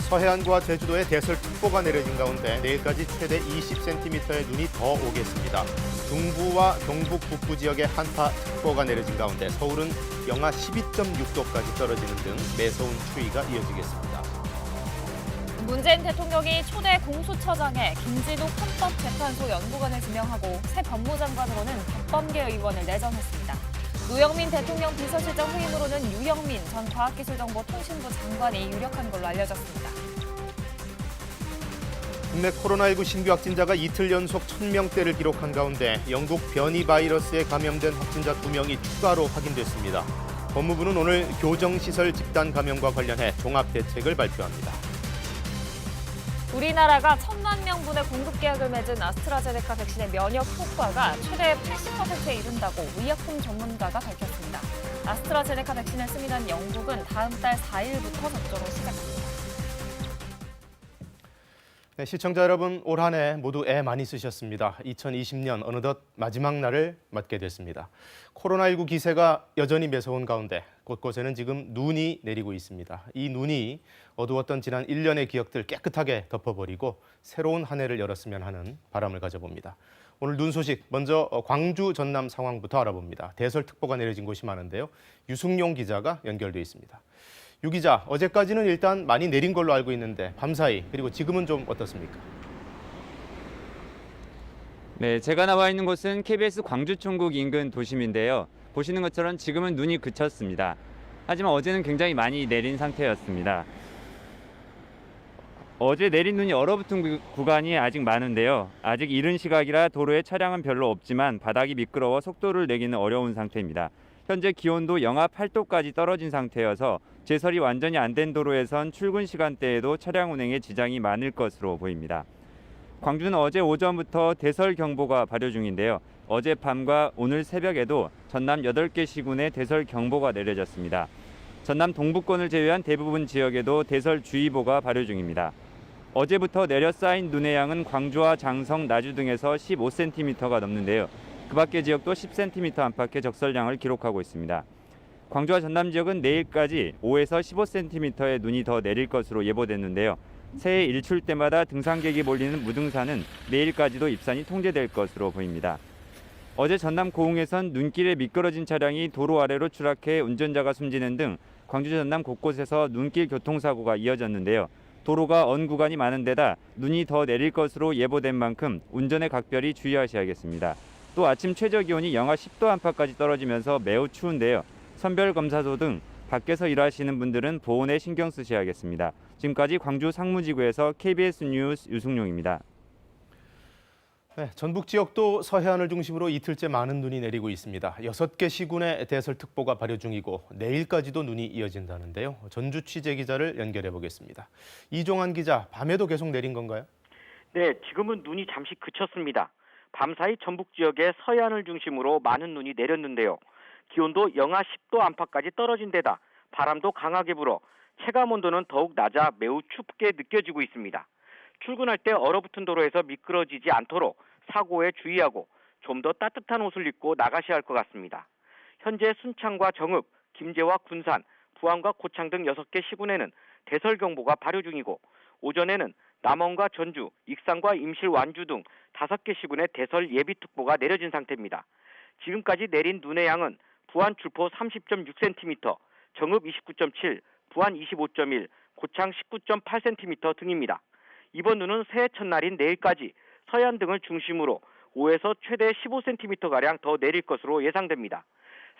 서해안과 제주도에 대설특보가 내려진 가운데 내일까지 최대 20cm의 눈이 더 오겠습니다. 중부와 경북 북부 지역에 한파특보가 내려진 가운데 서울은 영하 12.6도까지 떨어지는 등 매서운 추위가 이어지겠습니다. 문재인 대통령이 초대 공수처장에 김진욱 헌법재판소 연구관을 지명하고 새 법무장관으로는 박범계 의원을 내정했습니다. 노영민 대통령 비서실장 후임으로는 유영민 전 과학기술정보통신부 장관이 유력한 걸로 알려졌습니다. 국내 코로나19 신규 확진자가 이틀 연속 1000명대를 기록한 가운데 영국 변이 바이러스에 감염된 확진자 2명이 추가로 확인됐습니다. 법무부는 오늘 교정시설 집단 감염과 관련해 종합대책을 발표합니다. 우리나라가 1000만 명분의 공급 계약을 맺은 아스트라제네카 백신의 면역 효과가 최대 80%에 이른다고 의약품 전문가가 밝혔습니다. 아스트라제네카 백신을 승인한 영국은 다음 달 4일부터 접종을 시작합니다. 네, 시청자 여러분, 올 한 해 모두 애 많이 쓰셨습니다. 2020년 어느덧 마지막 날을 맞게 됐습니다. 코로나19 기세가 여전히 매서운 가운데 곳곳에는 지금 눈이 내리고 있습니다. 이 눈이 어두웠던 지난 1년의 기억들 깨끗하게 덮어버리고 새로운 한 해를 열었으면 하는 바람을 가져봅니다. 오늘 눈 소식 먼저 광주 전남 상황부터 알아봅니다. 대설특보가 내려진 곳이 많은데요. 유승용 기자가 연결돼 있습니다. 유 기자, 어제까지는 일단 많이 내린 걸로 알고 있는데 밤사이 그리고 지금은 좀 어떻습니까? 네, 제가 나와 있는 곳은 KBS 광주총국 인근 도심인데요. 보시는 것처럼 지금은 눈이 그쳤습니다. 하지만 어제는 굉장히 많이 내린 상태였습니다. 어제 내린 눈이 얼어붙은 구간이 아직 많은데요. 아직 이른 시각이라 도로에 차량은 별로 없지만 바닥이 미끄러워 속도를 내기는 어려운 상태입니다. 현재 기온도 영하 8도까지 떨어진 상태여서 제설이 완전히 안 된 도로에선 출근 시간대에도 차량 운행에 지장이 많을 것으로 보입니다. 광주는 어제 오전부터 대설 경보가 발효 중인데요. 어젯밤과 오늘 새벽에도 전남 8개 시군에 대설 경보가 내려졌습니다. 전남 동부권을 제외한 대부분 지역에도 대설주의보가 발효 중입니다. 어제부터 내려 쌓인 눈의 양은 광주와 장성, 나주 등에서 15cm가 넘는데요. 그 밖의 지역도 10cm 안팎의 적설량을 기록하고 있습니다. 광주와 전남 지역은 내일까지 5에서 15cm의 눈이 더 내릴 것으로 예보됐는데요. 새해 일출 때마다 등산객이 몰리는 무등산은 내일까지도 입산이 통제될 것으로 보입니다. 어제 전남 고흥에선 눈길에 미끄러진 차량이 도로 아래로 추락해 운전자가 숨지는 등 광주 전남 곳곳에서 눈길 교통사고가 이어졌는데요. 도로가 언 구간이 많은 데다 눈이 더 내릴 것으로 예보된 만큼 운전에 각별히 주의하셔야겠습니다. 또 아침 최저 기온이 영하 10도 안팎까지 떨어지면서 매우 추운데요. 선별검사소 등 밖에서 일하시는 분들은 보온에 신경 쓰셔야겠습니다. 지금까지 광주 상무지구에서 KBS 뉴스 유승용입니다. 네, 전북 지역도 서해안을 중심으로 이틀째 많은 눈이 내리고 있습니다. 6개 시군에 대설특보가 발효 중이고 내일까지도 눈이 이어진다는데요. 전주 취재 기자를 연결해 보겠습니다. 이종환 기자, 밤에도 계속 내린 건가요? 네, 지금은 눈이 잠시 그쳤습니다. 밤사이 전북 지역에 서해안을 중심으로 많은 눈이 내렸는데요. 기온도 영하 10도 안팎까지 떨어진 데다 바람도 강하게 불어 체감온도는 더욱 낮아 매우 춥게 느껴지고 있습니다. 출근할 때 얼어붙은 도로에서 미끄러지지 않도록 사고에 주의하고 좀 더 따뜻한 옷을 입고 나가셔야 할 것 같습니다. 현재 순창과 정읍, 김제와 군산, 부안과 고창 등 6개 시군에는 대설경보가 발효 중이고 오전에는 남원과 전주, 익산과 임실, 완주 등 5개 시군에 대설 예비특보가 내려진 상태입니다. 지금까지 내린 눈의 양은 부안 줄포 30.6cm, 정읍 29.7, 부안 25.1, 고창 19.8cm 등입니다. 이번 눈은 새해 첫날인 내일까지 서해안 등을 중심으로 5에서 최대 15cm가량 더 내릴 것으로 예상됩니다.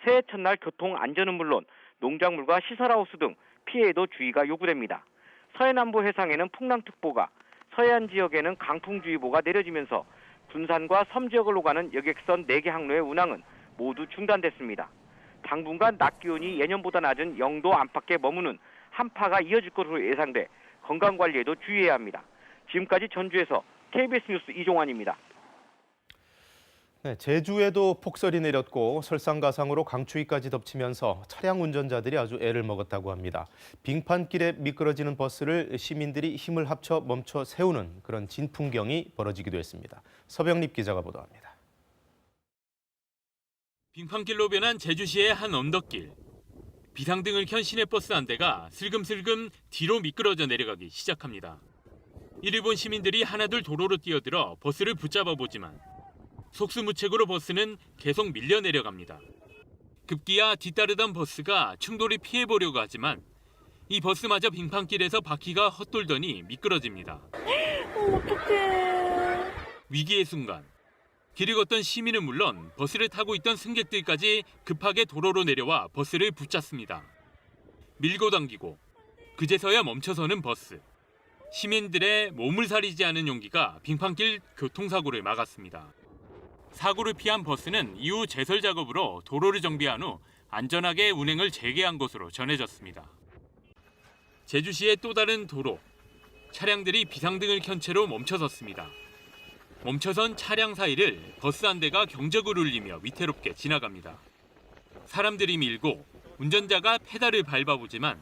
새해 첫날 교통 안전은 물론 농작물과 시설하우스 등 피해에도 주의가 요구됩니다. 서해남부 해상에는 풍랑특보가, 서해안 지역에는 강풍주의보가 내려지면서 군산과 섬 지역을 오가는 여객선 4개 항로의 운항은 모두 중단됐습니다. 당분간 낮 기온이 예년보다 낮은 0도 안팎에 머무는 한파가 이어질 것으로 예상돼 건강관리에도 주의해야 합니다. 지금까지 전주에서 KBS 뉴스 이종환입니다. 네, 제주에도 폭설이 내렸고 설상가상으로 강추위까지 덮치면서 차량 운전자들이 아주 애를 먹었다고 합니다. 빙판길에 미끄러지는 버스를 시민들이 힘을 합쳐 멈춰 세우는 그런 진풍경이 벌어지기도 했습니다. 서병립 기자가 보도합니다. 빙판길로 변한 제주시의 한 언덕길. 비상등을 켠 시내버스 한 대가 슬금슬금 뒤로 미끄러져 내려가기 시작합니다. 이를 본 시민들이 하나둘 도로로 뛰어들어 버스를 붙잡아 보지만 속수무책으로 버스는 계속 밀려 내려갑니다. 급기야 뒤따르던 버스가 충돌을 피해보려고 하지만 이 버스마저 빙판길에서 바퀴가 헛돌더니 미끄러집니다. 어떡해. 위기의 순간 길을 걷던 시민은 물론 버스를 타고 있던 승객들까지 급하게 도로로 내려와 버스를 붙잡습니다. 밀고 당기고 그제서야 멈춰서는 버스. 시민들의 몸을 사리지 않은 용기가 빙판길 교통사고를 막았습니다. 사고를 피한 버스는 이후 제설 작업으로 도로를 정비한 후 안전하게 운행을 재개한 것으로 전해졌습니다. 제주시의 또 다른 도로. 차량들이 비상등을 켠 채로 멈춰섰습니다. 멈춰선 차량 사이를 버스 한 대가 경적을 울리며 위태롭게 지나갑니다. 사람들이 밀고 운전자가 페달을 밟아보지만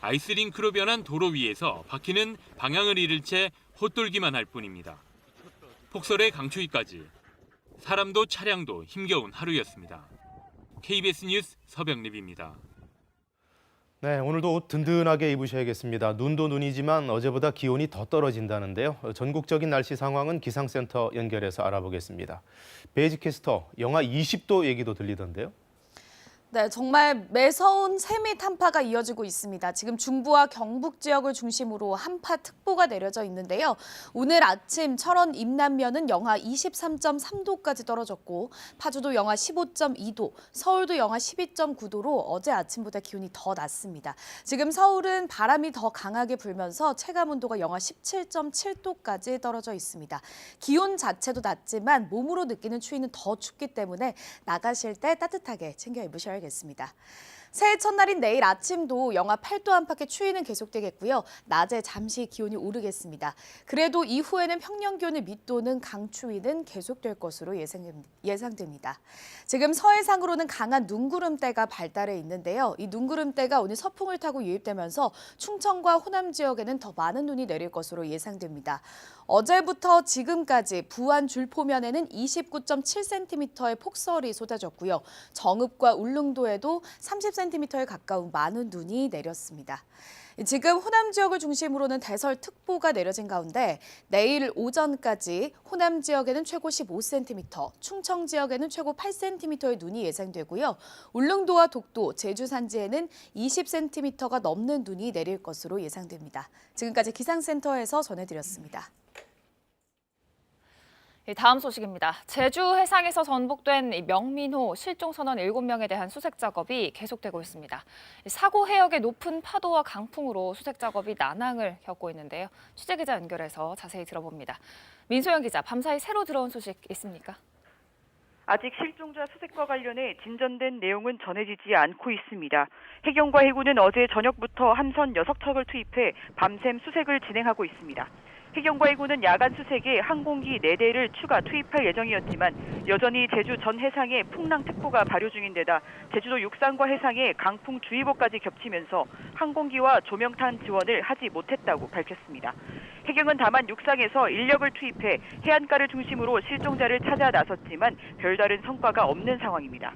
아이스링크로 변한 도로 위에서 바퀴는 방향을 잃은 채 헛돌기만 할 뿐입니다. 폭설에 강추위까지 사람도 차량도 힘겨운 하루였습니다. KBS 뉴스 서병립입니다. 네, 오늘도 옷 든든하게 입으셔야겠습니다. 눈도 눈이지만 어제보다 기온이 더 떨어진다는데요. 전국적인 날씨 상황은 기상센터 연결해서 알아보겠습니다. 베이지 캐스터, 영하 20도 얘기도 들리던데요. 네, 정말 매서운 세미 한파가 이어지고 있습니다. 지금 중부와 경북 지역을 중심으로 한파특보가 내려져 있는데요. 오늘 아침 철원 임남면은 영하 23.3도까지 떨어졌고 파주도 영하 15.2도, 서울도 영하 12.9도로 어제 아침보다 기온이 더 낮습니다. 지금 서울은 바람이 더 강하게 불면서 체감온도가 영하 17.7도까지 떨어져 있습니다. 기온 자체도 낮지만 몸으로 느끼는 추위는 더 춥기 때문에 나가실 때 따뜻하게 챙겨 입으셔야겠습니다. 새해 첫날인 내일 아침도 영하 8도 안팎의 추위는 계속되겠고요. 낮에 잠시 기온이 오르겠습니다. 그래도 이후에는 평년 기온을 밑도는 강추위는 계속될 것으로 예상됩니다. 지금 서해상으로는 강한 눈구름대가 발달해 있는데요. 이 눈구름대가 오늘 서풍을 타고 유입되면서 충청과 호남 지역에는 더 많은 눈이 내릴 것으로 예상됩니다. 어제부터 지금까지 부안 줄포면에는 29.7cm의 폭설이 쏟아졌고요. 정읍과 울릉도에도 30cm에 가까운 많은 눈이 내렸습니다. 지금 호남 지역을 중심으로는 대설특보가 내려진 가운데 내일 오전까지 호남 지역에는 최고 15cm, 충청 지역에는 최고 8cm의 눈이 예상되고요. 울릉도와 독도, 제주 산지에는 20cm가 넘는 눈이 내릴 것으로 예상됩니다. 지금까지 기상센터에서 전해드렸습니다. 다음 소식입니다. 제주 해상에서 전복된 명민호 실종 선원 7명에 대한 수색 작업이 계속되고 있습니다. 사고 해역의 높은 파도와 강풍으로 수색 작업이 난항을 겪고 있는데요. 취재기자 연결해서 자세히 들어봅니다. 민소영 기자, 밤사이 새로 들어온 소식 있습니까? 아직 실종자 수색과 관련해 진전된 내용은 전해지지 않고 있습니다. 해경과 해군은 어제 저녁부터 함선 6척을 투입해 밤샘 수색을 진행하고 있습니다. 해경과 해군은 야간 수색에 항공기 4대를 추가 투입할 예정이었지만 여전히 제주 전 해상에 풍랑특보가 발효 중인 데다 제주도 육상과 해상에 강풍주의보까지 겹치면서 항공기와 조명탄 지원을 하지 못했다고 밝혔습니다. 해경은 다만 육상에서 인력을 투입해 해안가를 중심으로 실종자를 찾아 나섰지만 별다른 성과가 없는 상황입니다.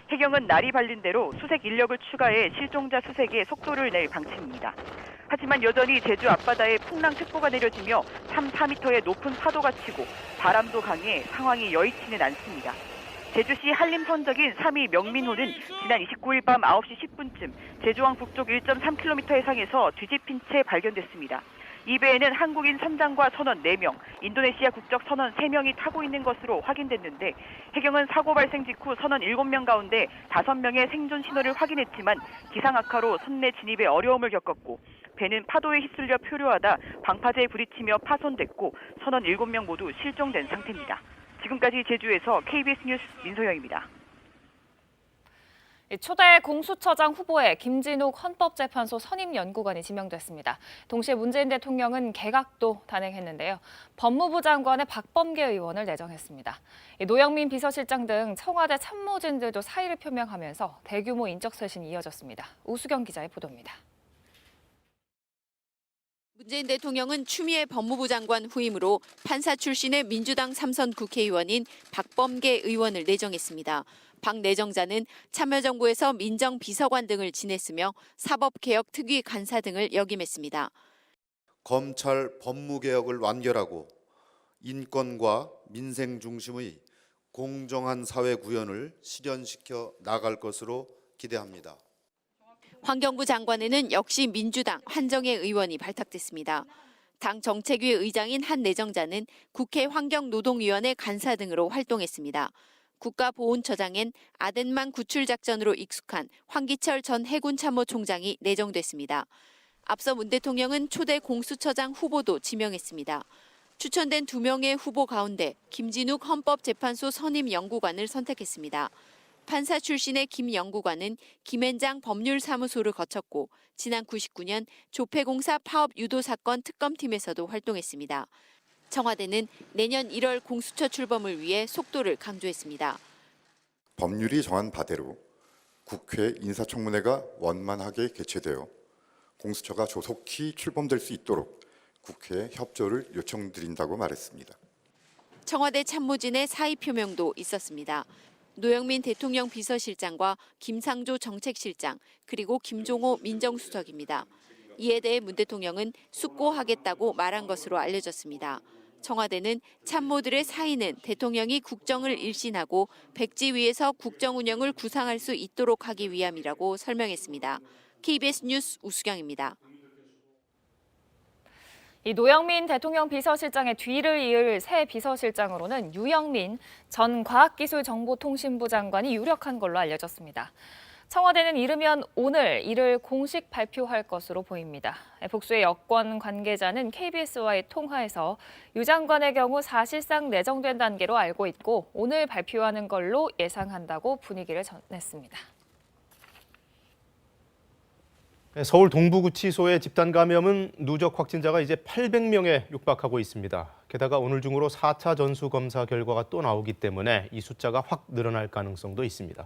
해경은 날이 밝린 대로 수색 인력을 추가해 실종자 수색에 속도를 낼 방침입니다. 하지만 여전히 제주 앞바다에 풍랑특보가 내려지며 3-4m의 높은 파도가 치고 바람도 강해 상황이 여의치는 않습니다. 제주시 한림 선적인 3위 명민호는 지난 29일 밤 9시 10분쯤 제주항 북쪽 1.3km 해상에서 뒤집힌 채 발견됐습니다. 이 배에는 한국인 선장과 선원 4명, 인도네시아 국적 선원 3명이 타고 있는 것으로 확인됐는데 해경은 사고 발생 직후 선원 7명 가운데 5명의 생존 신호를 확인했지만 기상 악화로 선내 진입에 어려움을 겪었고 배는 파도에 휩쓸려 표류하다 방파제에 부딪히며 파손됐고 선원 7명 모두 실종된 상태입니다. 지금까지 제주에서 KBS 뉴스 민소영입니다. 초대 공수처장 후보에 김진욱 헌법재판소 선임연구관이 지명됐습니다. 동시에 문재인 대통령은 개각도 단행했는데요. 법무부 장관의 박범계 의원을 내정했습니다. 노영민 비서실장 등 청와대 참모진들도 사의를 표명하면서 대규모 인적 쇄신이 이어졌습니다. 우수경 기자의 보도입니다. 문재인 대통령은 추미애 법무부 장관 후임으로 판사 출신의 민주당 3선 국회의원인 박범계 의원을 내정했습니다. 박 내정자는 참여정부에서 민정비서관 등을 지냈으며 사법개혁특위 간사 등을 역임했습니다. 검찰 법무개혁을 완결하고 인권과 민생 중심의 공정한 사회 구현을 실현시켜 나갈 것으로 기대합니다. 환경부 장관에는 역시 민주당 한정혜 의원이 발탁됐습니다. 당 정책위 의장인 한 내정자는 국회 환경노동위원회 간사 등으로 활동했습니다. 국가보훈처장엔 아덴만 구출작전으로 익숙한 황기철 전 해군참모총장이 내정됐습니다. 앞서 문 대통령은 초대 공수처장 후보도 지명했습니다. 추천된 2명의 후보 가운데 김진욱 헌법재판소 선임연구관을 선택했습니다. 판사 출신의 김 연구관은 김앤장 법률사무소를 거쳤고 지난 99년 조폐공사 파업 유도 사건 특검팀에서도 활동했습니다. 청와대는 내년 1월 공수처 출범을 위해 속도를 강조했습니다. 법률이 정한 바대로 국회 인사청문회가 원만하게 개최되어 공수처가 조속히 출범될 수 있도록 국회에 협조를 요청드린다고 말했습니다. 청와대 참모진의 사의 표명도 있었습니다. 노영민 대통령 비서실장과 김상조 정책실장 그리고 김종호 민정수석입니다. 이에 대해 문 대통령은 숙고하겠다고 말한 것으로 알려졌습니다. 청와대는 참모들의 사의는 대통령이 국정을 일신하고 백지 위에서 국정 운영을 구상할 수 있도록 하기 위함이라고 설명했습니다. KBS 뉴스 우수경입니다. 이 노영민 대통령 비서실장의 뒤를 이을 새 비서실장으로는 유영민 전 과학기술정보통신부 장관이 유력한 걸로 알려졌습니다. 청와대는 이르면 오늘 이를 공식 발표할 것으로 보입니다. 복수의 여권 관계자는 KBS와의 통화에서 유 장관의 경우 사실상 내정된 단계로 알고 있고 오늘 발표하는 걸로 예상한다고 분위기를 전했습니다. 서울 동부구치소의 집단 감염은 누적 확진자가 이제 800명에 육박하고 있습니다. 게다가 오늘 중으로 4차 전수검사 결과가 또 나오기 때문에 이 숫자가 확 늘어날 가능성도 있습니다.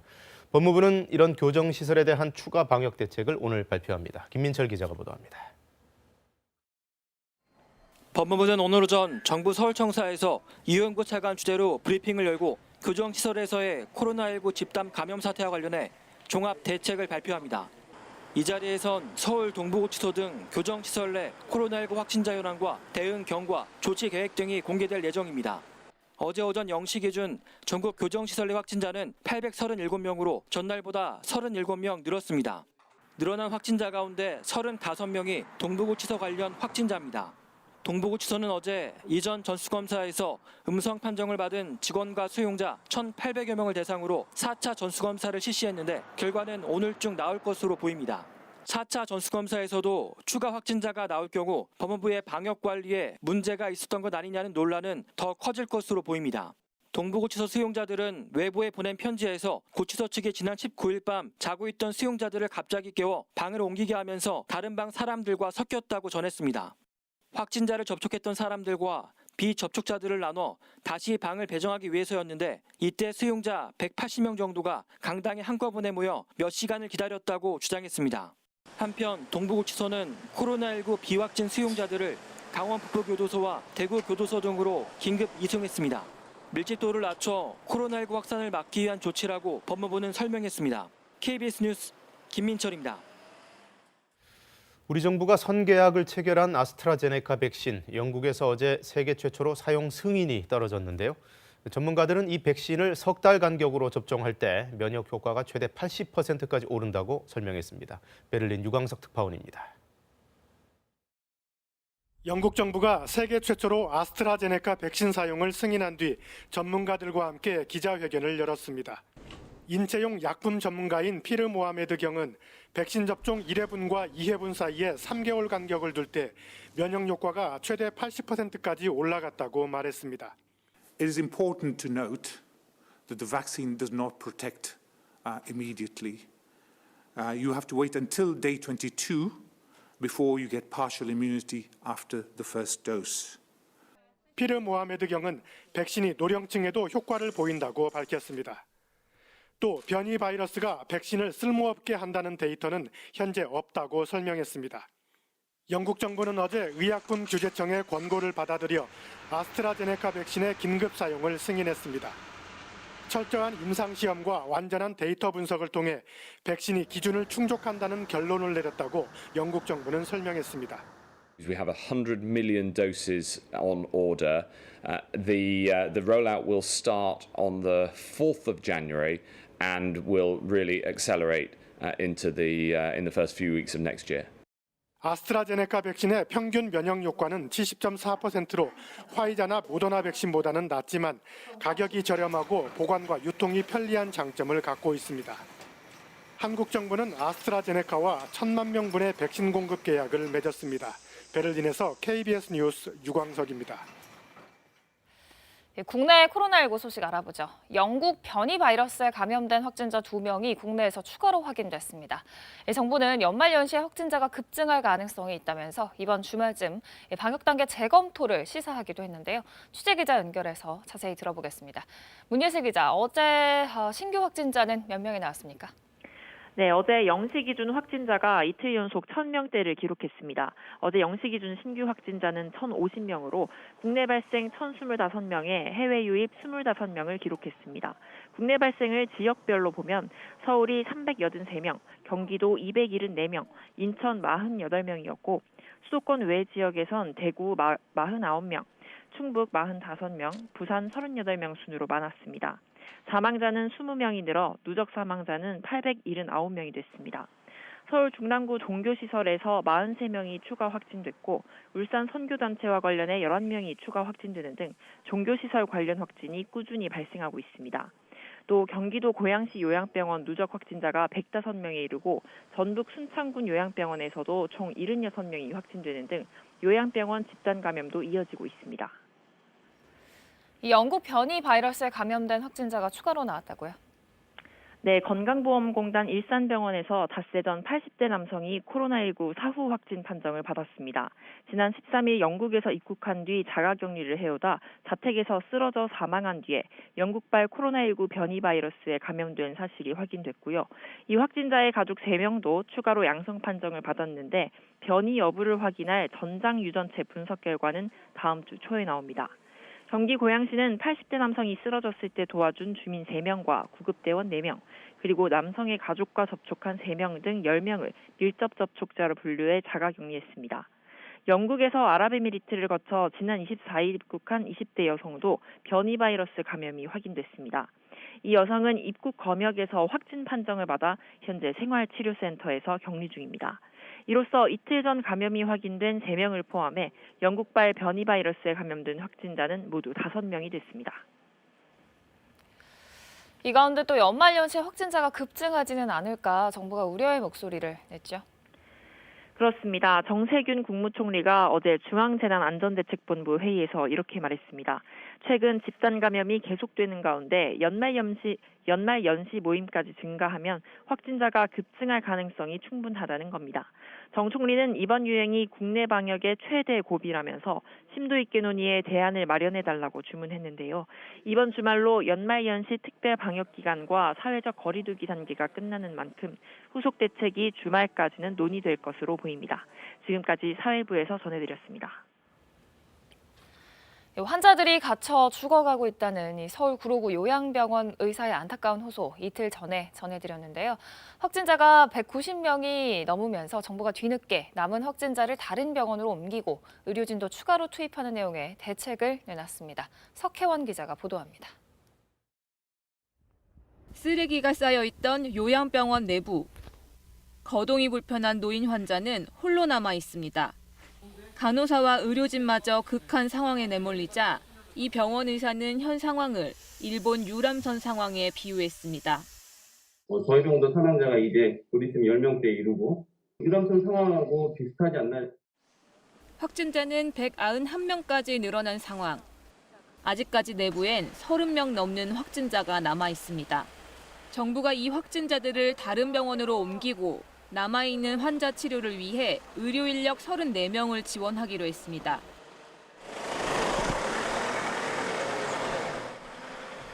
법무부는 이런 교정시설에 대한 추가 방역 대책을 오늘 발표합니다. 김민철 기자가 보도합니다. 법무부는 오늘 오전 정부 서울청사에서 이용구 차관 주재로 브리핑을 열고 교정시설에서의 코로나19 집단 감염 사태와 관련해 종합 대책을 발표합니다. 이 자리에선 서울 동부구치소 등 교정시설 내 코로나19 확진자 현황과 대응 경과, 조치 계획 등이 공개될 예정입니다. 어제 오전 0시 기준 전국 교정시설 내 확진자는 837명으로 전날보다 37명 늘었습니다. 늘어난 확진자 가운데 35명이 동부구치소 관련 확진자입니다. 동부구치소는 어제 이전 전수검사에서 음성 판정을 받은 직원과 수용자 1,800여 명을 대상으로 4차 전수검사를 실시했는데 결과는 오늘 중 나올 것으로 보입니다. 4차 전수검사에서도 추가 확진자가 나올 경우 법무부의 방역관리에 문제가 있었던 것 아니냐는 논란은 더 커질 것으로 보입니다. 동부구치소 수용자들은 외부에 보낸 편지에서 구치소 측이 지난 19일 밤 자고 있던 수용자들을 갑자기 깨워 방을 옮기게 하면서 다른 방 사람들과 섞였다고 전했습니다. 확진자를 접촉했던 사람들과 비접촉자들을 나눠 다시 방을 배정하기 위해서였는데 이때 수용자 180명 정도가 강당에 한꺼번에 모여 몇 시간을 기다렸다고 주장했습니다. 한편 동부구치소는 코로나19 비확진 수용자들을 강원 북부교도소와 대구교도소 등으로 긴급 이송했습니다. 밀집도를 낮춰 코로나19 확산을 막기 위한 조치라고 법무부는 설명했습니다. KBS 뉴스 김민철입니다. 우리 정부가 선계약을 체결한 아스트라제네카 백신, 영국에서 어제 세계 최초로 사용 승인이 떨어졌는데요. 전문가들은 이 백신을 석 달 간격으로 접종할 때 면역 효과가 최대 80%까지 오른다고 설명했습니다. 베를린 유광석 특파원입니다. 영국 정부가 세계 최초로 아스트라제네카 백신 사용을 승인한 뒤 전문가들과 함께 기자회견을 열었습니다. 인체용 약품 전문가인 피르 모하메드 경은 백신 접종 1회분과 2회분 사이에 3개월 간격을 둘 때 면역 효과가 최대 80%까지 올라갔다고 말했습니다. It is important to note that the vaccine does not protect immediately. You have to wait until day 22 before you get partial immunity after the first dose. 피르 모하메드 경은 백신이 노령층에도 효과를 보인다고 밝혔습니다. 또 변이 바이러스가 백신을 쓸모없게 한다는 데이터는 현재 없다고 설명했습니다. 영국 정부는 어제 의약품 규제청의 권고를 받아들여 아스트라제네카 백신의 긴급 사용을 승인했습니다. 철저한 임상시험과 완전한 데이터 분석을 통해 백신이 기준을 충족한다는 결론을 내렸다고 영국 정부는 설명했습니다. We have 100 million doses on order. The rollout will start on the 4th of January and will really accelerate into in the first few weeks of next year. 아스트라제네카 백신의 평균 면역 효과는 70.4%로 화이자나 모더나 백신보다는 낮지만 가격이 저렴하고 보관과 유통이 편리한 장점을 갖고 있습니다. 한국 정부는 아스트라제네카와 1,000만 명분의 백신 공급 계약을 맺었습니다. 베를린에서 KBS 뉴스 유광석입니다. 국내 코로나19 소식 알아보죠. 영국 변이 바이러스에 감염된 확진자 2명이 국내에서 추가로 확인됐습니다. 정부는 연말연시에 확진자가 급증할 가능성이 있다면서 이번 주말쯤 방역 단계 재검토를 시사하기도 했는데요. 취재기자 연결해서 자세히 들어보겠습니다. 문예슬 기자, 어제 신규 확진자는 몇 명이 나왔습니까? 네, 어제 0시 기준 확진자가 이틀 연속 1,000명대를 기록했습니다. 어제 0시 기준 신규 확진자는 1,050명으로 국내 발생 1,025명에 해외 유입 25명을 기록했습니다. 국내 발생을 지역별로 보면 서울이 383명, 경기도 274명, 인천 48명이었고 수도권 외 지역에선 대구 49명, 충북 45명, 부산 38명 순으로 많았습니다. 사망자는 20명이 늘어 누적 사망자는 879명이 됐습니다. 서울 중랑구 종교시설에서 43명이 추가 확진됐고 울산 선교단체와 관련해 11명이 추가 확진되는 등 종교시설 관련 확진이 꾸준히 발생하고 있습니다. 또 경기도 고양시 요양병원 누적 확진자가 105명에 이르고 전북 순창군 요양병원에서도 총 76명이 확진되는 등 요양병원 집단 감염도 이어지고 있습니다. 이 영국 변이 바이러스에 감염된 확진자가 추가로 나왔다고요? 네, 건강보험공단 일산병원에서 닷새 전 80대 남성이 코로나19 사후 확진 판정을 받았습니다. 지난 13일 영국에서 입국한 뒤 자가격리를 해오다 자택에서 쓰러져 사망한 뒤에 영국발 코로나19 변이 바이러스에 감염된 사실이 확인됐고요. 이 확진자의 가족 3명도 추가로 양성 판정을 받았는데 변이 여부를 확인할 전장 유전체 분석 결과는 다음 주 초에 나옵니다. 경기 고양시는 80대 남성이 쓰러졌을 때 도와준 주민 3명과 구급대원 4명, 그리고 남성의 가족과 접촉한 3명 등 10명을 밀접 접촉자로 분류해 자가격리했습니다. 영국에서 아랍에미리트를 거쳐 지난 24일 입국한 20대 여성도 변이 바이러스 감염이 확인됐습니다. 이 여성은 입국 검역에서 확진 판정을 받아 현재 생활치료센터에서 격리 중입니다. 이로써 이틀 전 감염이 확인된 3명을 포함해 영국발 변이 바이러스에 감염된 확진자는 모두 5명이 됐습니다. 이 가운데 또 연말연시 확진자가 급증하지는 않을까 정부가 우려의 목소리를 냈죠. 그렇습니다. 정세균 국무총리가 어제 중앙재난안전대책본부 회의에서 이렇게 말했습니다. 최근 집단 감염이 계속되는 가운데 연말연시 모임까지 증가하면 확진자가 급증할 가능성이 충분하다는 겁니다. 정 총리는 이번 유행이 국내 방역의 최대 고비라면서 심도 있게 논의해 대안을 마련해달라고 주문했는데요. 이번 주말로 연말연시 특별 방역기간과 사회적 거리두기 단계가 끝나는 만큼 후속 대책이 주말까지는 논의될 것으로 보입니다. 지금까지 사회부에서 전해드렸습니다. 환자들이 갇혀 죽어가고 있다는 이 서울 구로구 요양병원 의사의 안타까운 호소 이틀 전에 전해드렸는데요. 확진자가 190명이 넘으면서 정부가 뒤늦게 남은 확진자를 다른 병원으로 옮기고 의료진도 추가로 투입하는 내용의 대책을 내놨습니다. 석혜원 기자가 보도합니다. 쓰레기가 쌓여있던 요양병원 내부. 거동이 불편한 노인 환자는 홀로 남아 있습니다. 간호사와 의료진마저 극한 상황에 내몰리자 이 병원 의사는 현 상황을 일본 유람선 상황에 비유했습니다. 저희 병원도 사망자가 이제 곧 있으면 10명대에 이르고 유람선 상황하고 비슷하지 않나요? 확진자는 191명까지 늘어난 상황. 아직까지 내부엔 30명 넘는 확진자가 남아 있습니다. 정부가 이 확진자들을 다른 병원으로 옮기고 남아있는 환자 치료를 위해 의료 인력 34명을 지원하기로 했습니다.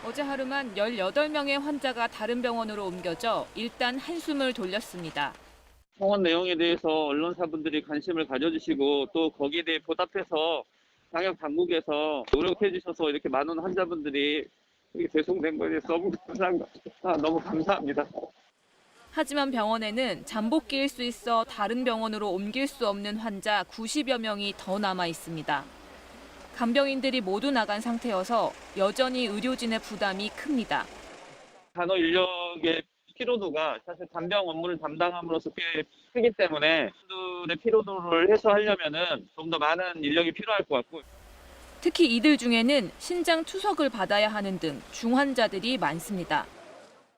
어제 하루만 18명의 환자가 다른 병원으로 옮겨져 일단 한숨을 돌렸습니다. 병원 내용에 대해서 언론사분들이 관심을 가져주시고 또 거기에 대해 보답해서 방역 당국에서 노력해 주셔서 이렇게 많은 환자분들이 이게 배송된 거에 대해서 너무 감사합니다. 하지만 병원에는 잠복기일 수 있어 다른 병원으로 옮길 수 없는 환자 90여 명이 더 남아 있습니다. 간병인들이 모두 나간 상태여서 여전히 의료진의 부담이 큽니다. 간호 인력의 피로도가 사실 간병 업무를 담당함으로써 꽤 크기 때문에 그들의 피로도를 해소하려면은 좀 더 많은 인력이 필요할 것 같고. 특히 이들 중에는 신장 투석을 받아야 하는 등 중환자들이 많습니다.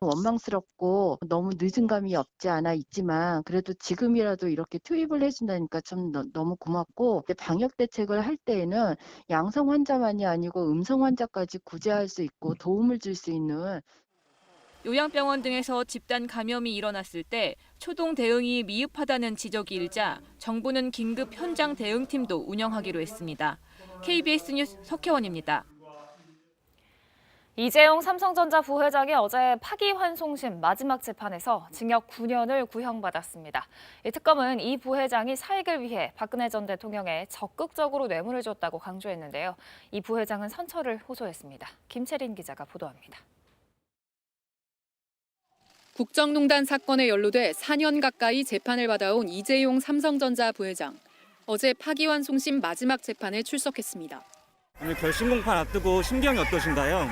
원망스럽고 너무 늦은 감이 없지 않아 있지만 그래도 지금이라도 이렇게 투입을 해준다니까 좀 너무 고맙고 방역 대책을 할 때에는 양성 환자만이 아니고 음성 환자까지 구제할 수 있고 도움을 줄 수 있는 요양병원 등에서 집단 감염이 일어났을 때 초동 대응이 미흡하다는 지적이 일자 정부는 긴급 현장 대응팀도 운영하기로 했습니다. KBS 뉴스 석혜원입니다. 이재용 삼성전자 부회장이 어제 파기환송심 마지막 재판에서 징역 9년을 구형받았습니다. 이 특검은 이 부회장이 사익을 위해 박근혜 전 대통령에 적극적으로 뇌물을 줬다고 강조했는데요. 이 부회장은 선처를 호소했습니다. 김채린 기자가 보도합니다. 국정농단 사건에 연루돼 4년 가까이 재판을 받아온 이재용 삼성전자 부회장. 어제 파기환송심 마지막 재판에 출석했습니다. 오늘 결심 공판 앞두고 심경이 어떠신가요?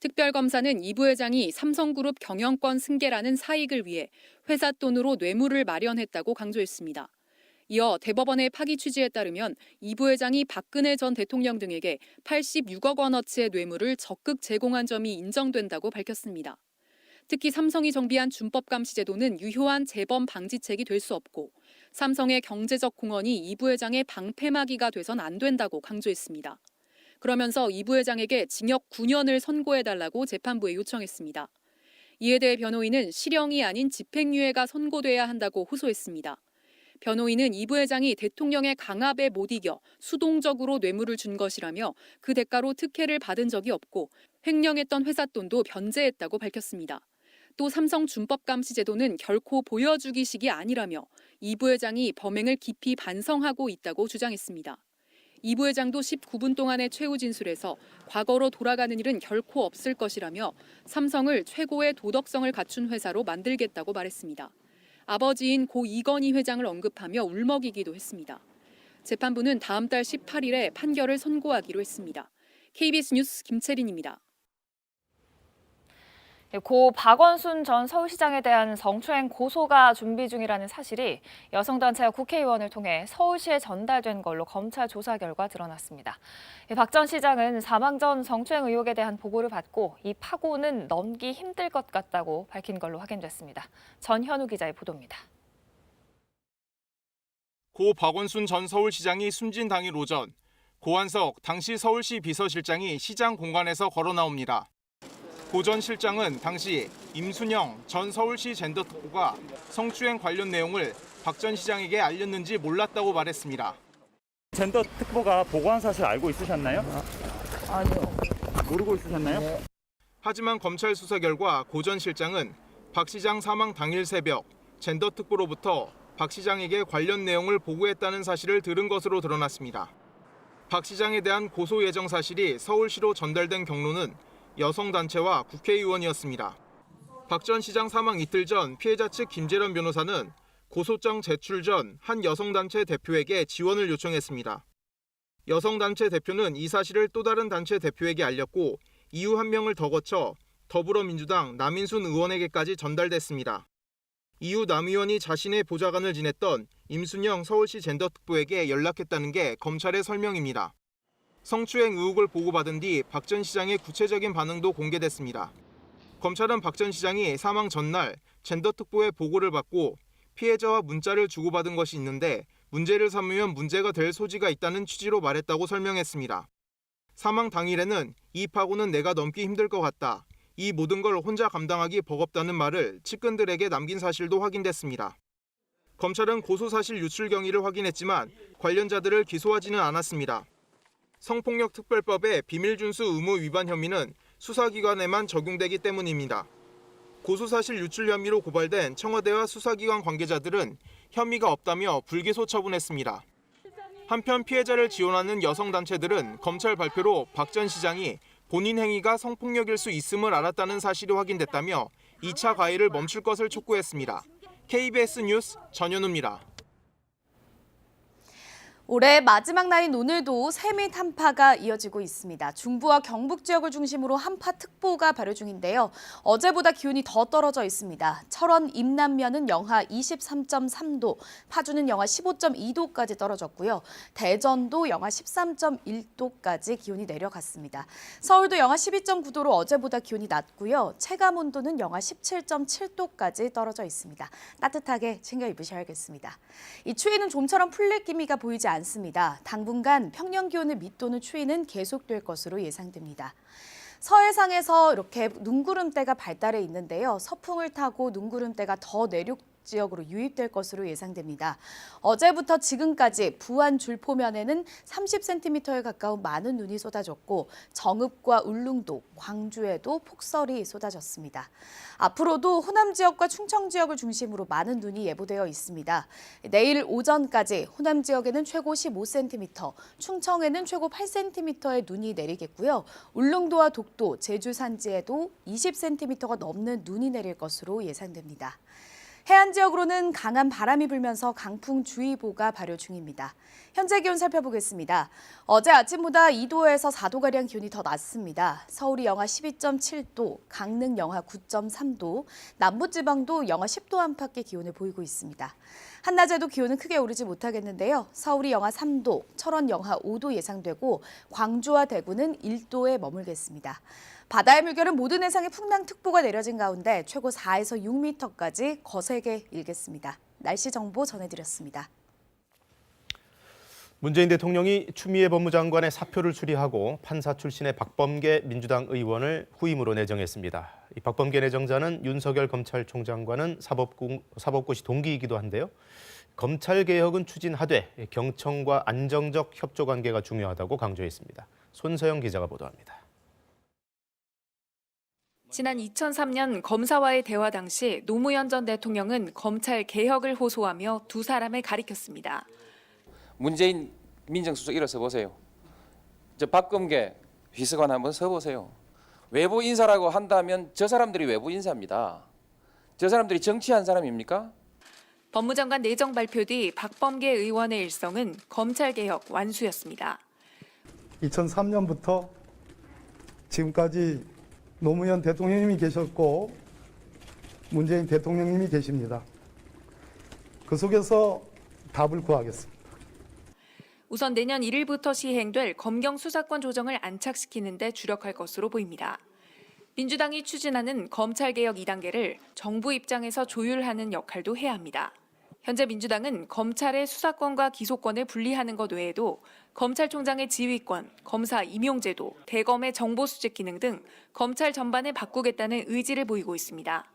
특별검사는 이 부회장이 삼성그룹 경영권 승계라는 사익을 위해 회사 돈으로 뇌물을 마련했다고 강조했습니다. 이어 대법원의 파기 취지에 따르면 이 부회장이 박근혜 전 대통령 등에게 86억 원어치의 뇌물을 적극 제공한 점이 인정된다고 밝혔습니다. 특히 삼성이 정비한 준법감시제도는 유효한 재범 방지책이 될 수 없고 삼성의 경제적 공헌이 이 부회장의 방패막이가 돼선 안 된다고 강조했습니다. 그러면서 이 부회장에게 징역 9년을 선고해달라고 재판부에 요청했습니다. 이에 대해 변호인은 실형이 아닌 집행유예가 선고돼야 한다고 호소했습니다. 변호인은 이 부회장이 대통령의 강압에 못 이겨 수동적으로 뇌물을 준 것이라며 그 대가로 특혜를 받은 적이 없고 횡령했던 회사 돈도 변제했다고 밝혔습니다. 또 삼성 준법감시제도는 결코 보여주기식이 아니라며 이 부회장이 범행을 깊이 반성하고 있다고 주장했습니다. 이 부회장도 19분 동안의 최후 진술에서 과거로 돌아가는 일은 결코 없을 것이라며 삼성을 최고의 도덕성을 갖춘 회사로 만들겠다고 말했습니다. 아버지인 고 이건희 회장을 언급하며 울먹이기도 했습니다. 재판부는 다음 달 18일에 판결을 선고하기로 했습니다. KBS 뉴스 김채린입니다. 고 박원순 전 서울시장에 대한 성추행 고소가 준비 중이라는 사실이 여성단체와 국회의원을 통해 서울시에 전달된 걸로 검찰 조사 결과 드러났습니다. 박 전 시장은 사망 전 성추행 의혹에 대한 보고를 받고 이 파고는 넘기 힘들 것 같다고 밝힌 걸로 확인됐습니다. 전현우 기자의 보도입니다. 고 박원순 전 서울시장이 숨진 당일 오전, 고한석 당시 서울시 비서실장이 시장 공간에서 걸어 나옵니다. 고 전 실장은 당시 임순영 전 서울시 젠더특보가 성추행 관련 내용을 박 전 시장에게 알렸는지 몰랐다고 말했습니다. 젠더특보가 보고한 사실 알고 있으셨나요? 아니요. 모르고 있으셨나요? 네. 하지만 검찰 수사 결과 고 전 실장은 박 시장 사망 당일 새벽 젠더특보로부터 박 시장에게 관련 내용을 보고했다는 사실을 들은 것으로 드러났습니다. 박 시장에 대한 고소 예정 사실이 서울시로 전달된 경로는 여성단체와 국회의원이었습니다. 박 전 시장 사망 이틀 전 피해자 측 김재련 변호사는 고소장 제출 전 한 여성단체 대표에게 지원을 요청했습니다. 여성단체 대표는 이 사실을 또 다른 단체 대표에게 알렸고 이후 한 명을 더 거쳐 더불어민주당 남인순 의원에게까지 전달됐습니다. 이후 남 의원이 자신의 보좌관을 지냈던 임순영 서울시 젠더특보에게 연락했다는 게 검찰의 설명입니다. 성추행 의혹을 보고받은 뒤 박 전 시장의 구체적인 반응도 공개됐습니다. 검찰은 박 전 시장이 사망 전날 젠더특보의 보고를 받고 피해자와 문자를 주고받은 것이 있는데 문제를 삼으면 문제가 될 소지가 있다는 취지로 말했다고 설명했습니다. 사망 당일에는 이 파고는 내가 넘기 힘들 것 같다. 이 모든 걸 혼자 감당하기 버겁다는 말을 측근들에게 남긴 사실도 확인됐습니다. 검찰은 고소사실 유출 경위를 확인했지만 관련자들을 기소하지는 않았습니다. 성폭력특별법의 비밀준수 의무 위반 혐의는 수사기관에만 적용되기 때문입니다. 고소사실 유출 혐의로 고발된 청와대와 수사기관 관계자들은 혐의가 없다며 불기소 처분했습니다. 한편 피해자를 지원하는 여성단체들은 검찰 발표로 박 전 시장이 본인 행위가 성폭력일 수 있음을 알았다는 사실이 확인됐다며 2차 가해를 멈출 것을 촉구했습니다. KBS 뉴스 전현우입니다. 올해 마지막 날인 오늘도 세미 한파가 이어지고 있습니다. 중부와 경북 지역을 중심으로 한파특보가 발효 중인데요. 어제보다 기온이 더 떨어져 있습니다. 철원 임남면은 영하 23.3도, 파주는 영하 15.2도까지 떨어졌고요. 대전도 영하 13.1도까지 기온이 내려갔습니다. 서울도 영하 12.9도로 어제보다 기온이 낮고요. 체감온도는 영하 17.7도까지 떨어져 있습니다. 따뜻하게 챙겨 입으셔야겠습니다. 이 추위는 좀처럼 풀릴 기미가 보이지 않습니다. 당분간 평년 기온을 밑도는 추위는 계속될 것으로 예상됩니다. 서해상에서 이렇게 눈구름대가 발달해 있는데요. 서풍을 타고 눈구름대가 더 내륙 지역으로 유입될 것으로 예상됩니다. 어제부터 지금까지 부안 줄포면에는 30cm에 가까운 많은 눈이 쏟아졌고 정읍과 울릉도, 광주에도 폭설이 쏟아졌습니다. 앞으로도 호남 지역과 충청 지역을 중심으로 많은 눈이 예보되어 있습니다. 내일 오전까지 호남 지역에는 최고 15cm, 충청에는 최고 8cm의 눈이 내리겠고요. 울릉도와 독도, 제주 산지에도 20cm가 넘는 눈이 내릴 것으로 예상됩니다. 해안 지역으로는 강한 바람이 불면서 강풍주의보가 발효 중입니다. 현재 기온 살펴보겠습니다. 어제 아침보다 2도에서 4도가량 기온이 더 낮습니다. 서울이 영하 12.7도, 강릉 영하 9.3도, 남부지방도 영하 10도 안팎의 기온을 보이고 있습니다. 한낮에도 기온은 크게 오르지 못하겠는데요. 서울이 영하 3도, 철원 영하 5도 예상되고 광주와 대구는 1도에 머물겠습니다. 바다의 물결은 모든 해상에 풍랑특보가 내려진 가운데 최고 4에서 6m까지 거세게 일겠습니다. 날씨 정보 전해드렸습니다. 문재인 대통령이 추미애 법무장관의 사표를 수리하고 판사 출신의 박범계 민주당 의원을 후임으로 내정했습니다. 이 박범계 내정자는 윤석열 검찰총장과는 사법고시 동기이기도 한데요. 검찰개혁은 추진하되 경청과 안정적 협조 관계가 중요하다고 강조했습니다. 손서영 기자가 보도합니다. 지난 2003년 검사와의 대화 당시 노무현 전 대통령은 검찰 개혁을 호소하며 두 사람을 가리켰습니다. 문재인 민정수석 일어서 보세요. 저 박범계 비서관 한번 서보세요. 외부 인사라고 한다면 저 사람들이 외부 인사입니다. 저 사람들이 정치한 사람입니까? 법무장관 내정 발표 뒤 박범계 의원의 일성은 검찰개혁 완수였습니다. 2003년부터 지금까지 노무현 대통령님이 계셨고 문재인 대통령님이 계십니다. 그 속에서 답을 구하겠습니다. 우선 내년 1일부터 시행될 검경 수사권 조정을 안착시키는 데 주력할 것으로 보입니다. 민주당이 추진하는 검찰개혁 2단계를 정부 입장에서 조율하는 역할도 해야 합니다. 현재 민주당은 검찰의 수사권과 기소권을 분리하는 것 외에도 검찰총장의 지휘권, 검사 임용제도, 대검의 정보수집 기능 등 검찰 전반을 바꾸겠다는 의지를 보이고 있습니다.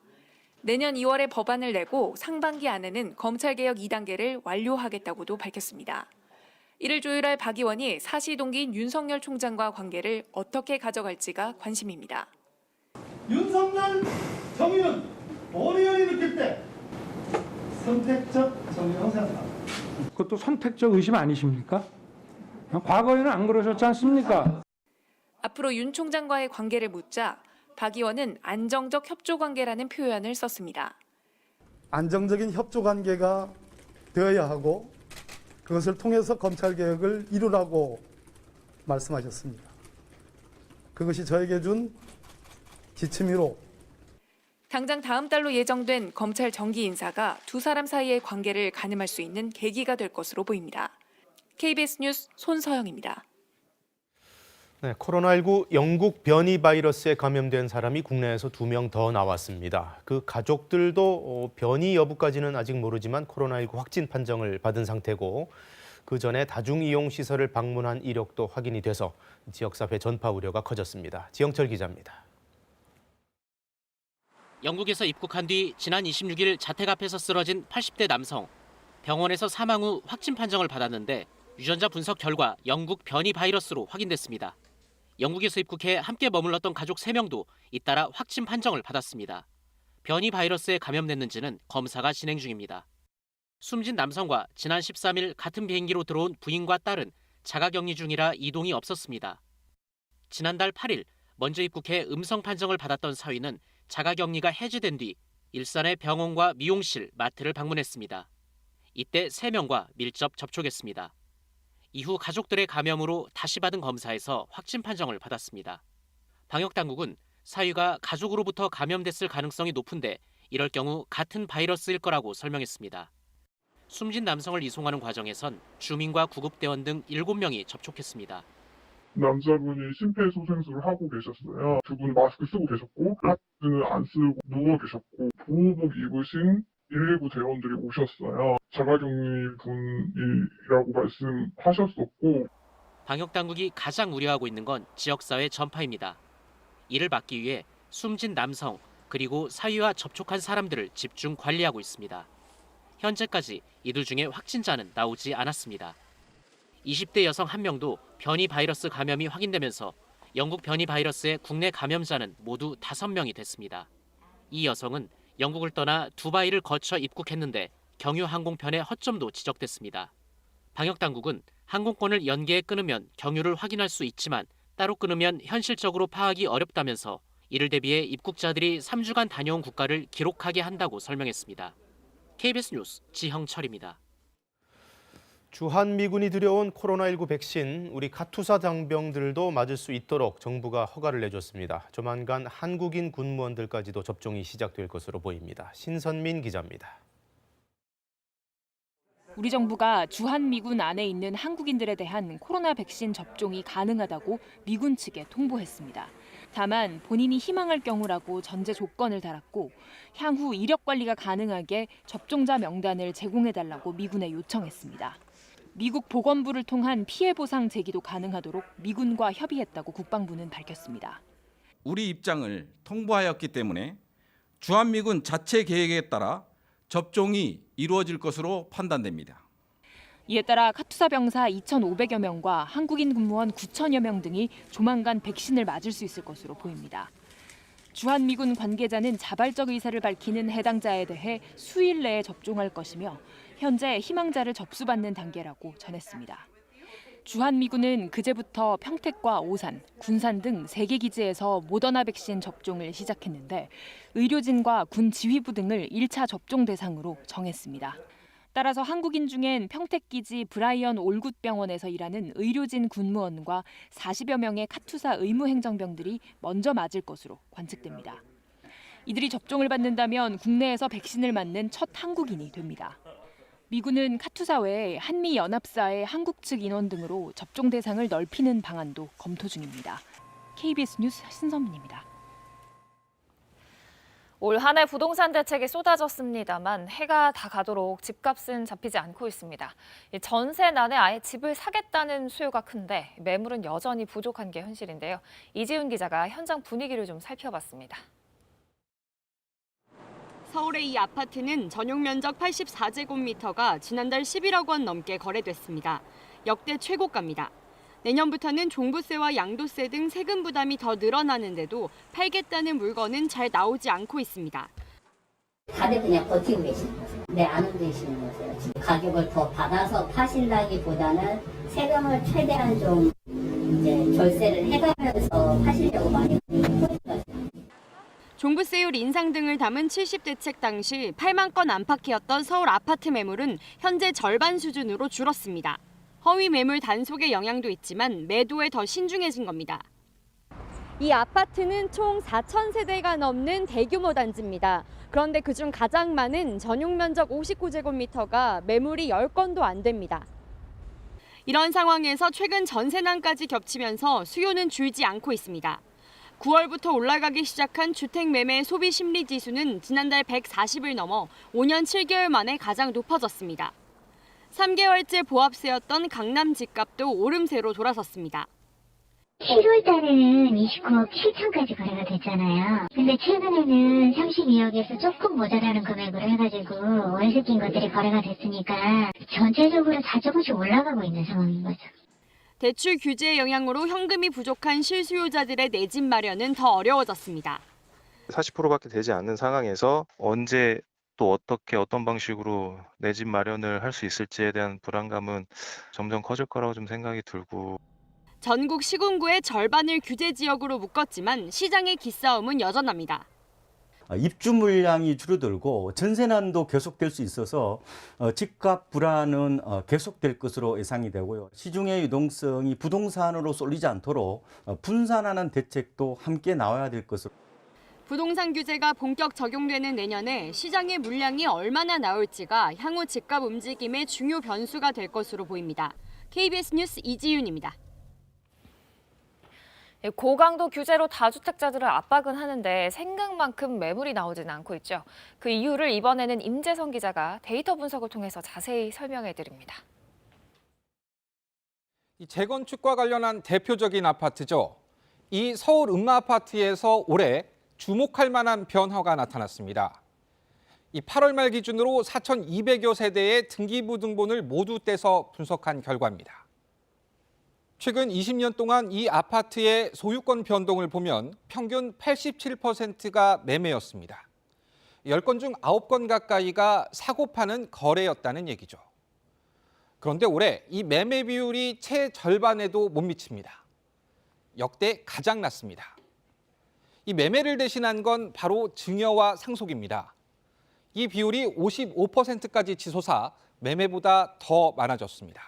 내년 2월에 법안을 내고 상반기 안에는 검찰개혁 2단계를 완료하겠다고도 밝혔습니다. 이를 조율할 박 의원이 사시동기인 윤석열 총장과 관계를 어떻게 가져갈지가 관심입니다. 윤석열 정의는 어려움이 느낄 때 선택적 정의라고 생각합니다. 그것도 선택적 의심 아니십니까? 과거에는 안 그러셨지 않습니까? 앞으로 윤 총장과의 관계를 묻자 박 의원은 안정적 협조 관계라는 표현을 썼습니다. 안정적인 협조 관계가 되어야 하고 그것을 통해서 검찰개혁을 이루라고 말씀하셨습니다. 그것이 저에게 준 지침이로 당장 다음 달로 예정된 검찰 정기 인사가 두 사람 사이의 관계를 가늠할 수 있는 계기가 될 것으로 보입니다. KBS 뉴스 손서영입니다. 네, 코로나19 영국 변이 바이러스에 감염된 사람이 국내에서 2명 더 나왔습니다. 그 가족들도 변이 여부까지는 아직 모르지만 코로나19 확진 판정을 받은 상태고 그 전에 다중이용시설을 방문한 이력도 확인이 돼서 지역사회 전파 우려가 커졌습니다. 지영철 기자입니다. 영국에서 입국한 뒤 지난 26일 자택 앞에서 쓰러진 80대 남성. 병원에서 사망 후 확진 판정을 받았는데 유전자 분석 결과 영국 변이 바이러스로 확인됐습니다. 영국에서 입국해 함께 머물렀던 가족 3명도 잇따라 확진 판정을 받았습니다. 변이 바이러스에 감염됐는지는 검사가 진행 중입니다. 숨진 남성과 지난 13일 같은 비행기로 들어온 부인과 딸은 자가격리 중이라 이동이 없었습니다. 지난달 8일 먼저 입국해 음성 판정을 받았던 사위는 자가격리가 해제된 뒤 일산의 병원과 미용실, 마트를 방문했습니다. 이때 3명과 밀접 접촉했습니다. 이후 가족들의 감염으로 다시 받은 검사에서 확진 판정을 받았습니다. 방역당국은 사위가 가족으로부터 감염됐을 가능성이 높은데 이럴 경우 같은 바이러스일 거라고 설명했습니다. 숨진 남성을 이송하는 과정에선 주민과 구급대원 등 7명이 접촉했습니다. 남자분이 심폐소생술을 하고 계셨어요. 두 분은 마스크 쓰고 계셨고, 마스크는 안 쓰고 누워 계셨고, 보호복 입으신 119 대원들이 오셨어요. 자가격리 분이라고 말씀하셨었고. 방역당국이 가장 우려하고 있는 건 지역사회 전파입니다. 이를 막기 위해 숨진 남성 그리고 사위와 접촉한 사람들을 집중 관리하고 있습니다. 현재까지 이들 중에 확진자는 나오지 않았습니다. 20대 여성 1명도 변이 바이러스 감염이 확인되면서 영국 변이 바이러스의 국내 감염자는 모두 5명이 됐습니다. 이 여성은 영국을 떠나 두바이를 거쳐 입국했는데 경유 항공편의 허점도 지적됐습니다. 방역당국은 항공권을 연계해 끊으면 경유를 확인할 수 있지만 따로 끊으면 현실적으로 파악이 어렵다면서 이를 대비해 입국자들이 3주간 다녀온 국가를 기록하게 한다고 설명했습니다. KBS 뉴스 지형철입니다. 주한미군이 들여온 코로나19 백신, 우리 카투사 장병들도 맞을 수 있도록 정부가 허가를 내줬습니다. 조만간 한국인 군무원들까지도 접종이 시작될 것으로 보입니다. 신선민 기자입니다. 우리 정부가 주한미군 안에 있는 한국인들에 대한 코로나 백신 접종이 가능하다고 미군 측에 통보했습니다. 다만 본인이 희망할 경우라고 전제 조건을 달았고 향후 이력 관리가 가능하게 접종자 명단을 제공해달라고 미군에 요청했습니다. 미국 보건부를 통한 피해 보상 제기도 가능하도록 미군과 협의했다고 국방부는 밝혔습니다. 우리 입장을 통보하였기 때문에 주한미군 자체 계획에 따라 접종이 이루어질 것으로 판단됩니다. 이에 따라 카투사 병사 2,500여 명과 한국인 군무원 9,000여 명 등이 조만간 백신을 맞을 수 있을 것으로 보입니다. 주한미군 관계자는 자발적 의사를 밝히는 해당자에 대해 수일 내에 접종할 것이며 현재 희망자를 접수받는 단계라고 전했습니다. 주한미군은 그제부터 평택과 오산, 군산 등 3개 기지에서 모더나 백신 접종을 시작했는데 의료진과 군 지휘부 등을 1차 접종 대상으로 정했습니다. 따라서 한국인 중엔 평택기지 브라이언 올굿병원에서 일하는 의료진 군무원과 40여 명의 카투사 의무행정병들이 먼저 맞을 것으로 관측됩니다. 이들이 접종을 받는다면 국내에서 백신을 맞는 첫 한국인이 됩니다. 미군은 카투사 외에 한미연합사의 한국 측 인원 등으로 접종 대상을 넓히는 방안도 검토 중입니다. KBS 뉴스 신선민입니다. 올 한 해 부동산 대책이 쏟아졌습니다만 해가 다 가도록 집값은 잡히지 않고 있습니다. 전세난에 아예 집을 사겠다는 수요가 큰데 매물은 여전히 부족한 게 현실인데요. 이지훈 기자가 현장 분위기를 좀 살펴봤습니다. 서울의 이 아파트는 전용 면적 84제곱미터가 지난달 11억 원 넘게 거래됐습니다. 역대 최고가입니다. 내년부터는 종부세와 양도세 등 세금 부담이 더 늘어나는데도 팔겠다는 물건은 잘 나오지 않고 있습니다. 다들 그냥 버티고 계시는 거죠. 안 움직이시는 거죠. 가격을 더 받아서 파신다기보다는 세금을 최대한 좀 이제 절세를 해가면서 파시려고 많이 하는 거죠. 종부세율 인상 등을 담은 70대책 당시 8만 건 안팎이었던 서울 아파트 매물은 현재 절반 수준으로 줄었습니다. 허위 매물 단속의 영향도 있지만 매도에 더 신중해진 겁니다. 이 아파트는 총 4,000세대가 넘는 대규모 단지입니다. 그런데 그중 가장 많은 전용 면적 59제곱미터가 매물이 10건도 안 됩니다. 이런 상황에서 최근 전세난까지 겹치면서 수요는 줄지 않고 있습니다. 9월부터 올라가기 시작한 주택 매매 소비 심리 지수는 지난달 140을 넘어 5년 7개월 만에 가장 높아졌습니다. 3개월째 보합세였던 강남 집값도 오름세로 돌아섰습니다. 7월 달에는 29억 7천까지 거래가 됐잖아요. 근데 최근에는 32억에서 조금 모자라는 금액으로 해가지고 월세 낀 것들이 거래가 됐으니까 전체적으로 다 조금씩 올라가고 있는 상황인 거죠. 대출 규제의 영향으로 현금이 부족한 실수요자들의 내 집 마련은 더 어려워졌습니다. 40%밖에 되지 않는 상황에서 언제 또 어떻게 어떤 방식으로 내 집 마련을 할 수 있을지에 대한 불안감은 점점 커질 거라고 좀 생각이 들고. 전국 시군구의 절반을 규제 지역으로 묶었지만 시장의 기싸움은 여전합니다. 입주 물량이 줄어들고 전세난도 계속될 수 있어서 집값 불안은 계속될 것으로 예상이 되고요. 시중의 유동성이 부동산으로 쏠리지 않도록 분산하는 대책도 함께 나와야 될 것으로. 부동산 규제가 본격 적용되는 내년에 시장의 물량이 얼마나 나올지가 향후 집값 움직임의 중요 변수가 될 것으로 보입니다. KBS 뉴스 이지윤입니다. 고강도 규제로 다주택자들을 압박은 하는데 생각만큼 매물이 나오지는 않고 있죠. 그 이유를 이번에는 임재성 기자가 데이터 분석을 통해서 자세히 설명해 드립니다. 이 재건축과 관련한 대표적인 아파트죠. 이 서울 음마아파트에서 올해 주목할 만한 변화가 나타났습니다. 이 8월 말 기준으로 4,200여 세대의 등기부등본을 모두 떼서 분석한 결과입니다. 최근 20년 동안 이 아파트의 소유권 변동을 보면 평균 87%가 매매였습니다. 10건 중 9건 가까이가 사고 파는 거래였다는 얘기죠. 그런데 올해 이 매매 비율이 채 절반에도 못 미칩니다. 역대 가장 낮습니다. 이 매매를 대신한 건 바로 증여와 상속입니다. 이 비율이 55%까지 치솟아 매매보다 더 많아졌습니다.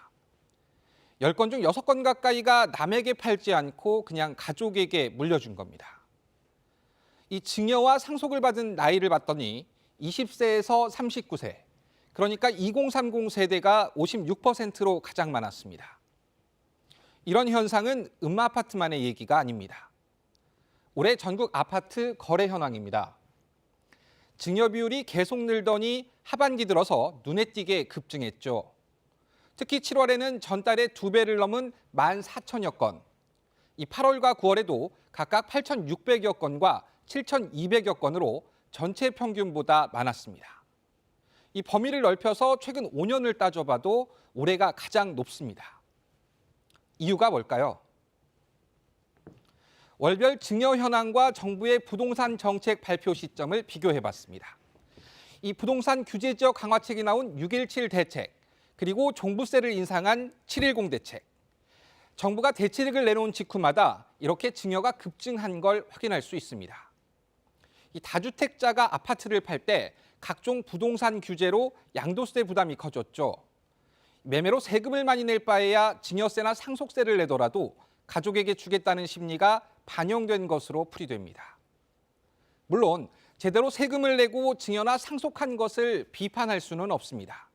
10건 중 6건 가까이가 남에게 팔지 않고 그냥 가족에게 물려준 겁니다. 이 증여와 상속을 받은 나이를 봤더니 20세에서 39세, 그러니까 2030 세대가 56%로 가장 많았습니다. 이런 현상은 음마아파트만의 얘기가 아닙니다. 올해 전국 아파트 거래 현황입니다. 증여 비율이 계속 늘더니 하반기 들어서 눈에 띄게 급증했죠. 특히 7월에는 전달의 2배를 넘은 14,000여 건, 이 8월과 9월에도 각각 8,600여 건과 7,200여 건으로 전체 평균보다 많았습니다. 이 범위를 넓혀서 최근 5년을 따져봐도 올해가 가장 높습니다. 이유가 뭘까요? 월별 증여 현황과 정부의 부동산 정책 발표 시점을 비교해봤습니다. 이 부동산 규제 지역 강화책이 나온 6.17 대책, 그리고 종부세를 인상한 7.10 대책. 정부가 대책을 내놓은 직후마다 이렇게 증여가 급증한 걸 확인할 수 있습니다. 이 다주택자가 아파트를 팔 때 각종 부동산 규제로 양도세 부담이 커졌죠. 매매로 세금을 많이 낼 바에야 증여세나 상속세를 내더라도 가족에게 주겠다는 심리가 반영된 것으로 풀이됩니다. 물론 제대로 세금을 내고 증여나 상속한 것을 비판할 수는 없습니다.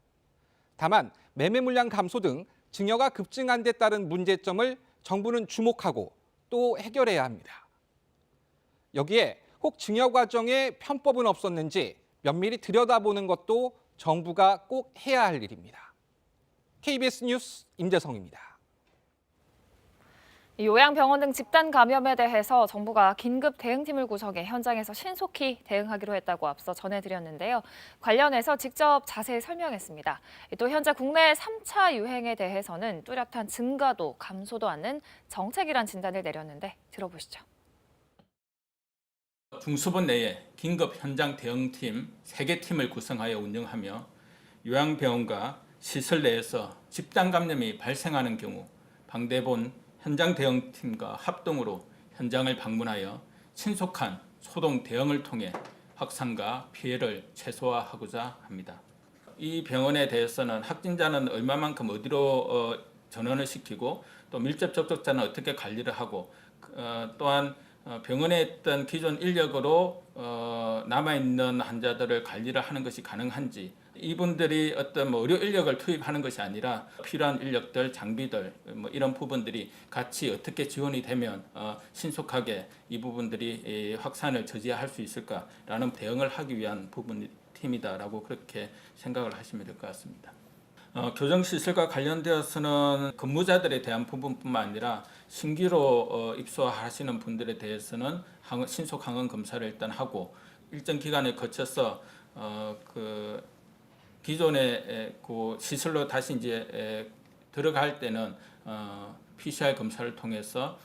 다만 매매 물량 감소 등 증여가 급증한 데 따른 문제점을 정부는 주목하고 또 해결해야 합니다. 여기에 혹 증여 과정에 편법은 없었는지 면밀히 들여다보는 것도 정부가 꼭 해야 할 일입니다. KBS 뉴스 임재성입니다. 요양병원 등 집단 감염에 대해서 정부가 긴급 대응팀을 구성해 현장에서 신속히 대응하기로 했다고 앞서 전해드렸는데요. 관련해서 직접 자세히 설명했습니다. 또 현재 국내 3차 유행에 대해서는 뚜렷한 증가도 감소도 않는 정책이란 진단을 내렸는데 들어보시죠. 중수본 내에 긴급 현장 대응팀 3개 팀을 구성하여 운영하며 요양병원과 시설 내에서 집단 감염이 발생하는 경우 방대본 현장 대응팀과 합동으로 현장을 방문하여 신속한 소동 대응을 통해 확산과 피해를 최소화하고자 합니다. 이 병원에 대해서는 확진자는 얼마만큼 어디로 전원을 시키고 또 밀접 접촉자는 어떻게 관리를 하고 또한 병원에 있던 기존 인력으로 남아있는 환자들을 관리를 하는 것이 가능한지, 이분들이 어떤 의료 인력을 투입하는 것이 아니라 필요한 인력들, 장비들 이런 부분들이 같이 어떻게 지원이 되면 신속하게 이 부분들이 확산을 저지할 수 있을까라는 대응을 하기 위한 팀이다라고 그렇게 생각을 하시면 될 것 같습니다. 교정시설과 관련되어서는 근무자들에 대한 부분뿐만 아니라 신규로 입소하시는 분들에 대해서는 신속 항원 검사를 일단 하고 일정 기간을 거쳐서 기존의 그 시설로 다시 이제 들어갈 때는 PCR 검사를 통해서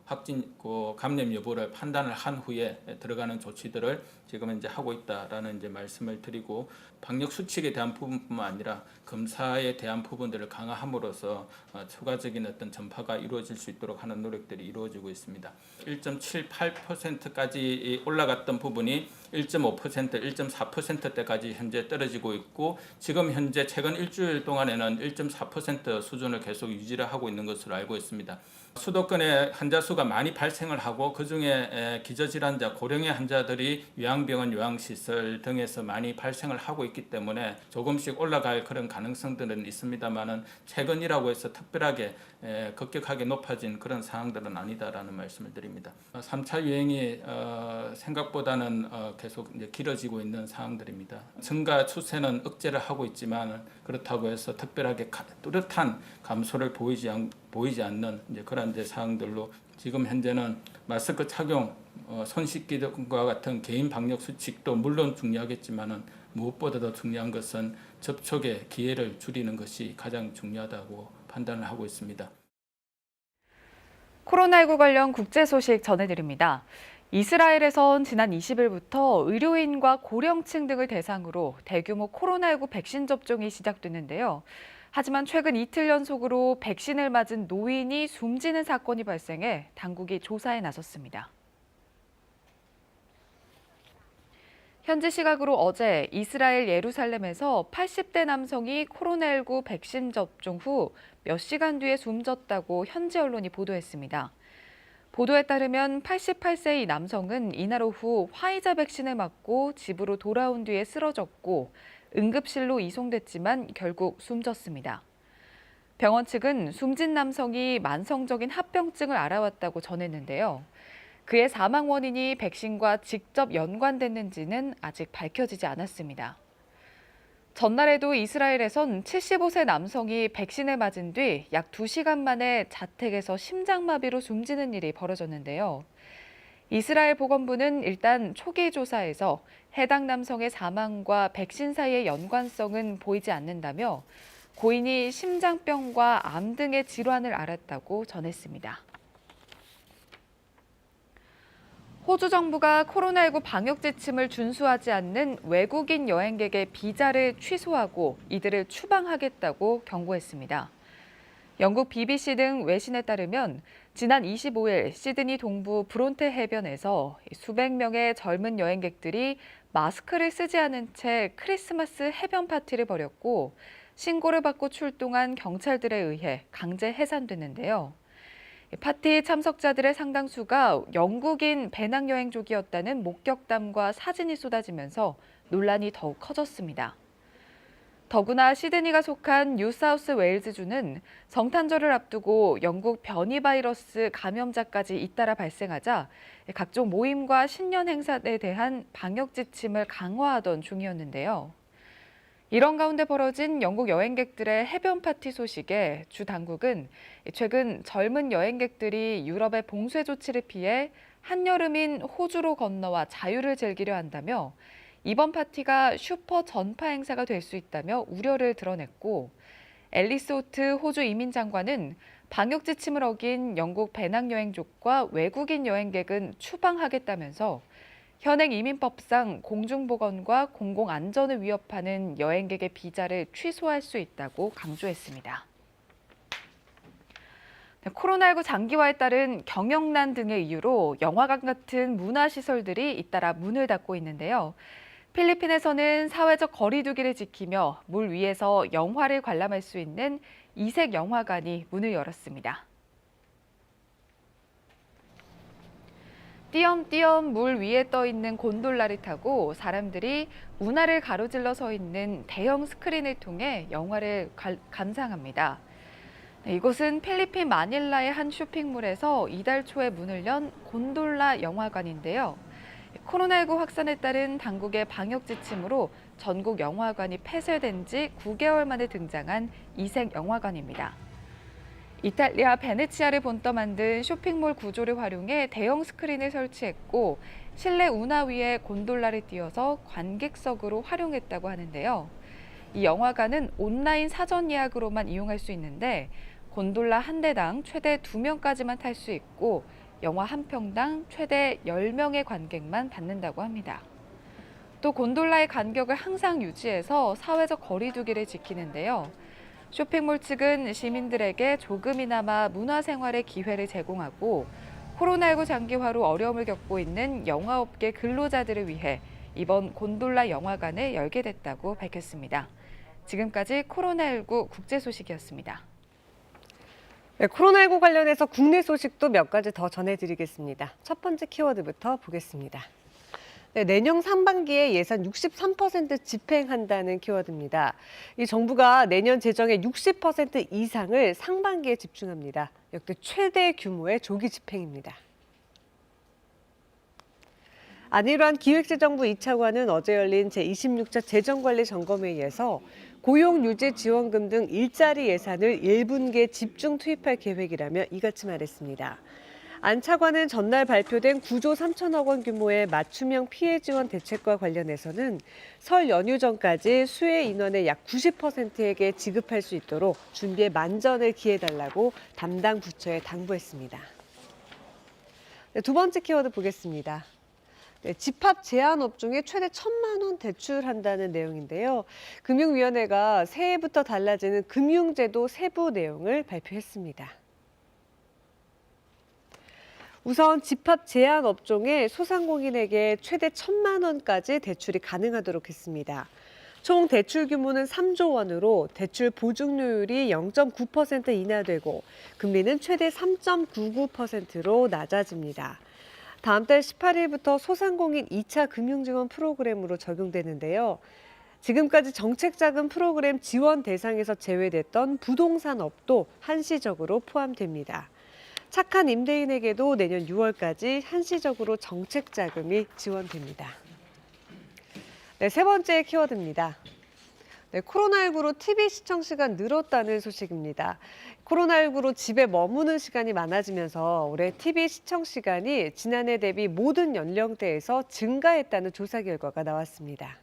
확진 감염 여부를 판단을 한 후에 들어가는 조치들을 지금 이제 하고 있다라는 이제 말씀을 드리고, 방역 수칙에 대한 부분뿐만 아니라 검사에 대한 부분들을 강화함으로써 추가적인 어떤 전파가 이루어질 수 있도록 하는 노력들이 이루어지고 있습니다. 1.78%까지 올라갔던 부분이 1.5%, 1.4%대까지 현재 떨어지고 있고, 지금 현재 최근 일주일 동안에는 1.4% 수준을 계속 유지를 하고 있는 것으로 알고 있습니다. 수도권에 환자 수가 많이 발생을 하고, 그중에 기저질환자, 고령의 환자들이 요양병원, 요양시설 등에서 많이 발생을 하고 있기 때문에 조금씩 올라갈 그런 가능성들은 있습니다만은 최근이라고 해서 특별하게 급격하게 높아진 그런 상황들은 아니다라는 말씀을 드립니다. 3차 유행이 생각보다는 계속 이제 길어지고 있는 상황들입니다. 증가 추세는 억제를 하고 있지만 그렇다고 해서 특별하게 뚜렷한 감소를 보이지 않는 이제 그런 이제 상황들로, 지금 현재는 마스크 착용, 손 씻기 등과 같은 개인 방역 수칙도 물론 중요하겠지만은 무엇보다 더 중요한 것은 접촉의 기회를 줄이는 것이 가장 중요하다고 판단을 하고 있습니다. 코로나19 관련 국제 소식 전해드립니다. 이스라엘에선 지난 20일부터 의료인과 고령층 등을 대상으로 대규모 코로나19 백신 접종이 시작됐는데요. 하지만 최근 이틀 연속으로 백신을 맞은 노인이 숨지는 사건이 발생해 당국이 조사에 나섰습니다. 현지 시각으로 어제 이스라엘 예루살렘에서 80대 남성이 코로나19 백신 접종 후 몇 시간 뒤에 숨졌다고 현지 언론이 보도했습니다. 보도에 따르면 88세의 남성은 이날 오후 화이자 백신을 맞고 집으로 돌아온 뒤에 쓰러졌고 응급실로 이송됐지만 결국 숨졌습니다. 병원 측은 숨진 남성이 만성적인 합병증을 앓아왔다고 전했는데요. 그의 사망 원인이 백신과 직접 연관됐는지는 아직 밝혀지지 않았습니다. 전날에도 이스라엘에선 75세 남성이 백신을 맞은 뒤 약 2시간 만에 자택에서 심장마비로 숨지는 일이 벌어졌는데요. 이스라엘 보건부는 일단 초기 조사에서 해당 남성의 사망과 백신 사이의 연관성은 보이지 않는다며 고인이 심장병과 암 등의 질환을 앓았다고 전했습니다. 호주 정부가 코로나19 방역 지침을 준수하지 않는 외국인 여행객의 비자를 취소하고 이들을 추방하겠다고 경고했습니다. 영국 BBC 등 외신에 따르면 지난 25일 시드니 동부 브론테 해변에서 수백 명의 젊은 여행객들이 마스크를 쓰지 않은 채 크리스마스 해변 파티를 벌였고 신고를 받고 출동한 경찰들에 의해 강제 해산됐는데요. 파티 참석자들의 상당수가 영국인 배낭여행족이었다는 목격담과 사진이 쏟아지면서 논란이 더욱 커졌습니다. 더구나 시드니가 속한 뉴사우스 웨일즈주는 성탄절을 앞두고 영국 변이 바이러스 감염자까지 잇따라 발생하자 각종 모임과 신년 행사에 대한 방역 지침을 강화하던 중이었는데요. 이런 가운데 벌어진 영국 여행객들의 해변 파티 소식에 주 당국은 최근 젊은 여행객들이 유럽의 봉쇄 조치를 피해 한여름인 호주로 건너와 자유를 즐기려 한다며 이번 파티가 슈퍼 전파 행사가 될 수 있다며 우려를 드러냈고, 앨리스 호트 호주 이민장관은 방역 지침을 어긴 영국 배낭여행족과 외국인 여행객은 추방하겠다면서 현행 이민법상 공중보건과 공공안전을 위협하는 여행객의 비자를 취소할 수 있다고 강조했습니다. 코로나19 장기화에 따른 경영난 등의 이유로 영화관 같은 문화시설들이 잇따라 문을 닫고 있는데요. 필리핀에서는 사회적 거리 두기를 지키며 물 위에서 영화를 관람할 수 있는 이색 영화관이 문을 열었습니다. 띄엄띄엄 물 위에 떠 있는 곤돌라를 타고 사람들이 운하를 가로질러 서 있는 대형 스크린을 통해 영화를 감상합니다. 이곳은 필리핀 마닐라의 한 쇼핑몰에서 이달 초에 문을 연 곤돌라 영화관인데요. 코로나19 확산에 따른 당국의 방역 지침으로 전국 영화관이 폐쇄된 지 9개월 만에 등장한 이색 영화관입니다. 이탈리아 베네치아를 본떠 만든 쇼핑몰 구조를 활용해 대형 스크린을 설치했고 실내 운하 위에 곤돌라를 띄워서 관객석으로 활용했다고 하는데요. 이 영화관은 온라인 사전 예약으로만 이용할 수 있는데 곤돌라 한 대당 최대 2명까지만 탈 수 있고 영화 한 평당 최대 10명의 관객만 받는다고 합니다. 또 곤돌라의 간격을 항상 유지해서 사회적 거리 두기를 지키는데요. 쇼핑몰 측은 시민들에게 조금이나마 문화생활의 기회를 제공하고 코로나19 장기화로 어려움을 겪고 있는 영화업계 근로자들을 위해 이번 곤돌라 영화관을 열게 됐다고 밝혔습니다. 지금까지 코로나19 국제 소식이었습니다. 네, 코로나19 관련해서 국내 소식도 몇 가지 더 전해드리겠습니다. 첫 번째 키워드부터 보겠습니다. 네, 내년 상반기에 예산 63% 집행한다는 키워드입니다. 이 정부가 내년 재정의 60% 이상을 상반기에 집중합니다. 역대 최대 규모의 조기 집행입니다. 안일환 기획재정부 2차관은 어제 열린 제26차 재정관리 점검회의에서 고용유지지원금 등 일자리 예산을 1분기에 집중 투입할 계획이라며 이같이 말했습니다. 안 차관은 전날 발표된 9조 3천억 원 규모의 맞춤형 피해 지원 대책과 관련해서는 설 연휴 전까지 수혜 인원의 약 90%에게 지급할 수 있도록 준비에 만전을 기해달라고 담당 부처에 당부했습니다. 네, 두 번째 키워드 보겠습니다. 네, 집합 제한 업종에 최대 1,000만 원 대출한다는 내용인데요. 금융위원회가 새해부터 달라지는 금융제도 세부 내용을 발표했습니다. 우선 집합 제한 업종의 소상공인에게 최대 1,000만 원까지 대출이 가능하도록 했습니다. 총 대출 규모는 3조 원으로 대출 보증료율이 0.9% 인하되고 금리는 최대 3.99%로 낮아집니다. 다음 달 18일부터 소상공인 2차 금융지원 프로그램으로 적용되는데요. 지금까지 정책자금 프로그램 지원 대상에서 제외됐던 부동산업도 한시적으로 포함됩니다. 착한 임대인에게도 내년 6월까지 한시적으로 정책자금이 지원됩니다. 네, 세 번째 키워드입니다. 네, 코로나19로 TV 시청 시간 늘었다는 소식입니다. 코로나19로 집에 머무는 시간이 많아지면서 올해 TV 시청 시간이 지난해 대비 모든 연령대에서 증가했다는 조사 결과가 나왔습니다.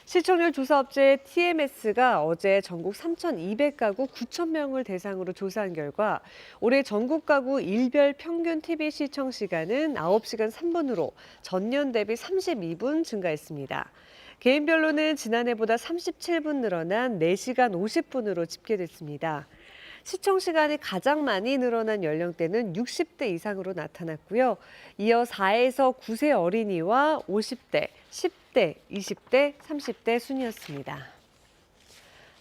시청률 조사업체 TMS가 어제 전국 3,200가구 9,000명을 대상으로 조사한 결과 올해 전국 가구 일별 평균 TV 시청 시간은 9시간 3분으로 전년 대비 32분 증가했습니다. 개인별로는 지난해보다 37분 늘어난 4시간 50분으로 집계됐습니다. 시청 시간이 가장 많이 늘어난 연령대는 60대 이상으로 나타났고요. 이어 4에서 9세 어린이와 50대, 10대, 20대, 30대 순이었습니다.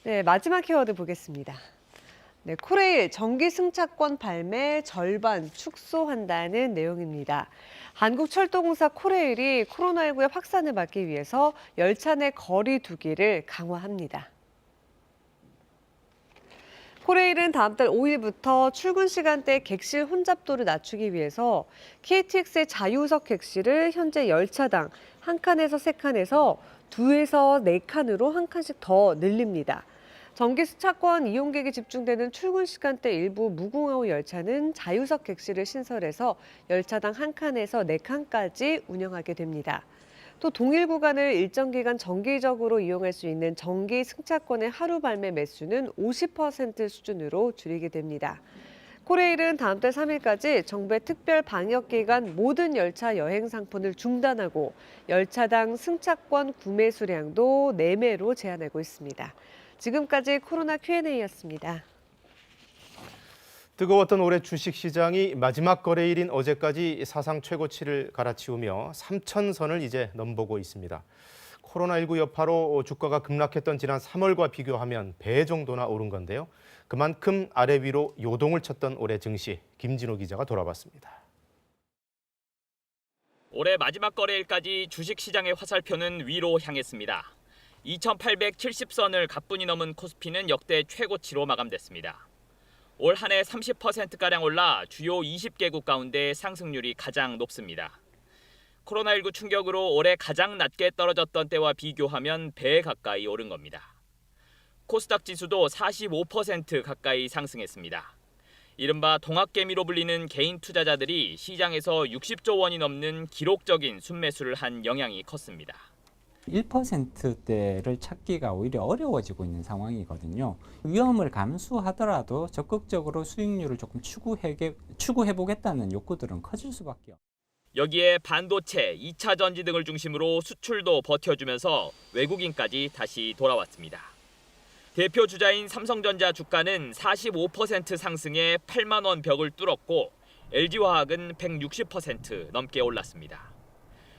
네, 마지막 키워드 보겠습니다. 네, 코레일 정기 승차권 발매 절반 축소한다는 내용입니다. 한국철도공사 코레일이 코로나19의 확산을 막기 위해서 열차 내 거리 두기를 강화합니다. 코레일은 다음 달 5일부터 출근 시간대 객실 혼잡도를 낮추기 위해서 KTX의 자유석 객실을 현재 열차당 1칸에서 3칸에서 2에서 4칸으로 한 칸씩 더 늘립니다. 정기 승차권 이용객이 집중되는 출근 시간대 일부 무궁화호 열차는 자유석 객실을 신설해서 열차당 1칸에서 4칸까지 운영하게 됩니다. 또 동일 구간을 일정 기간 정기적으로 이용할 수 있는 정기 승차권의 하루 발매 매수는 50% 수준으로 줄이게 됩니다. 코레일은 다음 달 3일까지 정부의 특별 방역 기간 모든 열차 여행 상품을 중단하고 열차당 승차권 구매 수량도 4매로 제한하고 있습니다. 지금까지 코로나 Q&A였습니다. 뜨거웠던 올해 주식시장이 마지막 거래일인 어제까지 사상 최고치를 갈아치우며 3,000선을 이제 넘보고 있습니다. 코로나19 여파로 주가가 급락했던 지난 3월과 비교하면 배 정도나 오른 건데요. 그만큼 아래 위로 요동을 쳤던 올해 증시, 김진호 기자가 돌아봤습니다. 올해 마지막 거래일까지 주식시장의 화살표는 위로 향했습니다. 2,870선을 가뿐히 넘은 코스피는 역대 최고치로 마감됐습니다. 올 한 해 30%가량 올라 주요 20개국 가운데 상승률이 가장 높습니다. 코로나19 충격으로 올해 가장 낮게 떨어졌던 때와 비교하면 배에 가까이 오른 겁니다. 코스닥 지수도 45% 가까이 상승했습니다. 이른바 동학개미로 불리는 개인 투자자들이 시장에서 60조 원이 넘는 기록적인 순매수를 한 영향이 컸습니다. 1%대를 찾기가 오히려 어려워지고 있는 상황이거든요. 위험을 감수하더라도 적극적으로 수익률을 조금 추구해보겠다는 욕구들은 커질 수밖에 없어요. 여기에 반도체, 2차 전지 등을 중심으로 수출도 버텨주면서 외국인까지 다시 돌아왔습니다. 대표 주자인 삼성전자 주가는 45% 상승해 8만 원 벽을 뚫었고 LG화학은 160% 넘게 올랐습니다.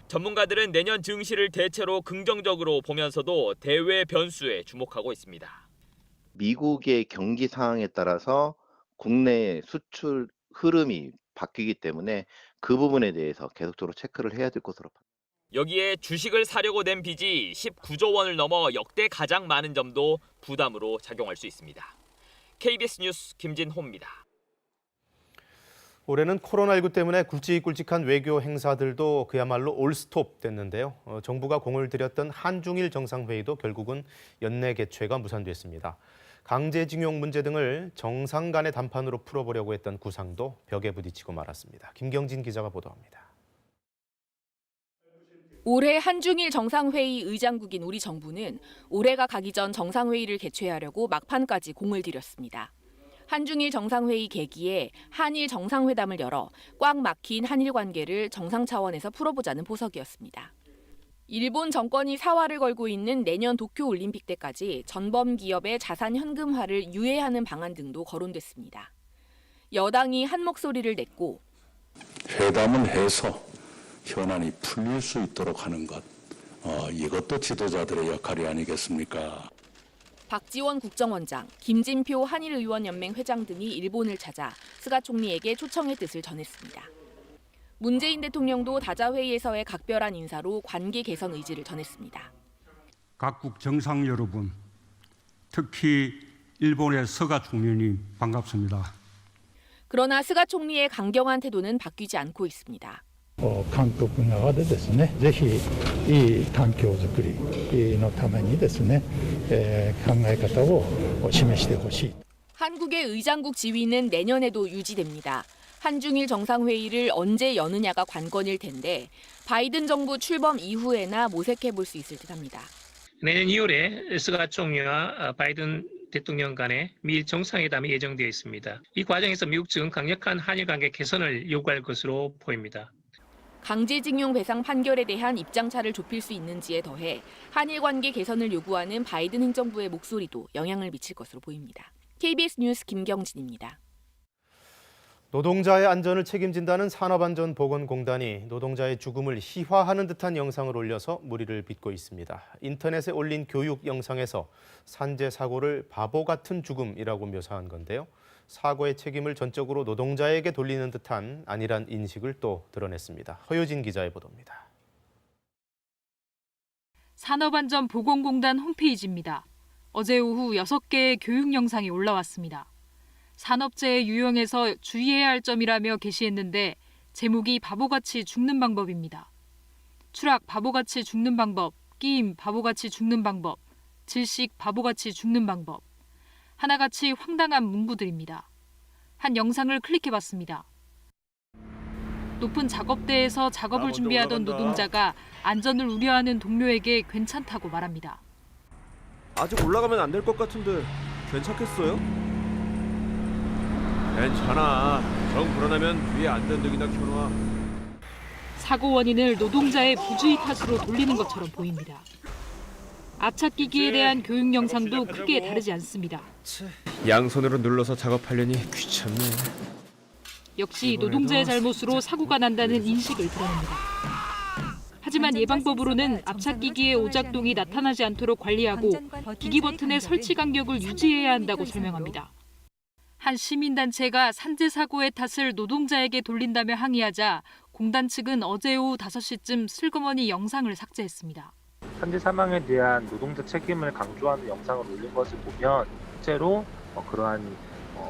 전문가들은 내년 증시를 대체로 긍정적으로 보면서도 대외 변수에 주목하고 있습니다. 미국의 경기 상황에 따라서 국내 수출 흐름이 바뀌기 때문에 그 부분에 대해서 계속적으로 체크를 해야 될 것으로 봅니다. 여기에 주식을 사려고 낸 빚이 19조 원을 넘어 역대 가장 많은 점도 부담으로 작용할 수 있습니다. KBS 뉴스 김진호입니다. 올해는 코로나19 때문에 굵직굵직한 외교 행사들도 그야말로 올스톱 됐는데요. 정부가 공을 들였던 한중일 정상회의도 결국은 연내 개최가 무산됐습니다. 강제징용 문제 등을 정상 간의 담판으로 풀어보려고 했던 구상도 벽에 부딪히고 말았습니다. 김경진 기자가 보도합니다. 올해 한중일 정상회의 의장국인 우리 정부는 올해가 가기 전 정상회의를 개최하려고 막판까지 공을 들였습니다. 한중일 정상회의 계기에 한일 정상회담을 열어 꽉 막힌 한일 관계를 정상 차원에서 풀어보자는 포석이었습니다. 일본 정권이 사활을 걸고 있는 내년 도쿄올림픽 때까지 전범 기업의 자산 현금화를 유예하는 방안 등도 거론됐습니다. 여당이 한 목소리를 냈고 회담을 해서 현안이 풀릴 수 있도록 하는 것, 이것도 지도자들의 역할이 아니겠습니까? 박지원 국정원장, 김진표 한일의원연맹 회장 등이 일본을 찾아 스가 총리에게 초청의 뜻을 전했습니다. 문재인 대통령도 다자회의에서의 각별한 인사로 관계 개선 의지를 전했습니다. 각국 정상 여러분, 특히 일본의 스가 총리님 반갑습니다. 그러나 스가 총리의 강경한 태도는 바뀌지 않고 있습니다. 韓国側でですね、ぜひいい環境づくりのためにですね、考え方を示してほしい。 한국의 의장국 지위는 내년에도 유지됩니다. 한중일 정상회의를 언제 여느냐가 관건일 텐데 바이든 정부 출범 이후에나 모색해 볼 수 있을 듯합니다. 내년 2월에 스가 총리와 바이든 대통령 간의 미 정상회담이 예정되어 있습니다. 이 과정에서 미국 측은 강력한 한일 관계 개선을 요구할 것으로 보입니다. 강제징용 배상 판결에 대한 입장차를 좁힐 수 있는지에 더해 한일 관계 개선을 요구하는 바이든 행정부의 목소리도 영향을 미칠 것으로 보입니다. KBS 뉴스 김경진입니다. 노동자의 안전을 책임진다는 산업안전보건공단이 노동자의 죽음을 희화하는 듯한 영상을 올려서 물의를 빚고 있습니다. 인터넷에 올린 교육 영상에서 산재 사고를 바보 같은 죽음이라고 묘사한 건데요. 사고의 책임을 전적으로 노동자에게 돌리는 듯한 안일한 인식을 또 드러냈습니다. 허효진 기자의 보도입니다. 산업안전보건공단 홈페이지입니다. 어제 오후 6개의 교육 영상이 올라왔습니다. 산업재해 유형에서 주의해야 할 점이라며 게시했는데 제목이 바보같이 죽는 방법입니다. 추락 바보같이 죽는 방법, 끼임 바보같이 죽는 방법, 질식 바보같이 죽는 방법. 하나같이 황당한 문구들입니다. 한 영상을 클릭해봤습니다. 높은 작업대에서 작업을 준비하던 노동자가 안전을 우려하는 동료에게 괜찮다고 말합니다. 아직 올라가면 안 될 것 같은데 괜찮겠어요? 괜찮아. 정 불어나면 뒤에 안전등이나 켜놔. 사고 원인을 노동자의 부주의 탓으로 돌리는 것처럼 보입니다. 앞찾기기에 대한 교육 영상도 크게 다르지 않습니다. 양손으로 눌러서 작업하려니 귀찮네. 역시 노동자의 잘못으로 사고가 난다는 인식을 드러냅니다. 하지만 예방법으로는 앞찾기기의 오작동이 나타나지 않도록 관리하고 기기 버튼의 설치 간격을 유지해야 한다고 설명합니다. 한 시민단체가 산재 사고의 탓을 노동자에게 돌린다며 항의하자 공단 측은 어제 오후 5시쯤 슬그머니 영상을 삭제했습니다. 산재 사망에 대한 노동자 책임을 강조하는 영상을 올린 것을 보면 실제로 그러한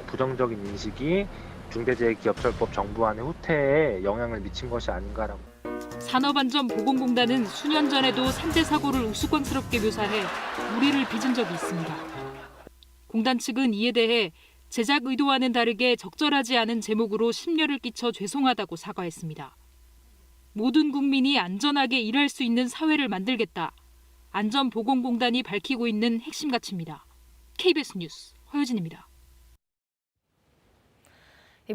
부정적인 인식이 중대재해기업처벌법 정부안의 후퇴에 영향을 미친 것이 아닌가라고. 산업안전보건공단은 수년 전에도 산재 사고를 우스꽝스럽게 묘사해 물의를 빚은 적이 있습니다. 공단 측은 이에 대해 제작 의도와는 다르게 적절하지 않은 제목으로 심려를 끼쳐 죄송하다고 사과했습니다. 모든 국민이 안전하게 일할 수 있는 사회를 만들겠다. 안전보건공단이 밝히고 있는 핵심 가치입니다. KBS 뉴스 허유진입니다.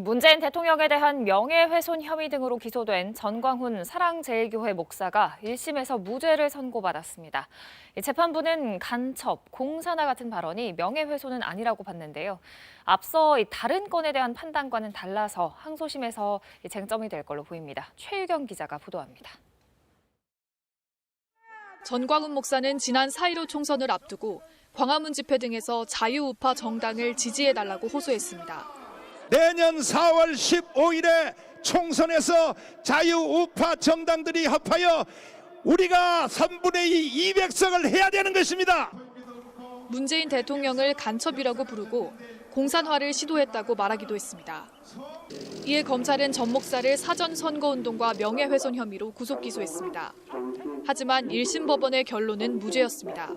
문재인 대통령에 대한 명예훼손 혐의 등으로 기소된 전광훈 사랑제일교회 목사가 1심에서 무죄를 선고받았습니다. 재판부는 간첩, 공사나 같은 발언이 명예훼손은 아니라고 봤는데요. 앞서 다른 건에 대한 판단과는 달라서 항소심에서 쟁점이 될 걸로 보입니다. 최유경 기자가 보도합니다. 전광훈 목사는 지난 4.15 총선을 앞두고 광화문 집회 등에서 자유우파 정당을 지지해달라고 호소했습니다. 내년 4월 15일에 총선에서 자유우파 정당들이 합하여 우리가 3분의 2 200석을 해야 되는 것입니다. 문재인 대통령을 간첩이라고 부르고 공산화를 시도했다고 말하기도 했습니다. 이에 검찰은 전 목사를 사전 선거운동과 명예훼손 혐의로 구속 기소했습니다. 하지만 1심 법원의 결론은 무죄였습니다.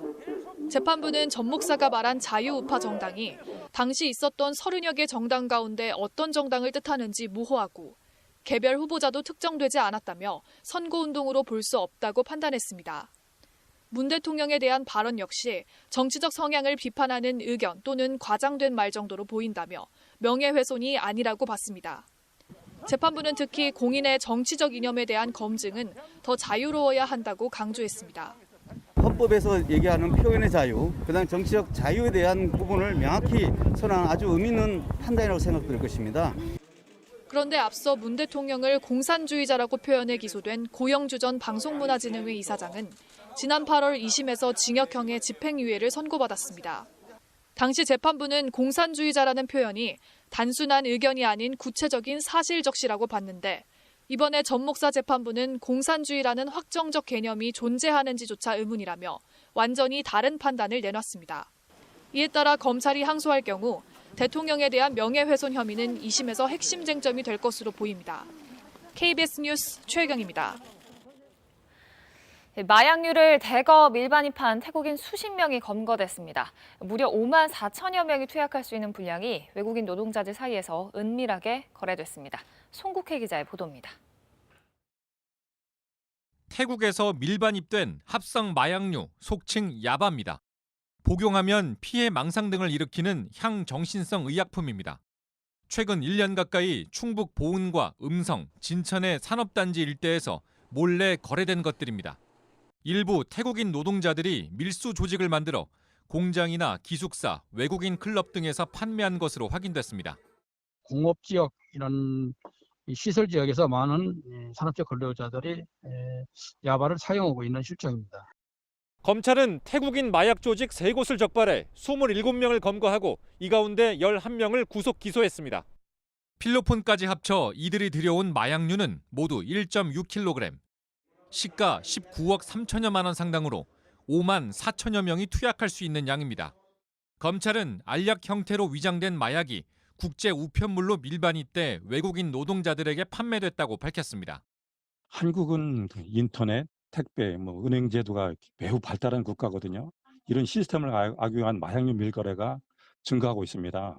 재판부는 전 목사가 말한 자유우파 정당이 당시 있었던 30여 개 정당 가운데 어떤 정당을 뜻하는지 모호하고 개별 후보자도 특정되지 않았다며 선거운동으로 볼 수 없다고 판단했습니다. 문 대통령에 대한 발언 역시 정치적 성향을 비판하는 의견 또는 과장된 말 정도로 보인다며 명예훼손이 아니라고 봤습니다. 재판부는 특히 공인의 정치적 이념에 대한 검증은 더 자유로워야 한다고 강조했습니다. 헌법에서 얘기하는 표현의 자유, 그다음 정치적 자유에 대한 부분을 명확히 선언한 아주 의미 있는 판단이라고 생각될 것입니다. 그런데 앞서 문 대통령을 공산주의자라고 표현해 기소된 고영주 전 방송문화진흥회 이사장은 지난 8월 2심에서 징역형의 집행유예를 선고받았습니다. 당시 재판부는 공산주의자라는 표현이 단순한 의견이 아닌 구체적인 사실적시라고 봤는데 이번에 전 목사 재판부는 공산주의라는 확정적 개념이 존재하는지조차 의문이라며 완전히 다른 판단을 내놨습니다. 이에 따라 검찰이 항소할 경우 대통령에 대한 명예훼손 혐의는 2심에서 핵심 쟁점이 될 것으로 보입니다. KBS 뉴스 최혜경입니다. 마약류를 대거 밀반입한 태국인 수십 명이 검거됐습니다. 무려 5만 4천여 명이 투약할 수 있는 분량이 외국인 노동자들 사이에서 은밀하게 거래됐습니다. 송국혜 기자의 보도입니다. 태국에서 밀반입된 합성 마약류, 속칭 야바입니다. 복용하면 피해 망상 등을 일으키는 향정신성 의약품입니다. 최근 1년 가까이 충북 보은과 음성, 진천의 산업단지 일대에서 몰래 거래된 것들입니다. 일부 태국인 노동자들이 밀수 조직을 만들어 공장이나 기숙사, 외국인 클럽 등에서 판매한 것으로 확인됐습니다. 공업지역 이런 시설 지역에서 많은 산업적 근로자들이 야바를 사용하고 있는 실정입니다. 검찰은 태국인 마약 조직 3곳을 적발해 27명을 검거하고 이 가운데 11명을 구속 기소했습니다. 필로폰까지 합쳐 이들이 들여온 마약류는 모두 1.6kg, 시가 19억 3천여만 원 상당으로 5만 4천여 명이 투약할 수 있는 양입니다. 검찰은 알약 형태로 위장된 마약이 국제 우편물로 밀반입돼 외국인 노동자들에게 판매됐다고 밝혔습니다. 한국은 인터넷, 택배, 은행 제도가 매우 발달한 국가거든요. 이런 시스템을 악용한 마약류 밀거래가 증가하고 있습니다.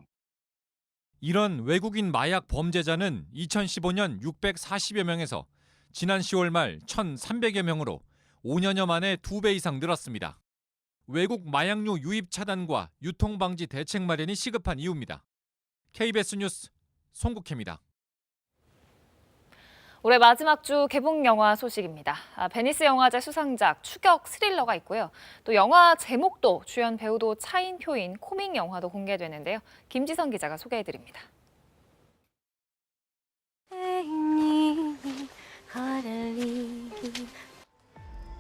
이런 외국인 마약 범죄자는 2015년 640여 명에서 지난 10월 말 1,300여 명으로 5년여 만에 2배 이상 늘었습니다. 외국 마약류 유입 차단과 유통 방지 대책 마련이 시급한 이유입니다. KBS 뉴스 송국혜입니다. 올해 마지막 주 개봉 영화 소식입니다. 베니스 영화제 수상작 추격 스릴러가 있고요. 또 영화 제목도 주연 배우도 차인표인 코믹 영화도 공개되는데요. 김지선 기자가 소개해드립니다.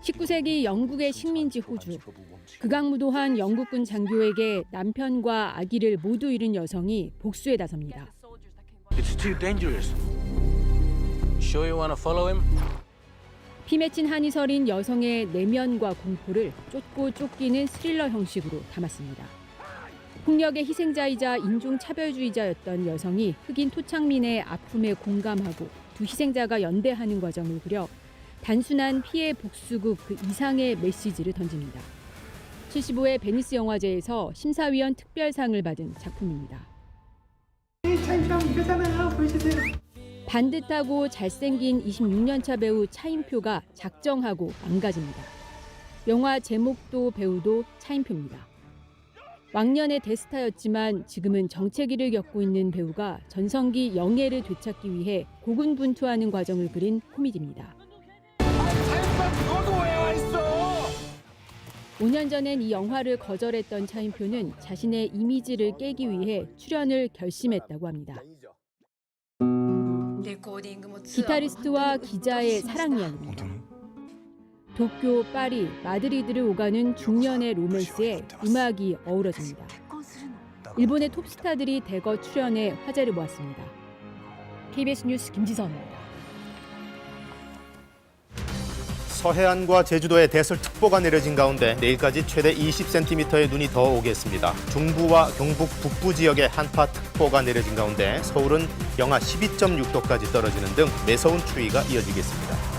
19세기 영국의 식민지 호주. 극악무도한 영국군 장교에게 남편과 아기를 모두 잃은 여성이 복수에 나섭니다. It's too dangerous. Sure you want to follow him? 피 맺힌 한이 서린 여성의 내면과 공포를 쫓고 쫓기는 스릴러 형식으로 담았습니다. 폭력의 희생자이자 인종차별주의자였던 여성이 흑인 토착민의 아픔에 공감하고 두 희생자가 연대하는 과정을 그려 단순한 피해 복수극 그 이상의 메시지를 던집니다. 75회 베니스 영화제에서 심사위원 특별상을 받은 작품입니다. 차인표 이거잖아요. 보여주세요. 반듯하고 잘생긴 26년차 배우 차인표가 작정하고 망가집니다. 영화 제목도 배우도 차인표입니다. 왕년의 대스타였지만 지금은 정체기를 겪고 있는 배우가 전성기 영예를 되찾기 위해 고군분투하는 과정을 그린 코미디입니다. 5년 전엔 이 영화를 거절했던 차인표는 자신의 이미지를 깨기 위해 출연을 결심했다고 합니다. 기타리스트와 기자의 사랑 이야기입니다. 도쿄, 파리, 마드리드를 오가는 중년의 로맨스에 음악이 어우러집니다. 일본의 톱스타들이 대거 출연해 화제를 모았습니다. KBS 뉴스 김지선입니다. 서해안과 제주도에 대설특보가 내려진 가운데 내일까지 최대 20cm의 눈이 더 오겠습니다. 중부와 경북 북부 지역에 한파특보가 내려진 가운데 서울은 영하 12.6도까지 떨어지는 등 매서운 추위가 이어지겠습니다.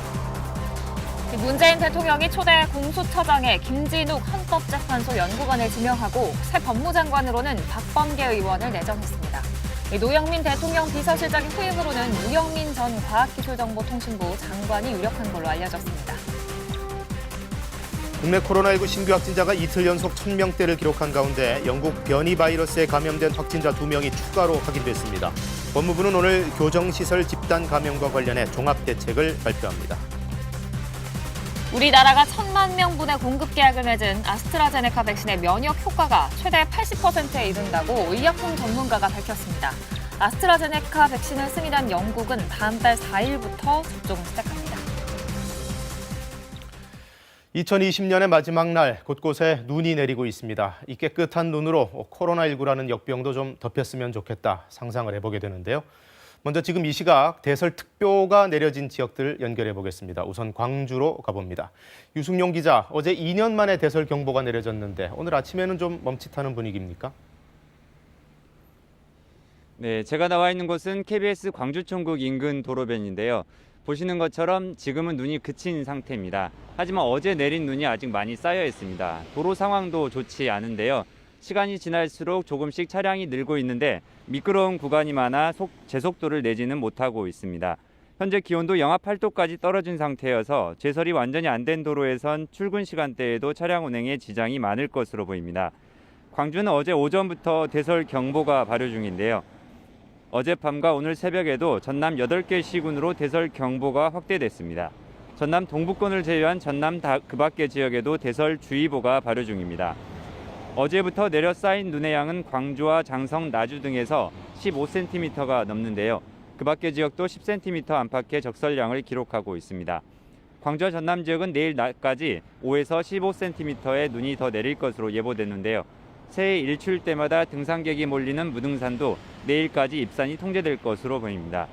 문재인 대통령이 초대 공수처장에 김진욱 헌법재판소 연구관을 지명하고 새 법무장관으로는 박범계 의원을 내정했습니다. 노영민 대통령 비서실장의 후임으로는 유영민 전 과학기술정보통신부 장관이 유력한 걸로 알려졌습니다. 국내 코로나19 신규 확진자가 이틀 연속 1000명대를 기록한 가운데 영국 변이 바이러스에 감염된 확진자 2명이 추가로 확인됐습니다. 법무부는 오늘 교정시설 집단 감염과 관련해 종합대책을 발표합니다. 우리나라가 1000만 명분의 공급 계약을 맺은 아스트라제네카 백신의 면역 효과가 최대 80%에 이른다고 의약품 전문가가 밝혔습니다. 아스트라제네카 백신을 승인한 영국은 다음 달 4일부터 접종을 시작합니다. 2020년의 마지막 날 곳곳에 눈이 내리고 있습니다. 이 깨끗한 눈으로 코로나19라는 역병도 좀 덮였으면 좋겠다 상상을 해보게 되는데요. 먼저 지금 이 시각 대설특보가 내려진 지역들 연결해 보겠습니다. 우선 광주로 가봅니다. 유승용 기자, 어제 2년 만에 대설 경보가 내려졌는데 오늘 아침에는 좀 멈칫하는 분위기입니까? 네, 제가 나와 있는 곳은 KBS 광주총국 인근 도로변인데요. 보시는 것처럼 지금은 눈이 그친 상태입니다. 하지만 어제 내린 눈이 아직 많이 쌓여 있습니다. 도로 상황도 좋지 않은데요. 시간이 지날수록 조금씩 차량이 늘고 있는데 미끄러운 구간이 많아 제속도를 내지는 못하고 있습니다. 현재 기온도 영하 8도까지 떨어진 상태여서 제설이 완전히 안 된 도로에선 출근 시간대에도 차량 운행에 지장이 많을 것으로 보입니다. 광주는 어제 오전부터 대설 경보가 발효 중인데요. 어젯밤과 오늘 새벽에도 전남 8개 시군으로 대설 경보가 확대됐습니다. 전남 동부권을 제외한 전남 그 밖의 지역에도 대설 주의보가 발효 중입니다. 어제부터 내려 쌓인 눈의 양은 광주와 장성, 나주 등에서 15cm가 넘는데요. 그 밖의 지역도 10cm 안팎의 적설량을 기록하고 있습니다. 광주와 전남 지역은 내일 낮까지 5에서 15cm의 눈이 더 내릴 것으로 예보됐는데요. 새해 일출 때마다 등산객이 몰리는 무등산도 내일까지 입산이 통제될 것으로 보입니다.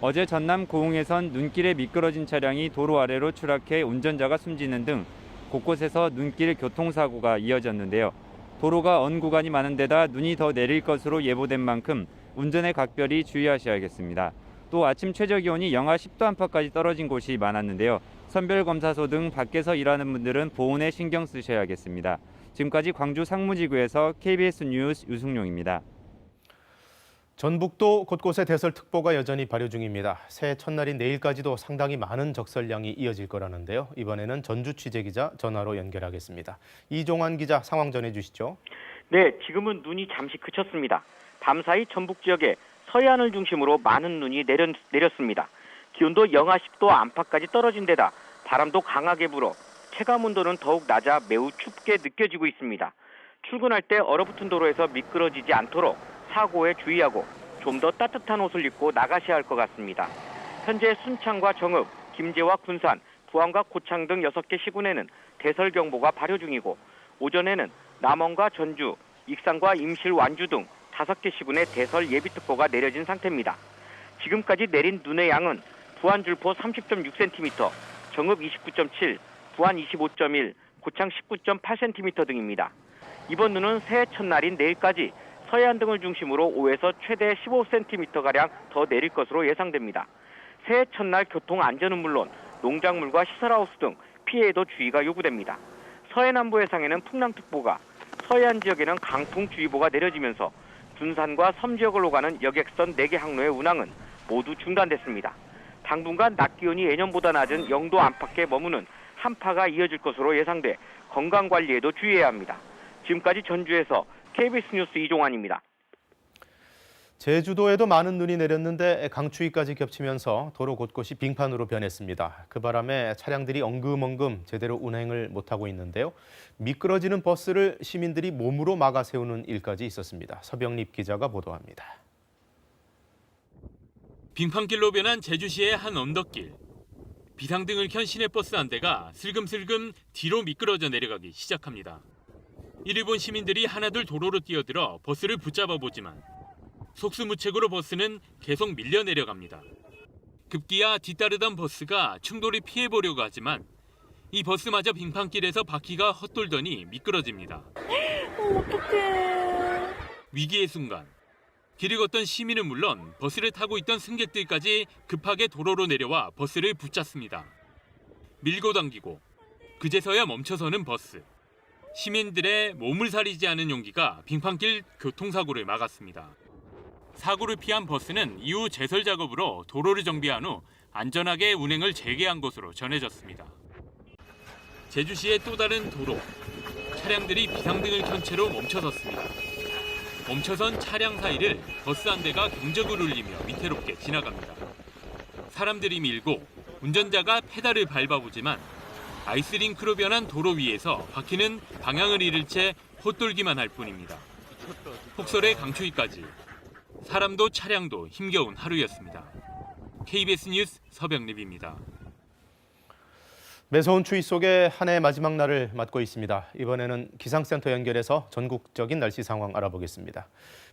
어제 전남 고흥에선 눈길에 미끄러진 차량이 도로 아래로 추락해 운전자가 숨지는 등 곳곳에서 눈길 교통사고가 이어졌는데요. 도로가 언 구간이 많은 데다 눈이 더 내릴 것으로 예보된 만큼 운전에 각별히 주의하셔야겠습니다. 또 아침 최저기온이 영하 10도 안팎까지 떨어진 곳이 많았는데요. 선별검사소 등 밖에서 일하는 분들은 보온에 신경 쓰셔야겠습니다. 지금까지 광주 상무지구에서 KBS 뉴스 유승용입니다. 전북도 곳곳에 대설특보가 여전히 발효 중입니다. 새해 첫날인 내일까지도 상당히 많은 적설량이 이어질 거라는데요. 이번에는 전주 취재기자 전화로 연결하겠습니다. 이종환 기자 상황 전해주시죠. 네, 지금은 눈이 잠시 그쳤습니다. 밤사이 전북 지역에 서해안을 중심으로 많은 눈이 내렸습니다. 기온도 영하 10도 안팎까지 떨어진 데다 바람도 강하게 불어 체감온도는 더욱 낮아 매우 춥게 느껴지고 있습니다. 출근할 때 얼어붙은 도로에서 미끄러지지 않도록 사고에 주의하고 좀 더 따뜻한 옷을 입고 나가셔야 할 것 같습니다. 현재 순창과 정읍, 김제와 군산, 부안과 고창 등 6개 시군에는 대설경보가 발효 중이고 오전에는 남원과 전주, 익산과 임실, 완주 등 5개 시군에 대설 예비특보가 내려진 상태입니다. 지금까지 내린 눈의 양은 부안 줄포 30.6cm, 정읍 29.7, 부안 25.1, 고창 19.8cm 등입니다. 이번 눈은 새해 첫날인 내일까지 서해안 등을 중심으로 5에서 최대 15cm가량 더 내릴 것으로 예상됩니다. 새해 첫날 교통 안전은 물론 농작물과 시설하우스 등 피해에도 주의가 요구됩니다. 서해 남부 해상에는 풍랑특보가, 서해안 지역에는 강풍주의보가 내려지면서 군산과 섬 지역을 오가는 여객선 4개 항로의 운항은 모두 중단됐습니다. 당분간 낮 기온이 예년보다 낮은 영도 안팎에 머무는 한파가 이어질 것으로 예상돼 건강관리에도 주의해야 합니다. 지금까지 전주에서 KBS 뉴스 이종환입니다. 제주도에도 많은 눈이 내렸는데 강추위까지 겹치면서 도로 곳곳이 빙판으로 변했습니다. 그 바람에 차량들이 엉금엉금 제대로 운행을 못하고 있는데요. 미끄러지는 버스를 시민들이 몸으로 막아 세우는 일까지 있었습니다. 서병립 기자가 보도합니다. 빙판길로 변한 제주시의 한 언덕길. 비상등을 켠 시내버스 한 대가 슬금슬금 뒤로 미끄러져 내려가기 시작합니다. 이를 본 시민들이 하나둘 도로로 뛰어들어 버스를 붙잡아 보지만 속수무책으로 버스는 계속 밀려 내려갑니다. 급기야 뒤따르던 버스가 충돌이 피해보려고 하지만 이 버스마저 빙판길에서 바퀴가 헛돌더니 미끄러집니다. 어떡해. 위기의 순간. 길을 걷던 시민은 물론 버스를 타고 있던 승객들까지 급하게 도로로 내려와 버스를 붙잡습니다. 밀고 당기고 그제서야 멈춰서는 버스. 시민들의 몸을 사리지 않은 용기가 빙판길 교통사고를 막았습니다. 사고를 피한 버스는 이후 제설 작업으로 도로를 정비한 후 안전하게 운행을 재개한 것으로 전해졌습니다. 제주시의 또 다른 도로. 차량들이 비상등을 켠 채로 멈춰섰습니다. 멈춰선 차량 사이를 버스 한 대가 경적을 울리며 위태롭게 지나갑니다. 사람들이 밀고 운전자가 페달을 밟아보지만 아이스링크로 변한 도로 위에서 바퀴는 방향을 잃을 채 헛돌기만 할 뿐입니다. 폭설에 강추위까지. 사람도 차량도 힘겨운 하루였습니다. KBS 뉴스 서병립입니다. 매서운 추위 속에 한 해 마지막 날을 맞고 있습니다. 이번에는 기상센터 연결해서 전국적인 날씨 상황 알아보겠습니다.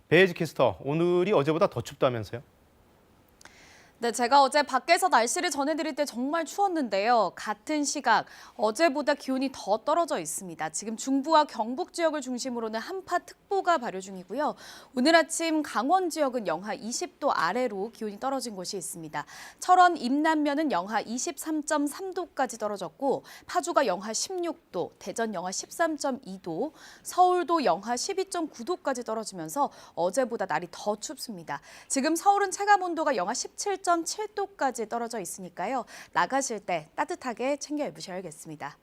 배혜지 캐스터, 오늘이 어제보다 더 춥다면서요? 네, 제가 어제 밖에서 날씨를 전해드릴 때 정말 추웠는데요. 같은 시각 어제보다 기온이 더 떨어져 있습니다. 지금 중부와 경북 지역을 중심으로는 한파특보가 발효 중이고요. 오늘 아침 강원 지역은 영하 20도 아래로 기온이 떨어진 곳이 있습니다. 철원 임남면은 영하 23.3도까지 떨어졌고 파주가 영하 16도, 대전 영하 13.2도, 서울도 영하 12.9도까지 떨어지면서 어제보다 날이 더 춥습니다. 지금 서울은 체감온도가 영하 17.7도까지 떨어져 있으니까요. 나가실 때 따뜻하게 챙겨 입으셔야겠습니다.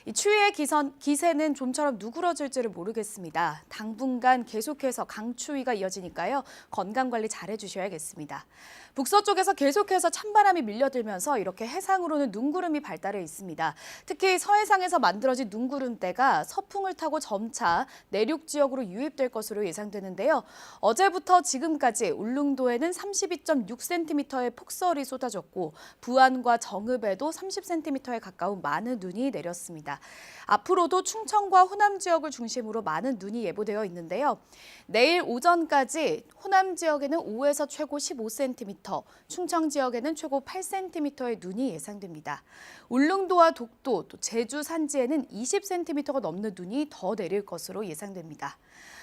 이 추위의 기세는 좀처럼 누그러질지를 모르겠습니다. 당분간 계속해서 강추위가 이어지니까요. 건강관리 잘 해주셔야겠습니다. 북서쪽에서 계속해서 찬바람이 밀려들면서 이렇게 해상으로는 눈구름이 발달해 있습니다. 특히 서해상에서 만들어진 눈구름대가 서풍을 타고 점차 내륙 지역으로 유입될 것으로 예상되는데요. 어제부터 지금까지 울릉도에는 32.6cm의 폭설이 쏟아졌고 부안과 정읍에도 30cm에 가까운 많은 눈이 내렸습니다. 앞으로도 충청과 호남 지역을 중심으로 많은 눈이 예보되어 있는데요. 내일 오전까지 호남 지역에는 5에서 최고 15cm, 충청 지역에는 최고 8cm의 눈이 예상됩니다. 울릉도와 독도, 또 제주 산지에는 20cm가 넘는 눈이 더 내릴 것으로 예상됩니다.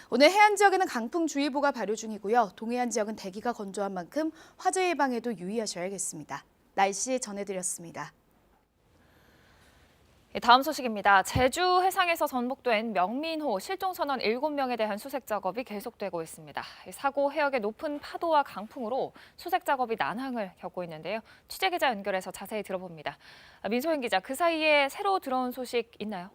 오늘 해안 지역에는 강풍주의보가 발효 중이고요. 동해안 지역은 대기가 건조한 만큼 화재 예방에도 유의하셔야겠습니다. 날씨 전해드렸습니다. 다음 소식입니다. 제주 해상에서 전복된 명민호 실종 선원 7명에 대한 수색 작업이 계속되고 있습니다. 사고 해역의 높은 파도와 강풍으로 수색 작업이 난항을 겪고 있는데요. 취재기자 연결해서 자세히 들어봅니다. 민소연 기자, 그 사이에 새로 들어온 소식 있나요?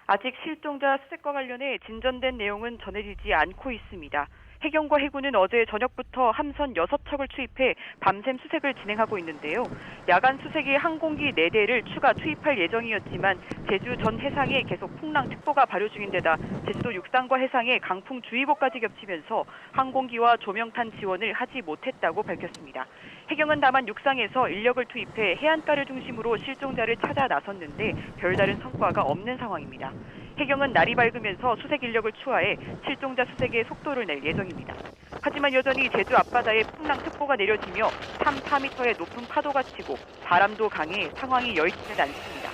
아직 실종자 수색과 관련해 진전된 내용은 전해지지 않고 있습니다. 해경과 해군은 어제 저녁부터 함선 6척을 투입해 밤샘 수색을 진행하고 있는데요. 야간 수색에 항공기 4대를 추가 투입할 예정이었지만 제주 전 해상에 계속 풍랑특보가 발효 중인 데다 제주도 육상과 해상에 강풍주의보까지 겹치면서 항공기와 조명탄 지원을 하지 못했다고 밝혔습니다. 해경은 다만 육상에서 인력을 투입해 해안가를 중심으로 실종자를 찾아 나섰는데 별다른 성과가 없는 상황입니다. 해경은 날이 밝으면서 수색 인력을 추가해 실종자 수색에 속도를 낼 예정입니다. 하지만 여전히 제주 앞바다에 풍랑특보가 내려지며 3, 4m의 높은 파도가 치고 바람도 강해 상황이 여의치는 않습니다.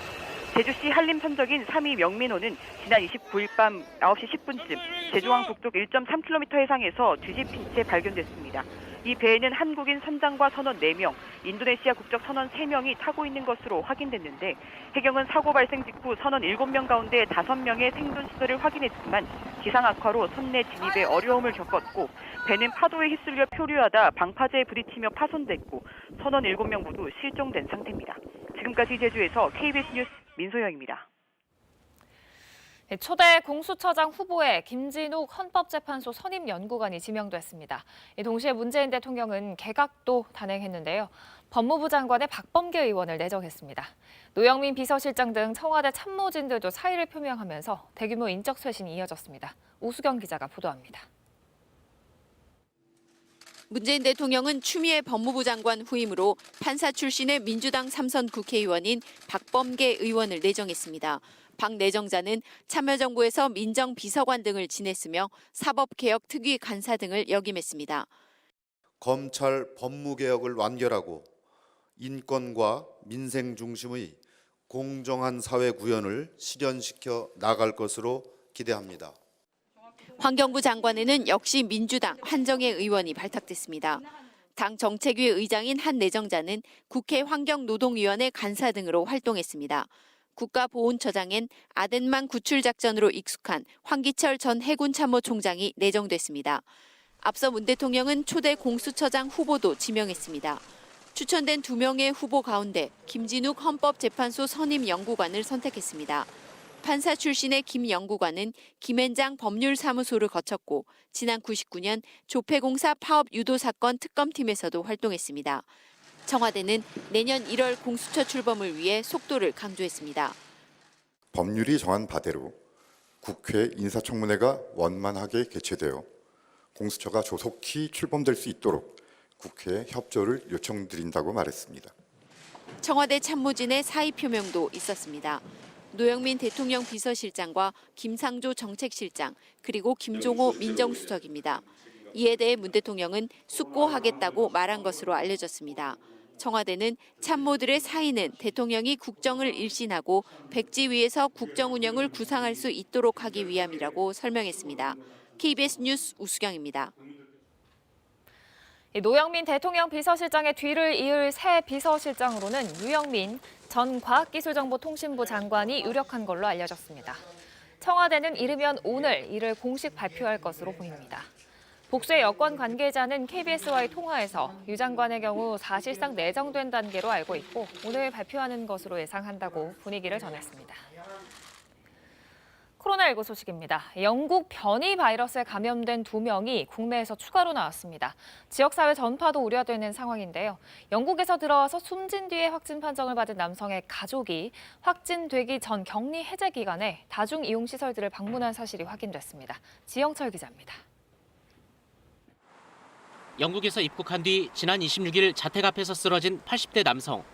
제주시 한림 선적인 3위 명민호는 지난 29일 밤 9시 10분쯤 제주항 북쪽 1.3km 해상에서 뒤집힌 채 발견됐습니다. 이 배에는 한국인 선장과 선원 4명, 인도네시아 국적 선원 3명이 타고 있는 것으로 확인됐는데 해경은 사고 발생 직후 선원 7명 가운데 5명의 생존 시설을 확인했지만 기상 악화로 선내 진입에 어려움을 겪었고 배는 파도에 휩쓸려 표류하다 방파제에 부딪히며 파손됐고 선원 7명 모두 실종된 상태입니다. 지금까지 제주에서 KBS 뉴스 민소영입니다. 초대 공수처장 후보에 김진욱 헌법재판소 선임연구관이 지명됐습니다. 동시에 문재인 대통령은 개각도 단행했는데요. 법무부 장관의 박범계 의원을 내정했습니다. 노영민 비서실장 등 청와대 참모진들도 사의를 표명하면서 대규모 인적 쇄신이 이어졌습니다. 우수경 기자가 보도합니다. 문재인 대통령은 추미애 법무부 장관 후임으로 판사 출신의 민주당 3선 국회의원인 박범계 의원을 내정했습니다. 박 내정자는 참여정부에서 민정비서관 등을 지냈으며 사법개혁 특위 간사 등을 역임했습니다. 검찰 법무개혁을 완결하고 인권과 민생 중심의 공정한 사회 구현을 실현시켜 나갈 것으로 기대합니다. 환경부 장관에는 역시 민주당 한정혜 의원이 발탁됐습니다. 당 정책위 의장인 한 내정자는 국회 환경노동위원회 간사 등으로 활동했습니다. 국가보훈처장엔 아덴만 구출작전으로 익숙한 황기철 전 해군참모총장이 내정됐습니다. 앞서 문 대통령은 초대 공수처장 후보도 지명했습니다. 추천된 2명의 후보 가운데 김진욱 헌법재판소 선임연구관을 선택했습니다. 판사 출신의 김 연구관은 김앤장 법률사무소를 거쳤고 지난 99년 조폐공사 파업 유도 사건 특검팀에서도 활동했습니다. 청와대는 내년 1월 공수처 출범을 위해 속도를 강조했습니다. 법률이 정한 바대로 국회 인사청문회가 원만하게 개최되어 공수처가 조속히 출범될 수 있도록 국회에 협조를 요청드린다고 말했습니다. 청와대 참모진의 사의 표명도 있었습니다. 노영민 대통령 비서실장과 김상조 정책실장 그리고 김종호 민정수석입니다. 이에 대해 문 대통령은 숙고하겠다고 말한 것으로 알려졌습니다. 청와대는 참모들의 사의는 대통령이 국정을 일신하고 백지 위에서 국정 운영을 구상할 수 있도록 하기 위함이라고 설명했습니다. KBS 뉴스 우수경입니다. 노영민 대통령 비서실장의 뒤를 이을 새 비서실장으로는 유영민 전 과학기술정보통신부 장관이 유력한 걸로 알려졌습니다. 청와대는 이르면 오늘 이를 공식 발표할 것으로 보입니다. 복수의 여권 관계자는 KBS와의 통화에서 유 장관의 경우 사실상 내정된 단계로 알고 있고 오늘 발표하는 것으로 예상한다고 분위기를 전했습니다. 코로나19 소식입니다. 영국 변이 바이러스에 감염된 2명이 국내에서 추가로 나왔습니다. 지역사회 전파도 우려되는 상황인데요. 영국에서 들어와서 숨진 뒤에 확진 판정을 받은 남성의 가족이 확진되기 전 격리 해제 기간에 다중이용시설들을 방문한 사실이 확인됐습니다. 지영철 기자입니다. 영국에서 입국한 뒤 지난 26일 자택 앞에서 쓰러진 80대 남성.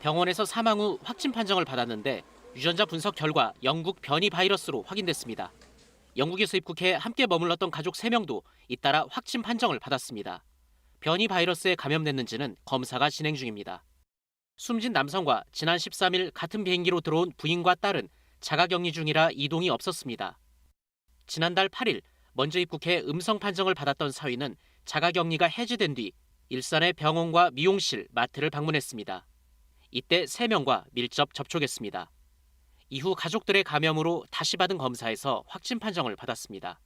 병원에서 사망 후 확진 판정을 받았는데 유전자 분석 결과 영국 변이 바이러스로 확인됐습니다. 영국에서 입국해 함께 머물렀던 가족 3명도 잇따라 확진 판정을 받았습니다. 변이 바이러스에 감염됐는지는 검사가 진행 중입니다. 숨진 남성과 지난 13일 같은 비행기로 들어온 부인과 딸은 자가격리 중이라 이동이 없었습니다. 지난달 8일 먼저 입국해 음성 판정을 받았던 사위는 자가격리가 해제된 뒤 일산의 병원과 미용실, 마트를 방문했습니다. 이때 3명과 밀접 접촉했습니다. 이후 가족들의 감염으로 다시 받은 검사에서 확진 판정을 받았습니다.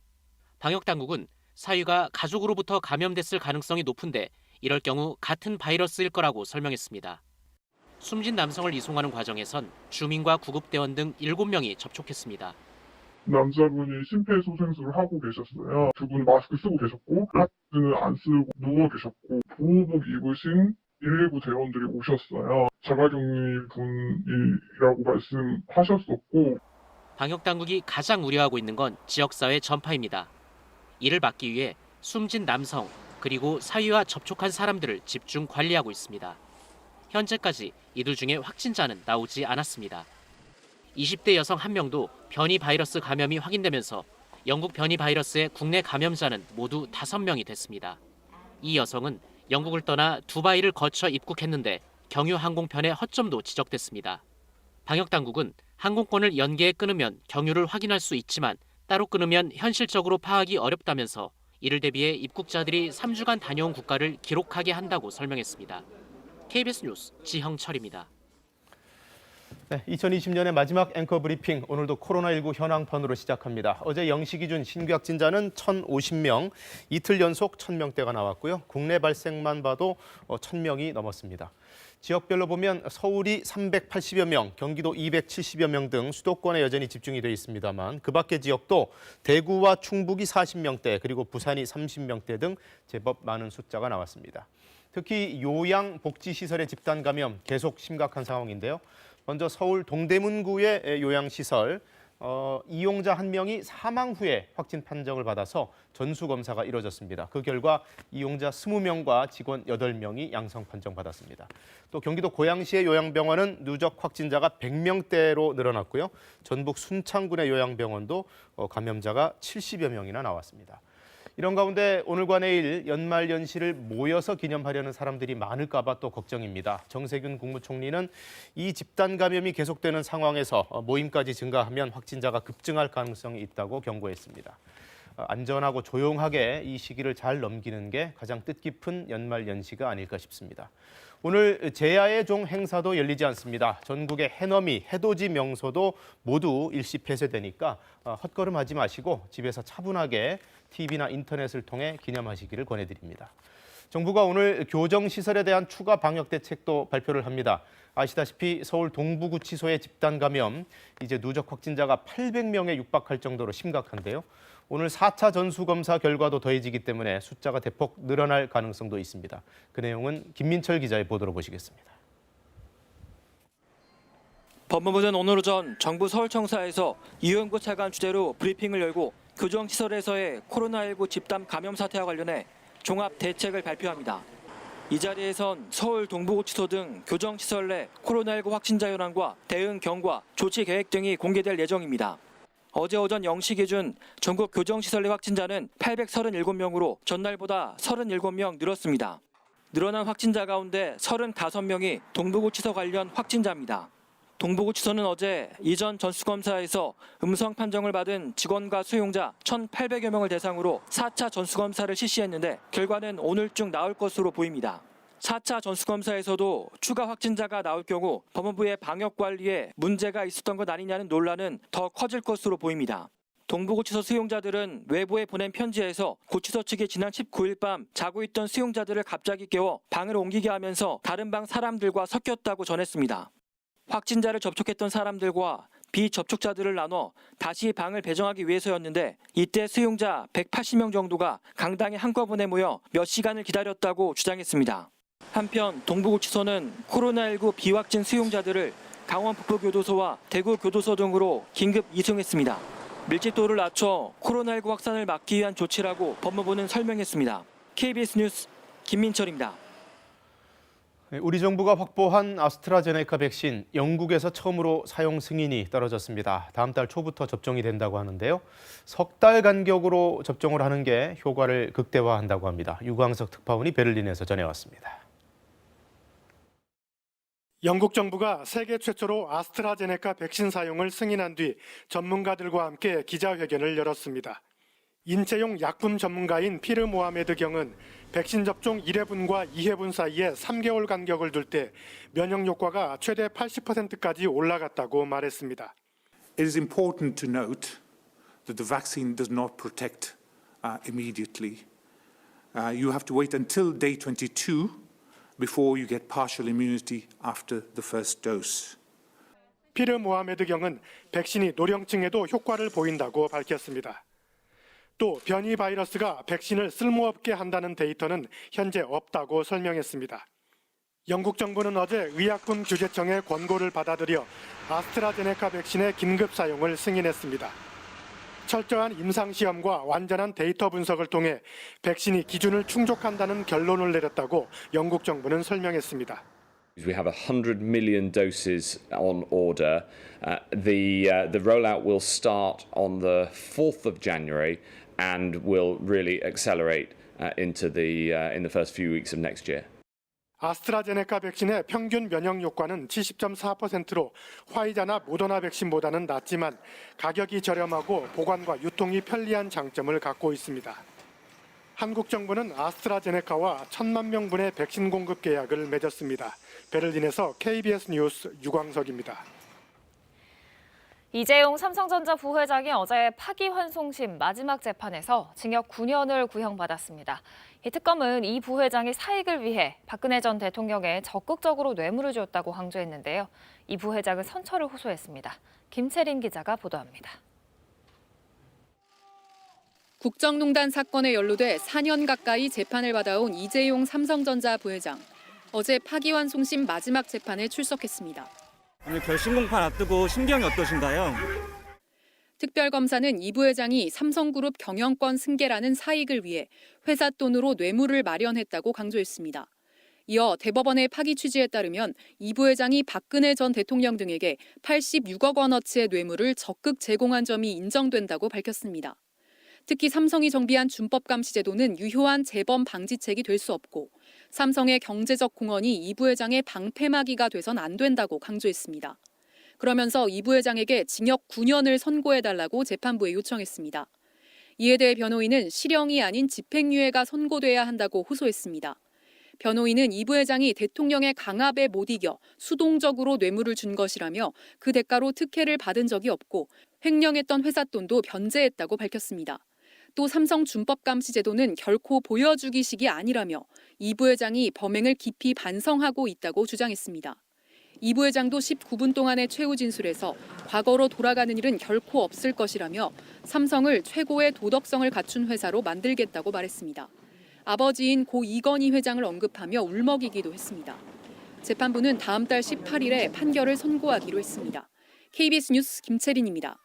방역당국은 사위가 가족으로부터 감염됐을 가능성이 높은데 이럴 경우 같은 바이러스일 거라고 설명했습니다. 숨진 남성을 이송하는 과정에선 주민과 구급대원 등 7명이 접촉했습니다. 남자분이 심폐소생술을 하고 계셨어요. 두 분 마스크 쓰고 계셨고 마스크는 안 쓰고 누워 계셨고 보호복 입으신 119 대원들이 오셨어요. 자가격리 분이라고 말씀하셨었고. 방역당국이 가장 우려하고 있는 건 지역사회 전파입니다. 이를 막기 위해 숨진 남성 그리고 사위와 접촉한 사람들을 집중 관리하고 있습니다. 현재까지 이들 중에 확진자는 나오지 않았습니다. 20대 여성 1명도 변이 바이러스 감염이 확인되면서 영국 변이 바이러스의 국내 감염자는 모두 5명이 됐습니다. 이 여성은 영국을 떠나 두바이를 거쳐 입국했는데 경유 항공편의 허점도 지적됐습니다. 방역당국은 항공권을 연계해 끊으면 경유를 확인할 수 있지만 따로 끊으면 현실적으로 파악이 어렵다면서 이를 대비해 입국자들이 3주간 다녀온 국가를 기록하게 한다고 설명했습니다. KBS 뉴스 지형철입니다. 네, 2020년의 마지막 앵커 브리핑, 오늘도 코로나19 현황편으로 시작합니다. 어제 0시 기준 신규 확진자는 1,050명, 이틀 연속 1,000명대가 나왔고요. 국내 발생만 봐도 1,000명이 넘었습니다. 지역별로 보면 서울이 380여 명, 경기도 270여 명 등 수도권에 여전히 집중이 돼 있습니다만 그 밖의 지역도 대구와 충북이 40명대, 그리고 부산이 30명대 등 제법 많은 숫자가 나왔습니다. 특히 요양복지시설의 집단 감염 계속 심각한 상황인데요. 먼저 서울 동대문구의 요양시설, 이용자 1명이 사망 후에 확진 판정을 받아서 전수검사가 이뤄졌습니다. 그 결과 이용자 20명과 직원 8명이 양성 판정받았습니다. 또 경기도 고양시의 요양병원은 누적 확진자가 100명대로 늘어났고요. 전북 순창군의 요양병원도 감염자가 70여 명이나 나왔습니다. 이런 가운데 오늘과 내일 연말연시를 모여서 기념하려는 사람들이 많을까 봐 또 걱정입니다. 정세균 국무총리는 이 집단 감염이 계속되는 상황에서 모임까지 증가하면 확진자가 급증할 가능성이 있다고 경고했습니다. 안전하고 조용하게 이 시기를 잘 넘기는 게 가장 뜻깊은 연말연시가 아닐까 싶습니다. 오늘 제야의 종 행사도 열리지 않습니다. 전국의 해넘이, 해돋이 명소도 모두 일시 폐쇄되니까 헛걸음하지 마시고 집에서 차분하게 TV나 인터넷을 통해 기념하시기를 권해드립니다. 정부가 오늘 교정시설에 대한 추가 방역 대책도 발표를 합니다. 아시다시피 서울 동부구치소의 집단 감염, 이제 누적 확진자가 800명에 육박할 정도로 심각한데요. 오늘 4차 전수검사 결과도 더해지기 때문에 숫자가 대폭 늘어날 가능성도 있습니다. 그 내용은 김민철 기자의 보도로 보시겠습니다. 법무부는 오늘 오전 정부 서울청사에서 이용구 차관 주재로 브리핑을 열고 교정시설에서의 코로나19 집단 감염 사태와 관련해 종합 대책을 발표합니다. 이 자리에선 서울 동부구치소 등 교정시설 내 코로나19 확진자 현황과 대응 경과, 조치 계획 등이 공개될 예정입니다. 어제 오전 0시 기준 전국 교정시설 내 확진자는 837명으로 전날보다 37명 늘었습니다. 늘어난 확진자 가운데 35명이 동부구치소 관련 확진자입니다. 동부구치소는 어제 이전 전수검사에서 음성 판정을 받은 직원과 수용자 1,800여 명을 대상으로 4차 전수검사를 실시했는데 결과는 오늘 중 나올 것으로 보입니다. 4차 전수검사에서도 추가 확진자가 나올 경우 법무부의 방역관리에 문제가 있었던 것 아니냐는 논란은 더 커질 것으로 보입니다. 동부구치소 수용자들은 외부에 보낸 편지에서 구치소 측이 지난 19일 밤 자고 있던 수용자들을 갑자기 깨워 방을 옮기게 하면서 다른 방 사람들과 섞였다고 전했습니다. 확진자를 접촉했던 사람들과 비접촉자들을 나눠 다시 방을 배정하기 위해서였는데 이때 수용자 180명 정도가 강당에 한꺼번에 모여 몇 시간을 기다렸다고 주장했습니다. 한편 동부구치소는 코로나19 비확진 수용자들을 강원 북부교도소와 대구교도소 등으로 긴급 이송했습니다. 밀집도를 낮춰 코로나19 확산을 막기 위한 조치라고 법무부는 설명했습니다. KBS 뉴스 김민철입니다. 우리 정부가 확보한 아스트라제네카 백신, 영국에서 처음으로 사용 승인이 떨어졌습니다. 다음 달 초부터 접종이 된다고 하는데요. 석 달 간격으로 접종을 하는 게 효과를 극대화한다고 합니다. 유광석 특파원이 베를린에서 전해왔습니다. 영국 정부가 세계 최초로 아스트라제네카 백신 사용을 승인한 뒤 전문가들과 함께 기자회견을 열었습니다. 인체용 약품 전문가인 피르 모하메드 경은 백신 접종 1회분과 2회분 사이에 3개월 간격을 둘 때 면역 효과가 최대 80%까지 올라갔다고 말했습니다. It is important to note that the vaccine does not protect immediately. You have to wait until day 22 before you get partial immunity after the first dose. 피르 모하메드 경은 백신이 노령층에도 효과를 보인다고 밝혔습니다. 또 변이 바이러스가 백신을 쓸모없게 한다는 데이터는 현재 없다고 설명했습니다. 영국 정부는 어제 의약품 규제청의 권고를 받아들여 아스트라제네카 백신의 긴급 사용을 승인했습니다. 철저한 임상시험과 완전한 데이터 분석을 통해 백신이 기준을 충족한다는 결론을 내렸다고 영국 정부는 설명했습니다. We have 100 million doses on order. The rollout will start on the 4th of January and will really accelerate in the first few weeks of next year. 아스트라제네카 백신의 평균 면역 효과는 70.4%로 화이자나 모더나 백신보다는 낮지만 가격이 저렴하고 보관과 유통이 편리한 장점을 갖고 있습니다. 한국 정부는 아스트라제네카와 1,000만 명분의 백신 공급 계약을 맺었습니다. 베를린에서 KBS 뉴스 유광석입니다. 이재용 삼성전자 부회장이 어제 파기환송심 마지막 재판에서 징역 9년을 구형받았습니다. 이 특검은 이 부회장이 사익을 위해 박근혜 전 대통령에 적극적으로 뇌물을 줬다고 강조했는데요. 이 부회장은 선처를 호소했습니다. 김채린 기자가 보도합니다. 국정농단 사건에 연루돼 4년 가까이 재판을 받아온 이재용 삼성전자 부회장. 어제 파기환송심 마지막 재판에 출석했습니다. 오늘 결심 공판 앞두고 심경이 어떠신가요? 특별검사는 이 부회장이 삼성그룹 경영권 승계라는 사익을 위해 회사 돈으로 뇌물을 마련했다고 강조했습니다. 이어 대법원의 파기 취지에 따르면 이 부회장이 박근혜 전 대통령 등에게 86억 원어치의 뇌물을 적극 제공한 점이 인정된다고 밝혔습니다. 특히 삼성이 정비한 준법감시제도는 유효한 재범 방지책이 될 수 없고 삼성의 경제적 공헌이 이 부회장의 방패막이가 돼선 안 된다고 강조했습니다. 그러면서 이 부회장에게 징역 9년을 선고해달라고 재판부에 요청했습니다. 이에 대해 변호인은 실형이 아닌 집행유예가 선고돼야 한다고 호소했습니다. 변호인은 이 부회장이 대통령의 강압에 못 이겨 수동적으로 뇌물을 준 것이라며 그 대가로 특혜를 받은 적이 없고 횡령했던 회사 돈도 변제했다고 밝혔습니다. 또 삼성 준법감시제도는 결코 보여주기식이 아니라며 이 부회장이 범행을 깊이 반성하고 있다고 주장했습니다. 이 부회장도 19분 동안의 최후 진술에서 과거로 돌아가는 일은 결코 없을 것이라며 삼성을 최고의 도덕성을 갖춘 회사로 만들겠다고 말했습니다. 아버지인 고 이건희 회장을 언급하며 울먹이기도 했습니다. 재판부는 다음 달 18일에 판결을 선고하기로 했습니다. KBS 뉴스 김채린입니다.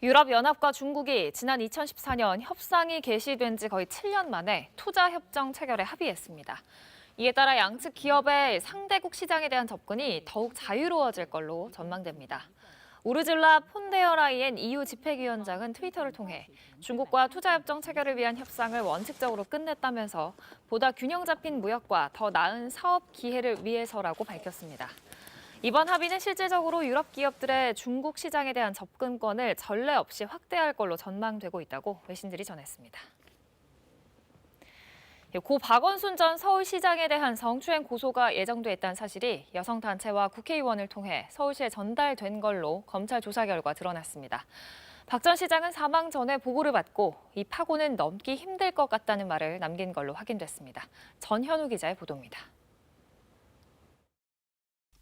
유럽연합과 중국이 지난 2014년 협상이 개시된 지 거의 7년 만에 투자협정 체결에 합의했습니다. 이에 따라 양측 기업의 상대국 시장에 대한 접근이 더욱 자유로워질 걸로 전망됩니다. 우르줄라 폰데어라이엔 EU 집행위원장은 트위터를 통해 중국과 투자협정 체결을 위한 협상을 원칙적으로 끝냈다면서 보다 균형 잡힌 무역과 더 나은 사업 기회를 위해서라고 밝혔습니다. 이번 합의는 실질적으로 유럽 기업들의 중국 시장에 대한 접근권을 전례 없이 확대할 걸로 전망되고 있다고 외신들이 전했습니다. 고 박원순 전 서울시장에 대한 성추행 고소가 예정돼 있다는 사실이 여성단체와 국회의원을 통해 서울시에 전달된 걸로 검찰 조사 결과 드러났습니다. 박 전 시장은 사망 전에 보고를 받고 이 파고는 넘기 힘들 것 같다는 말을 남긴 걸로 확인됐습니다. 전현우 기자의 보도입니다.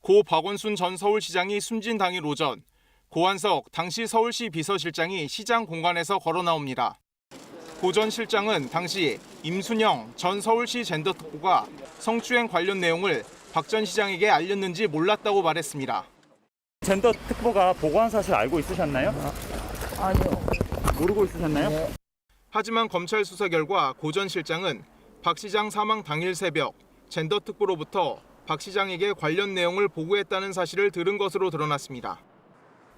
고 박원순 전 서울시장이 숨진 당일 오전, 고한석 당시 서울시 비서실장이 시장 공간에서 걸어 나옵니다. 고 전 실장은 당시 임순영 전 서울시 젠더특보가 성추행 관련 내용을 박 전 시장에게 알렸는지 몰랐다고 말했습니다. 젠더특보가 보고한 사실 알고 있으셨나요? 아니요. 모르고 있으셨나요? 하지만 검찰 수사 결과 고 전 실장은 박 시장 사망 당일 새벽 젠더특보로부터 박 시장에게 관련 내용을 보고했다는 사실을 들은 것으로 드러났습니다.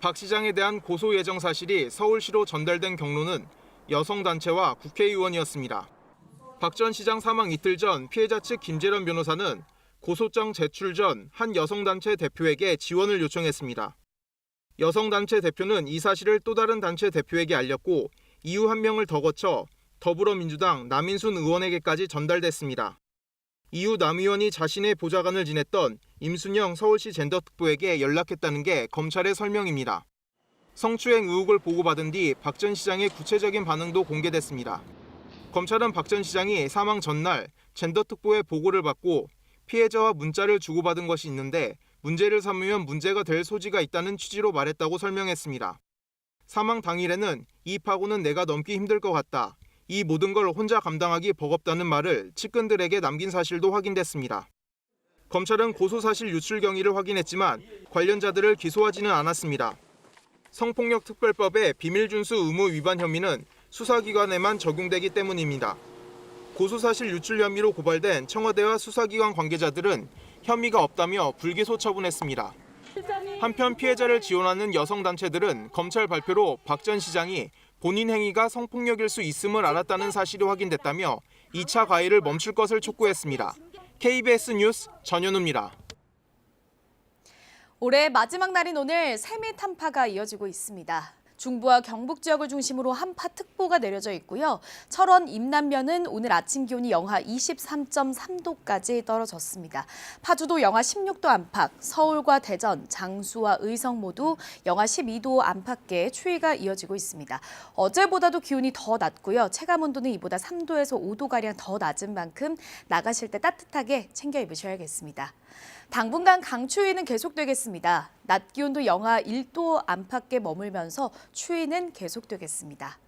박 시장에 대한 고소 예정 사실이 서울시로 전달된 경로는 여성단체와 국회의원이었습니다. 박 전 시장 사망 이틀 전 피해자 측 김재련 변호사는 고소장 제출 전 한 여성단체 대표에게 지원을 요청했습니다. 여성단체 대표는 이 사실을 또 다른 단체 대표에게 알렸고 이후 한 명을 더 거쳐 더불어민주당 남인순 의원에게까지 전달됐습니다. 이후 남 의원이 자신의 보좌관을 지냈던 임순영 서울시 젠더특보에게 연락했다는 게 검찰의 설명입니다. 성추행 의혹을 보고받은 뒤 박 전 시장의 구체적인 반응도 공개됐습니다. 검찰은 박 전 시장이 사망 전날 젠더특보의 보고를 받고 피해자와 문자를 주고받은 것이 있는데 문제를 삼으면 문제가 될 소지가 있다는 취지로 말했다고 설명했습니다. 사망 당일에는 이 파고는 내가 넘기 힘들 것 같다. 이 모든 걸 혼자 감당하기 버겁다는 말을 측근들에게 남긴 사실도 확인됐습니다. 검찰은 고소사실 유출 경위를 확인했지만 관련자들을 기소하지는 않았습니다. 성폭력특별법의 비밀준수 의무 위반 혐의는 수사기관에만 적용되기 때문입니다. 고소사실 유출 혐의로 고발된 청와대와 수사기관 관계자들은 혐의가 없다며 불기소 처분했습니다. 한편 피해자를 지원하는 여성단체들은 검찰 발표로 박 전 시장이 본인 행위가 성폭력일 수 있음을 알았다는 사실이 확인됐다며 2차 가해를 멈출 것을 촉구했습니다. KBS 뉴스 전현우입니다. 올해 마지막 날인 오늘 세미 탄파가 이어지고 있습니다. 중부와 경북 지역을 중심으로 한파특보가 내려져 있고요. 철원, 임남면은 오늘 아침 기온이 영하 23.3도까지 떨어졌습니다. 파주도 영하 16도 안팎, 서울과 대전, 장수와 의성 모두 영하 12도 안팎의 추위가 이어지고 있습니다. 어제보다도 기온이 더 낮고요. 체감온도는 이보다 3도에서 5도가량 더 낮은 만큼 나가실 때 따뜻하게 챙겨 입으셔야겠습니다. 당분간 강추위는 계속되겠습니다. 낮 기온도 영하 1도 안팎에 머물면서 추위는 계속되겠습니다.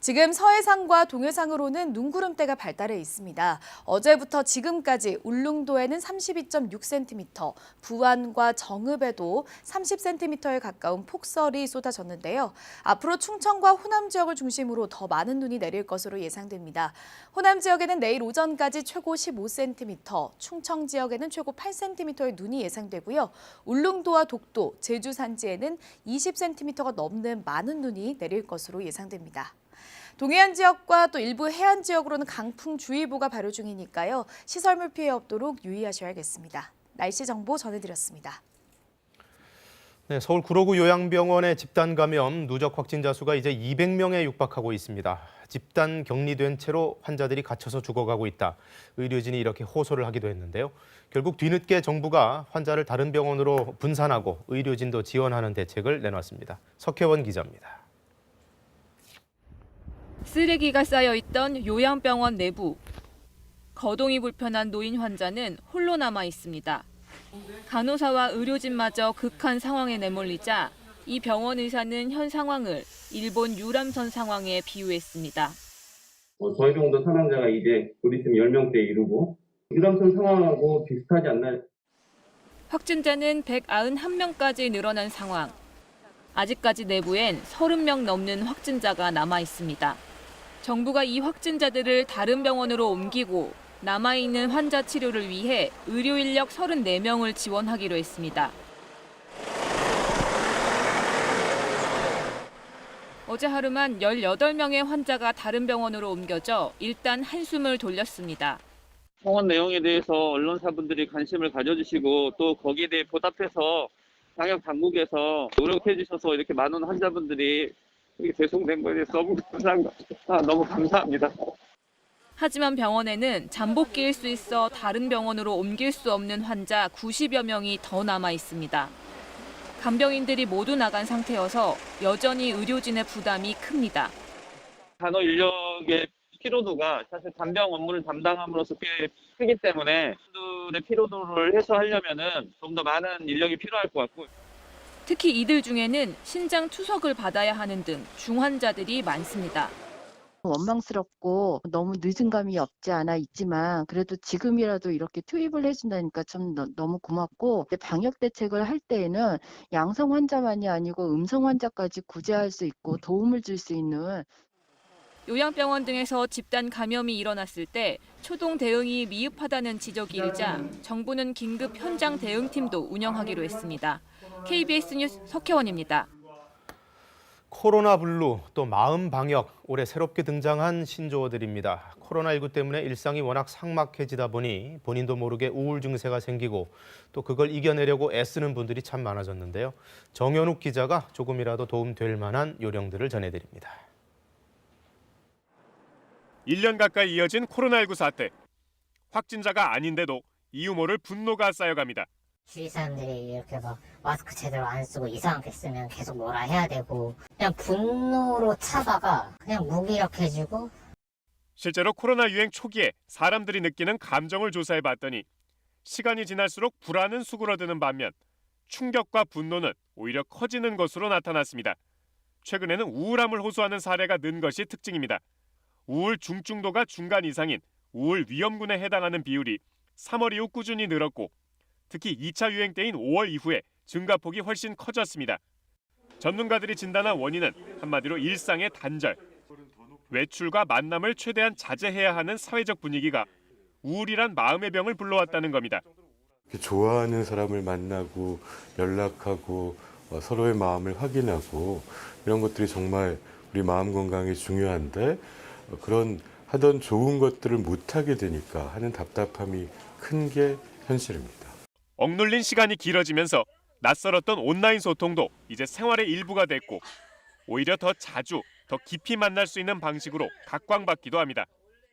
지금 서해상과 동해상으로는 눈구름대가 발달해 있습니다. 어제부터 지금까지 울릉도에는 32.6cm, 부안과 정읍에도 30cm에 가까운 폭설이 쏟아졌는데요. 앞으로 충청과 호남 지역을 중심으로 더 많은 눈이 내릴 것으로 예상됩니다. 호남 지역에는 내일 오전까지 최고 15cm, 충청 지역에는 최고 8cm의 눈이 예상되고요. 울릉도와 독도, 제주 산지에는 20cm가 넘는 많은 눈이 내릴 것으로 예상됩니다. 동해안 지역과 또 일부 해안 지역으로는 강풍주의보가 발효 중이니까요. 시설물 피해 없도록 유의하셔야겠습니다. 날씨 정보 전해드렸습니다. 네, 서울 구로구 요양병원의 집단 감염 누적 확진자 수가 이제 200명에 육박하고 있습니다. 집단 격리된 채로 환자들이 갇혀서 죽어가고 있다. 의료진이 이렇게 호소를 하기도 했는데요. 결국 뒤늦게 정부가 환자를 다른 병원으로 분산하고 의료진도 지원하는 대책을 내놨습니다. 석혜원 기자입니다. 쓰레기가 쌓여있던 요양병원 내부. 거동이 불편한 노인 환자는 홀로 남아 있습니다. 간호사와 의료진마저 극한 상황에 내몰리자 이 병원 의사는 현 상황을 일본 유람선 상황에 비유했습니다. 저희 병원도 사망자가 이제 곧 있으면 10명대에 이르고 유람선 상황하고 비슷하지 않나요? 확진자는 191명까지 늘어난 상황. 아직까지 내부엔 30명 넘는 확진자가 남아 있습니다. 정부가 이 확진자들을 다른 병원으로 옮기고 남아있는 환자 치료를 위해 의료 인력 34명을 지원하기로 했습니다. 어제 하루만 18명의 환자가 다른 병원으로 옮겨져 일단 한숨을 돌렸습니다. 병원 내용에 대해서 언론사분들이 관심을 가져주시고 또 거기에 대해 보답해서 방역 당국에서 노력해 주셔서 이렇게 많은 환자분들이 이렇게 배송된 거에 대해서 너무 감사합니다. 하지만 병원에는 잠복기일 수 있어 다른 병원으로 옮길 수 없는 환자 90여 명이 더 남아 있습니다. 간병인들이 모두 나간 상태여서 여전히 의료진의 부담이 큽니다. 간호 인력의 피로도가 사실 간병 업무를 담당함으로써 꽤 크기 때문에 그들의 피로도를 해소하려면은 좀 더 많은 인력이 필요할 것 같고. 특히 이들 중에는 신장 투석을 받아야 하는 등 중환자들이 많습니다. 원망스럽고 너무 늦은 감이 없지 않아 있지만 그래도 지금이라도 이렇게 투입을 해준다니까 참 너무 고맙고 방역 대책을 할 때에는 양성 환자만이 아니고 음성 환자까지 구제할 수 있고 도움을 줄 수 있는 요양병원 등에서 집단 감염이 일어났을 때 초동 대응이 미흡하다는 지적이 일자 정부는 긴급 현장 대응팀도 운영하기로 했습니다. KBS 뉴스 석혜원입니다. 코로나 블루, 또 마음 방역, 올해 새롭게 등장한 신조어들입니다. 코로나19 때문에 일상이 워낙 삭막해지다 보니 본인도 모르게 우울 증세가 생기고 또 그걸 이겨내려고 애쓰는 분들이 참 많아졌는데요. 정현욱 기자가 조금이라도 도움될 만한 요령들을 전해드립니다. 1년 가까이 이어진 코로나19 사태. 확진자가 아닌데도 이유 모를 분노가 쌓여갑니다. 주위 사람들이 이렇게 막 마스크 제대로 안 쓰고 이상하게 쓰면 계속 뭐라 해야 되고 그냥 분노로 차다가 그냥 무기력해지고. 실제로 코로나 유행 초기에 사람들이 느끼는 감정을 조사해봤더니 시간이 지날수록 불안은 수그러드는 반면 충격과 분노는 오히려 커지는 것으로 나타났습니다. 최근에는 우울함을 호소하는 사례가 는 것이 특징입니다. 우울 중증도가 중간 이상인 우울 위험군에 해당하는 비율이 3월 이후 꾸준히 늘었고 특히 2차 유행 때인 5월 이후에 증가폭이 훨씬 커졌습니다. 전문가들이 진단한 원인은 한마디로 일상의 단절. 외출과 만남을 최대한 자제해야 하는 사회적 분위기가 우울이란 마음의 병을 불러왔다는 겁니다. 좋아하는 사람을 만나고 연락하고 서로의 마음을 확인하고 이런 것들이 정말 우리 마음 건강에 중요한데 그런 하던 좋은 것들을 못하게 되니까 하는 답답함이 큰 게 현실입니다. 억눌린 시간이 길어지면서 낯설었던 온라인 소통도 이제 생활의 일부가 됐고 오히려 더 자주, 더 깊이 만날 수 있는 방식으로 각광받기도 합니다.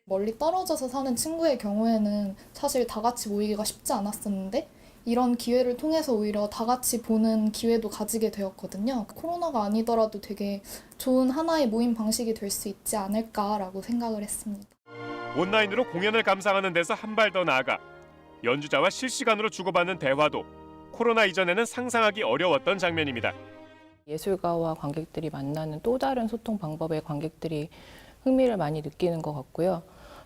멀리 떨어져서 사는 친구의 경우에는 사실 다 같이 모이기가 쉽지 않았었는데 이런 기회를 통해서 오히려 다 같이 보는 기회도 가지게 되었거든요. 코로나가 아니더라도 되게 좋은 하나의 모임 방식이 될 수 있지 않을까라고 생각을 했습니다. 온라인으로 공연을 감상하는 데서 한 발 더 나아가 연주자와 실시간으로 주고받는 대화도 코로나 이전에는 상상하기 어려웠던 장면입니다. 예술가와 관객들이 만나는 또 다른 소통 방법에 관객들이 흥미를 많이 느끼는 것 같고요.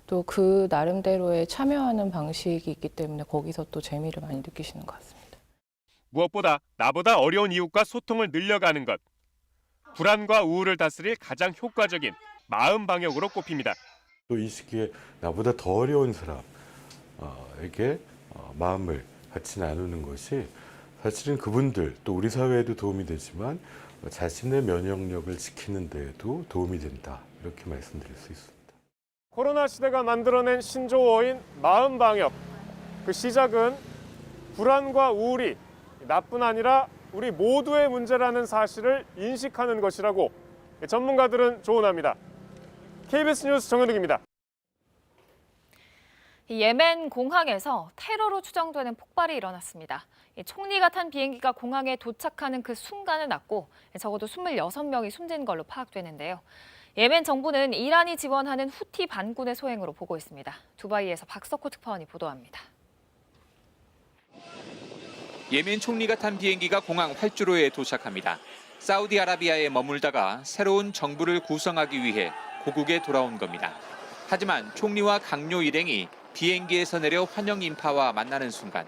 또 그 나름대로의 참여하는 방식이 있기 때문에 거기서 또 재미를 많이 느끼시는 것 같습니다. 무엇보다 나보다 어려운 이웃과 소통을 늘려가는 것. 불안과 우울을 다스릴 가장 효과적인 마음 방역으로 꼽힙니다. 또 이 시기에 나보다 더 어려운 사람에게 마음을 같이 나누는 것이 사실은 그분들 또 우리 사회에도 도움이 되지만 자신의 면역력을 지키는 데에도 도움이 된다. 이렇게 말씀드릴 수 있습니다. 코로나 시대가 만들어낸 신조어인 마음 방역. 그 시작은 불안과 우울이 나뿐 아니라 우리 모두의 문제라는 사실을 인식하는 것이라고 전문가들은 조언합니다. KBS 뉴스 정현욱입니다. 예멘 공항에서 테러로 추정되는 폭발이 일어났습니다. 총리가 탄 비행기가 공항에 도착하는 그 순간을 낳고 적어도 26명이 숨진 걸로 파악되는데요. 예멘 정부는 이란이 지원하는 후티 반군의 소행으로 보고 있습니다. 두바이에서 박석호 특파원이 보도합니다. 예멘 총리가 탄 비행기가 공항 활주로에 도착합니다. 사우디아라비아에 머물다가 새로운 정부를 구성하기 위해 고국에 돌아온 겁니다. 하지만 총리와 강요 일행이 비행기에서 내려 환영 인파와 만나는 순간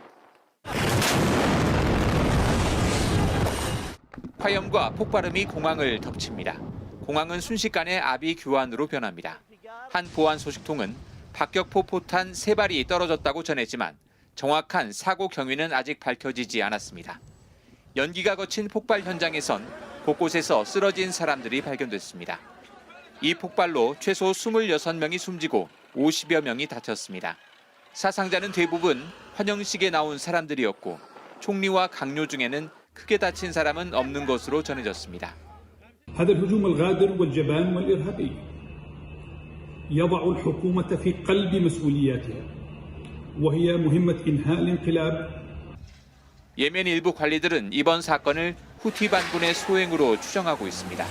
화염과 폭발음이 공항을 덮칩니다. 공항은 순식간에 아비 교환으로 변합니다. 한 보안 소식통은 박격포 포탄 3발이 떨어졌다고 전했지만 정확한 사고 경위는 아직 밝혀지지 않았습니다. 연기가 거친 폭발 현장에선 곳곳에서 쓰러진 사람들이 발견됐습니다. 이 폭발로 최소 26명이 숨지고 50여 명이 다쳤습니다. 사상자는 대부분 환영식에 나온 사람들이었고 총리와 강요 중에는 크게 다친 사람은 없는 것으로 전해졌습니다. هذا الهجوم الغادر والجبان والإرهابي يضع الحكومة في قلب مسؤولياتها وهي مهمة إنهاء الانقلاب. 예멘 일부 관리들은 이번 사건을 후티 반군의 소행으로 추정하고 있습니다.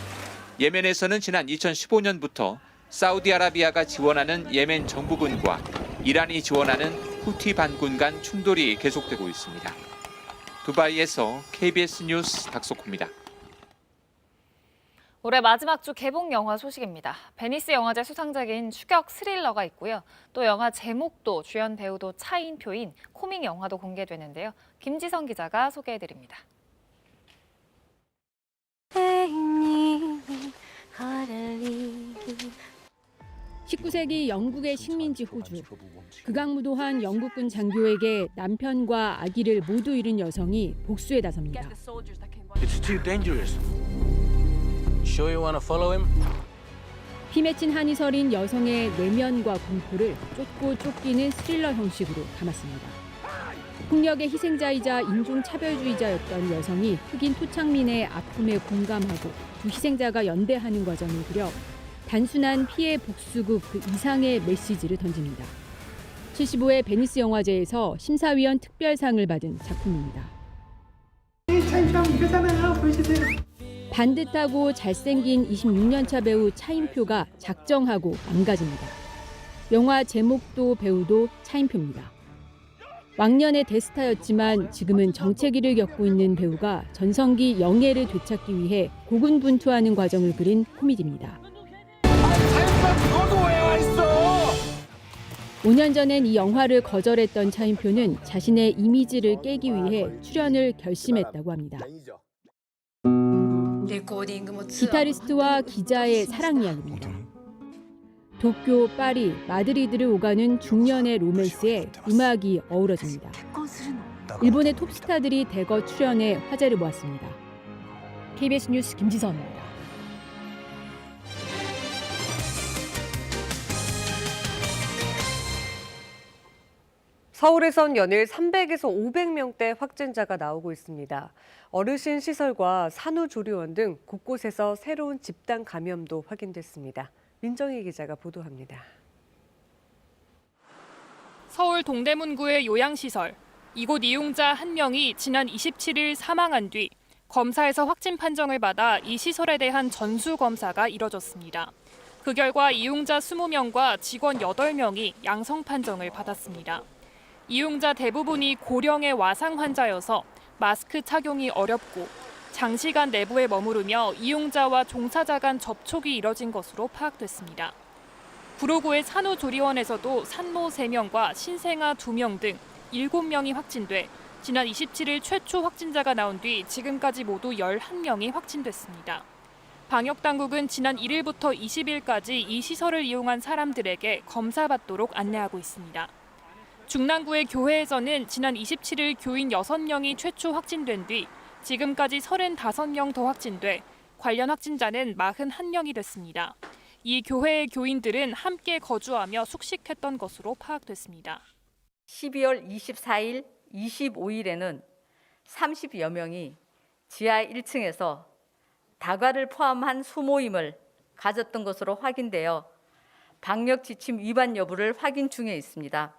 예멘에서는 지난 2015년부터 사우디아라비아가 지원하는 예멘 정부군과 이란이 지원하는 후티 반군 간 충돌이 계속되고 있습니다. 두바이에서 KBS 뉴스 박석호입니다. 올해 마지막 주 개봉 영화 소식입니다. 베니스 영화제 수상작인 추격 스릴러가 있고요. 또 영화 제목도 주연 배우도 차인표인 코믹 영화도 공개되는데요. 김지성 기자가 소개해드립니다. 19세기 영국의 식민지 호주. 극악무도한 영국군 장교에게 남편과 아기를 모두 잃은 여성이 복수에 나섭니다. It's too dangerous. Sure you want to follow him? 피 맺힌 한이 서린 여성의 내면과 공포를 쫓고 쫓기는 스릴러 형식으로 담았습니다. 폭력의 희생자이자 인종차별주의자였던 여성이 흑인 토착민의 아픔에 공감하고 두 희생자가 연대하는 과정을 그려 단순한 피해 복수극 그 이상의 메시지를 던집니다. 75회 베니스 영화제에서 심사위원 특별상을 받은 작품입니다. 차인표 이거잖아요. 보여주세요. 반듯하고 잘생긴 26년차 배우 차인표가 작정하고 망가집니다. 영화 제목도 배우도 차인표입니다. 왕년의 대스타였지만 지금은 정체기를 겪고 있는 배우가 전성기 영예를 되찾기 위해 고군분투하는 과정을 그린 코미디입니다. 5년 전엔 이 영화를 거절했던 차인표는 자신의 이미지를 깨기 위해 출연을 결심했다고 합니다. 기타리스트와 기자의 사랑 이야기입니다. 도쿄, 파리, 마드리드를 오가는 중년의 로맨스에 음악이 어우러집니다. 일본의 톱스타들이 대거 출연해 화제를 모았습니다. KBS 뉴스 김지선입니다. 서울에선 연일 300에서 500명대 확진자가 나오고 있습니다. 어르신 시설과 산후조리원 등 곳곳에서 새로운 집단 감염도 확인됐습니다. 민정희 기자가 보도합니다. 서울 동대문구의 요양시설. 이곳 이용자 1명이 지난 27일 사망한 뒤 검사에서 확진 판정을 받아 이 시설에 대한 전수검사가 이뤄졌습니다. 그 결과 이용자 20명과 직원 8명이 양성 판정을 받았습니다. 이용자 대부분이 고령의 와상 환자여서 마스크 착용이 어렵고 장시간 내부에 머무르며 이용자와 종사자 간 접촉이 이뤄진 것으로 파악됐습니다. 구로구의 산후조리원에서도 산모 3명과 신생아 2명 등 7명이 확진돼 지난 27일 최초 확진자가 나온 뒤 지금까지 모두 11명이 확진됐습니다. 방역당국은 지난 1일부터 20일까지 이 시설을 이용한 사람들에게 검사받도록 안내하고 있습니다. 중랑구의 교회에서는 지난 27일 교인 6명이 최초 확진된 뒤 지금까지 35명 더 확진돼 관련 확진자는 41명이 됐습니다. 이 교회의 교인들은 함께 거주하며 숙식했던 것으로 파악됐습니다. 12월 24일, 25일에는 30여 명이 지하 1층에서 다과를 포함한 소모임을 가졌던 것으로 확인되어 방역 지침 위반 여부를 확인 중에 있습니다.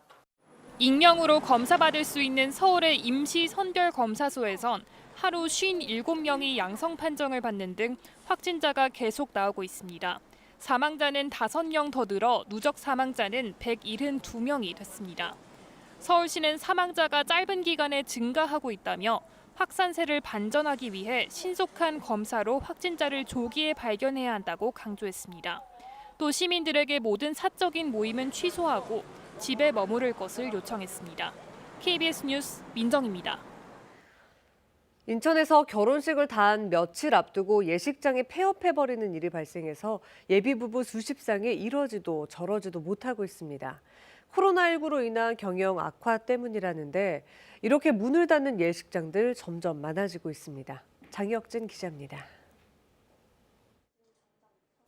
익명으로 검사받을 수 있는 서울의 임시 선별검사소에선 하루 57명이 양성 판정을 받는 등 확진자가 계속 나오고 있습니다. 사망자는 5명 더 늘어 누적 사망자는 172명이 됐습니다. 서울시는 사망자가 짧은 기간에 증가하고 있다며 확산세를 반전하기 위해 신속한 검사로 확진자를 조기에 발견해야 한다고 강조했습니다. 또 시민들에게 모든 사적인 모임은 취소하고 집에 머무를 것을 요청했습니다. KBS 뉴스 민정입니다. 인천에서 결혼식을 단 며칠 앞두고 예식장에 폐업해버리는 일이 발생해서 예비부부 수십 쌍이 이러지도 저러지도 못하고 있습니다. 코로나19로 인한 경영 악화 때문이라는데 이렇게 문을 닫는 예식장들 점점 많아지고 있습니다. 장혁진 기자입니다.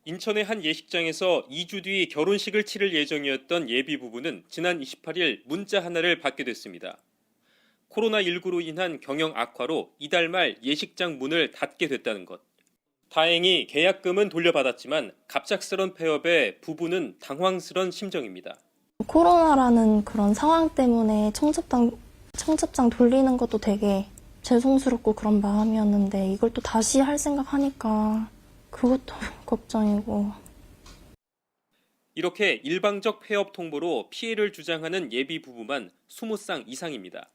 인천의 한 예식장에서 2주 뒤 결혼식을 치를 예정이었던 예비부부는 지난 28일 문자 하나를 받게 됐습니다. 코로나19로 인한 경영 악화로 이달 말 예식장 문을 닫게 됐다는 것. 다행히 계약금은 돌려받았지만 갑작스런 폐업에 부부는 당황스런 심정입니다. 코로나라는 그런 상황 때문에 청첩장 돌리는 것도 되게 죄송스럽고 그런 마음이었는데 이걸 또 다시 할 생각하니까 그것도 걱정이고. 이렇게 일방적 폐업 통보로 피해를 주장하는 예비 부부만 20쌍 이상입니다.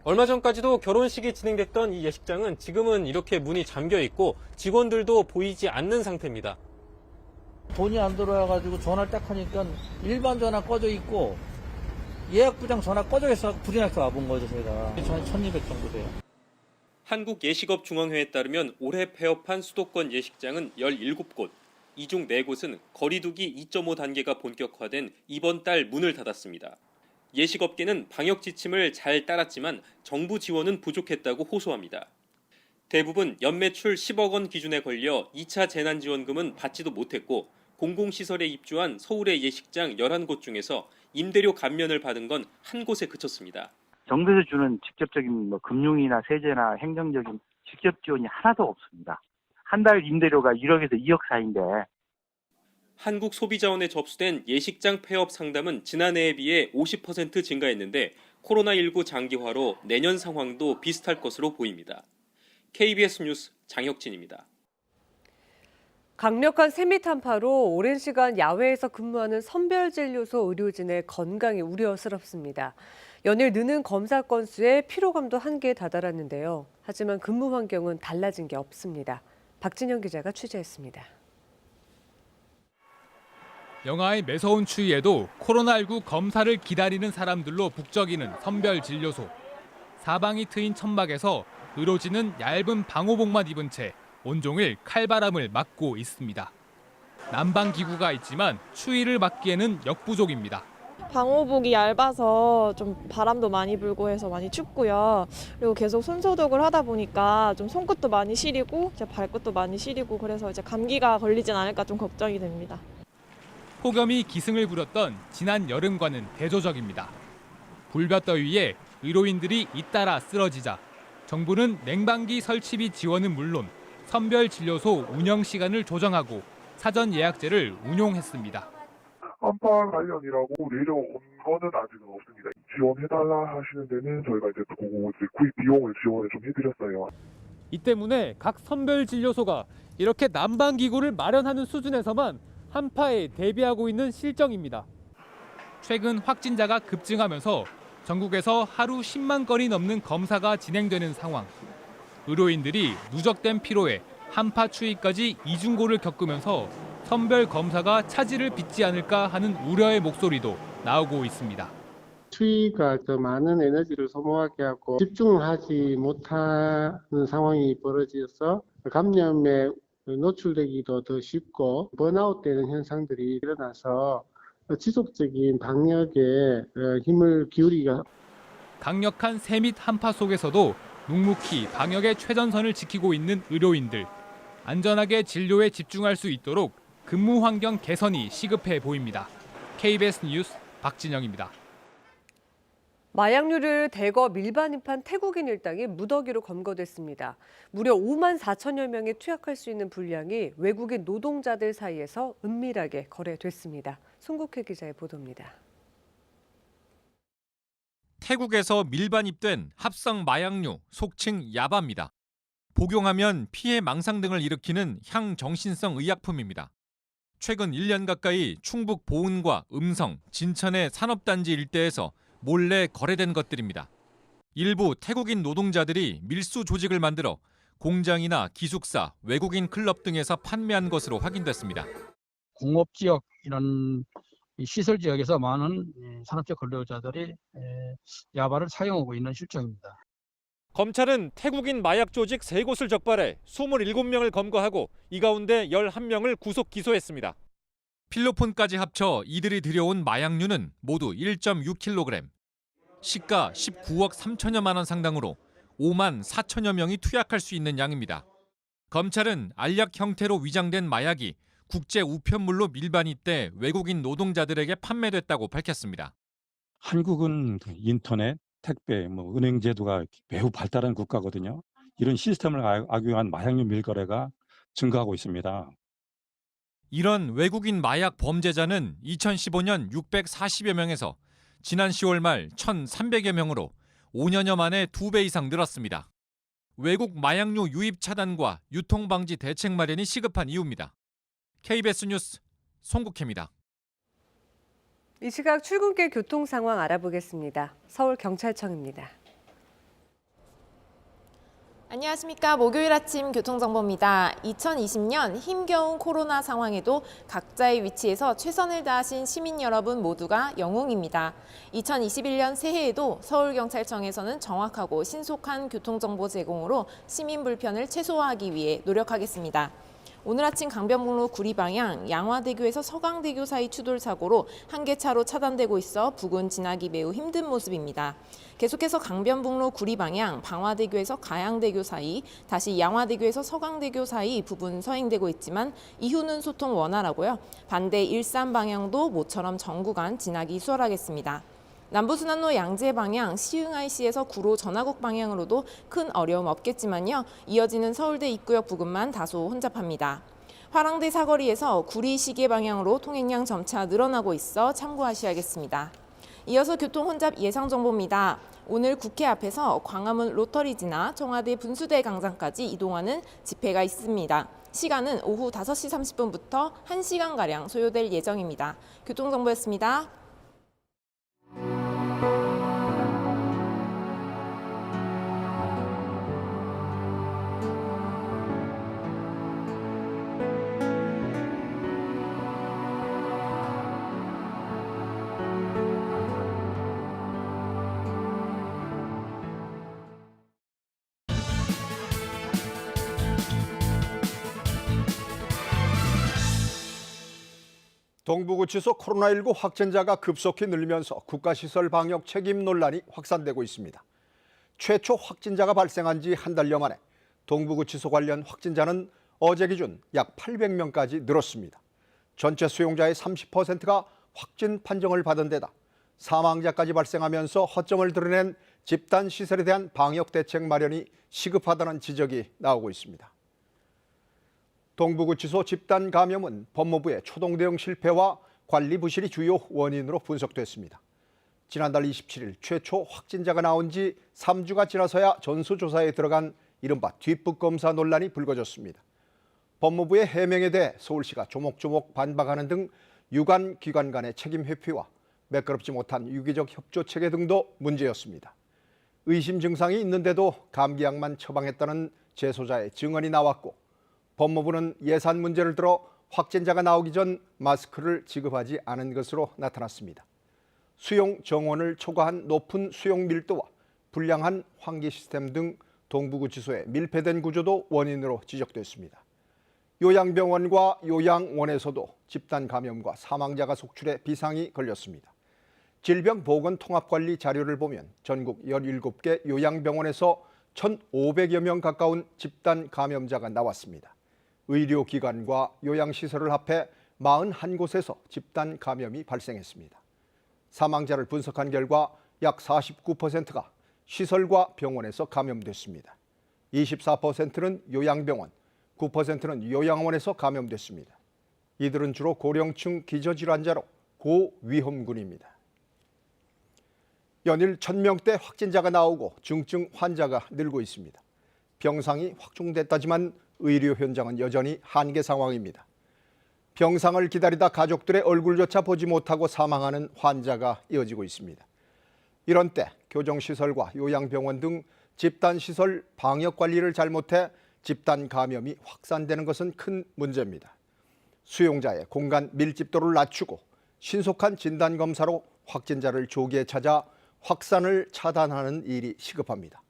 얼마 전까지도 결혼식이 진행됐던 이 예식장은 지금은 이렇게 문이 잠겨 있고 직원들도 보이지 않는 상태입니다. 돈이 안 들어와가지고 전화를 딱 하니까 일반 전화 꺼져 있고 예약부장 전화 꺼져 있어 불이 나서 와본 거죠. 저희가 1,200 정도 돼요. 한국예식업중앙회에 따르면 올해 폐업한 수도권 예식장은 17곳. 이 중 4곳은 거리두기 2.5 단계가 본격화된 이번 달 문을 닫았습니다. 예식업계는 방역 지침을 잘 따랐지만 정부 지원은 부족했다고 호소합니다. 대부분 연매출 10억 원 기준에 걸려 2차 재난지원금은 받지도 못했고 공공시설에 입주한 서울의 예식장 11곳 중에서 임대료 감면을 받은 건 한 곳에 그쳤습니다. 정부에서 주는 직접적인 금융이나 세제나 행정적인 직접 지원이 하나도 없습니다. 한 달 임대료가 1억에서 2억 사이인데. 한국소비자원에 접수된 예식장 폐업 상담은 지난해에 비해 50% 증가했는데 코로나19 장기화로 내년 상황도 비슷할 것으로 보입니다. KBS 뉴스 장혁진입니다. 강력한 세미 한파로 오랜 시간 야외에서 근무하는 선별진료소 의료진의 건강이 우려스럽습니다. 연일 느는 검사 건수에 피로감도 한계에 다다랐는데요. 하지만 근무 환경은 달라진 게 없습니다. 박진영 기자가 취재했습니다. 영하의 매서운 추위에도 코로나19 검사를 기다리는 사람들로 북적이는 선별진료소. 사방이 트인 천막에서 의료진은 얇은 방호복만 입은 채 온종일 칼바람을 맞고 있습니다. 난방기구가 있지만 추위를 막기에는 역부족입니다. 방호복이 얇아서 좀 바람도 많이 불고 해서 많이 춥고요. 그리고 계속 손소독을 하다 보니까 좀 손끝도 많이 시리고 이제 발끝도 많이 시리고 그래서 이제 감기가 걸리진 않을까 좀 걱정이 됩니다. 폭염이 기승을 부렸던 지난 여름과는 대조적입니다. 불볕더위에 의료인들이 잇따라 쓰러지자 정부는 냉방기 설치비 지원은 물론 선별진료소 운영 시간을 조정하고 사전 예약제를 운용했습니다. 한파 관련이라고 내려온 거는 아직은 없습니다. 지원해달라 하시는 데는 저희가 이제 구입 비용을 지원을 좀 해드렸어요. 이 때문에 각 선별진료소가 이렇게 난방기구를 마련하는 수준에서만 한파에 대비하고 있는 실정입니다. 최근 확진자가 급증하면서 전국에서 하루 10만 건이 넘는 검사가 진행되는 상황. 의료인들이 누적된 피로에 한파 추위까지 이중고를 겪으면서 선별 검사가 차질을 빚지 않을까 하는 우려의 목소리도 나오고 있습니다. 추위가 더 많은 에너지를 소모하게 하고 집중하지 못하는 상황이 벌어져서 감염에 노출되기도 더 쉽고 번아웃되는 현상들이 일어나서 지속적인 방역에 힘을 기울이기가 강력한 새 및 한파 속에서도 묵묵히 방역의 최전선을 지키고 있는 의료인들. 안전하게 진료에 집중할 수 있도록 근무 환경 개선이 시급해 보입니다. KBS 뉴스 박진영입니다. 마약류를 대거 밀반입한 태국인 일당이 무더기로 검거됐습니다. 무려 5만 4천여 명이 투약할 수 있는 분량이 외국인 노동자들 사이에서 은밀하게 거래됐습니다. 송국회 기자의 보도입니다. 태국에서 밀반입된 합성 마약류, 속칭 야바입니다. 복용하면 피해 망상 등을 일으키는 향정신성 의약품입니다. 최근 1년 가까이 충북 보은과 음성, 진천의 산업단지 일대에서 몰래 거래된 것들입니다. 일부 태국인 노동자들이 밀수 조직을 만들어 공장이나 기숙사, 외국인 클럽 등에서 판매한 것으로 확인됐습니다. 공업지역 이런 시설 지역에서 많은 산업적 근로자들이 야바를 사용하고 있는 실정입니다. 검찰은 태국인 마약 조직 3곳을 적발해 27명을 검거하고 이 가운데 11명을 구속 기소했습니다. 필로폰까지 합쳐 이들이 들여온 마약류는 모두 1.6kg, 시가 19억 3천여만 원 상당으로 5만 4천여 명이 투약할 수 있는 양입니다. 검찰은 알약 형태로 위장된 마약이 국제 우편물로 밀반입돼 외국인 노동자들에게 판매됐다고 밝혔습니다. 한국은 인터넷, 택배, 은행 제도가 매우 발달한 국가거든요. 이런 시스템을 악용한 마약류 밀거래가 증가하고 있습니다. 이런 외국인 마약 범죄자는 2015년 640여 명에서 지난 10월 말 1,300여 명으로 5년여 만에 2배 이상 늘었습니다. 외국 마약류 유입 차단과 유통 방지 대책 마련이 시급한 이유입니다. KBS 뉴스 송국혜입니다. 이 시각 출근길 교통 상황 알아보겠습니다. 서울경찰청입니다. 안녕하십니까. 목요일 아침 교통정보입니다. 2020년 힘겨운 코로나 상황에도 각자의 위치에서 최선을 다하신 시민 여러분 모두가 영웅입니다. 2021년 새해에도 서울경찰청에서는 정확하고 신속한 교통정보 제공으로 시민 불편을 최소화하기 위해 노력하겠습니다. 오늘 아침 강변북로 구리 방향 양화대교에서 서강대교 사이 추돌 사고로 한 개 차로 차단되고 있어 부근 지나기 매우 힘든 모습입니다. 계속해서 강변북로 구리 방향 방화대교에서 가양대교 사이, 다시 양화대교에서 서강대교 사이 부분 서행되고 있지만 이후는 소통 원활하고요. 반대 일산 방향도 모처럼 전 구간 지나기 수월하겠습니다. 남부순환로 양재 방향 시흥IC에서 구로 전화국 방향으로도 큰 어려움 없겠지만요. 이어지는 서울대 입구역 부근만 다소 혼잡합니다. 화랑대 사거리에서 구리 시계 방향으로 통행량 점차 늘어나고 있어 참고하셔야겠습니다. 이어서 교통 혼잡 예상 정보입니다. 오늘 국회 앞에서 광화문 로터리 지나 청와대 분수대 광장까지 이동하는 집회가 있습니다. 시간은 오후 5시 30분부터 1시간가량 소요될 예정입니다. 교통정보였습니다. 동부구치소 코로나19 확진자가 급속히 늘면서 국가시설 방역 책임 논란이 확산되고 있습니다. 최초 확진자가 발생한 지 한 달여 만에 동부구치소 관련 확진자는 어제 기준 약 800명까지 늘었습니다. 전체 수용자의 30%가 확진 판정을 받은 데다 사망자까지 발생하면서 허점을 드러낸 집단 시설에 대한 방역 대책 마련이 시급하다는 지적이 나오고 있습니다. 동부구치소 집단 감염은 법무부의 초동 대응 실패와 관리 부실이 주요 원인으로 분석됐습니다. 지난달 27일 최초 확진자가 나온 지 3주가 지나서야 전수조사에 들어간 이른바 뒷북 검사 논란이 불거졌습니다. 법무부의 해명에 대해 서울시가 조목조목 반박하는 등 유관 기관 간의 책임 회피와 매끄럽지 못한 유기적 협조 체계 등도 문제였습니다. 의심 증상이 있는데도 감기약만 처방했다는 재소자의 증언이 나왔고, 법무부는 예산 문제를 들어 확진자가 나오기 전 마스크를 지급하지 않은 것으로 나타났습니다. 수용 정원을 초과한 높은 수용 밀도와 불량한 환기 시스템 등 동부구치소의 밀폐된 구조도 원인으로 지적됐습니다. 요양병원과 요양원에서도 집단 감염과 사망자가 속출해 비상이 걸렸습니다. 질병보건통합관리 자료를 보면 전국 17개 요양병원에서 1,500여 명 가까운 집단 감염자가 나왔습니다. 의료기관과 요양시설을 합해 41곳에서 집단 감염이 발생했습니다. 사망자를 분석한 결과 약 49%가 시설과 병원에서 감염됐습니다. 24%는 요양병원, 9%는 요양원에서 감염됐습니다. 이들은 주로 고령층 기저질환자로 고위험군입니다. 연일 1,000명대 확진자가 나오고 중증 환자가 늘고 있습니다. 병상이 확충됐다지만 의료 현장은 여전히 한계 상황입니다. 병상을 기다리다 가족들의 얼굴조차 보지 못하고 사망하는 환자가 이어지고 있습니다. 이런 때 교정시설과 요양병원 등 집단시설 방역관리를 잘못해 집단 감염이 확산되는 것은 큰 문제입니다. 수용자의 공간 밀집도를 낮추고 신속한 진단검사로 확진자를 조기에 찾아 확산을 차단하는 일이 시급합니다.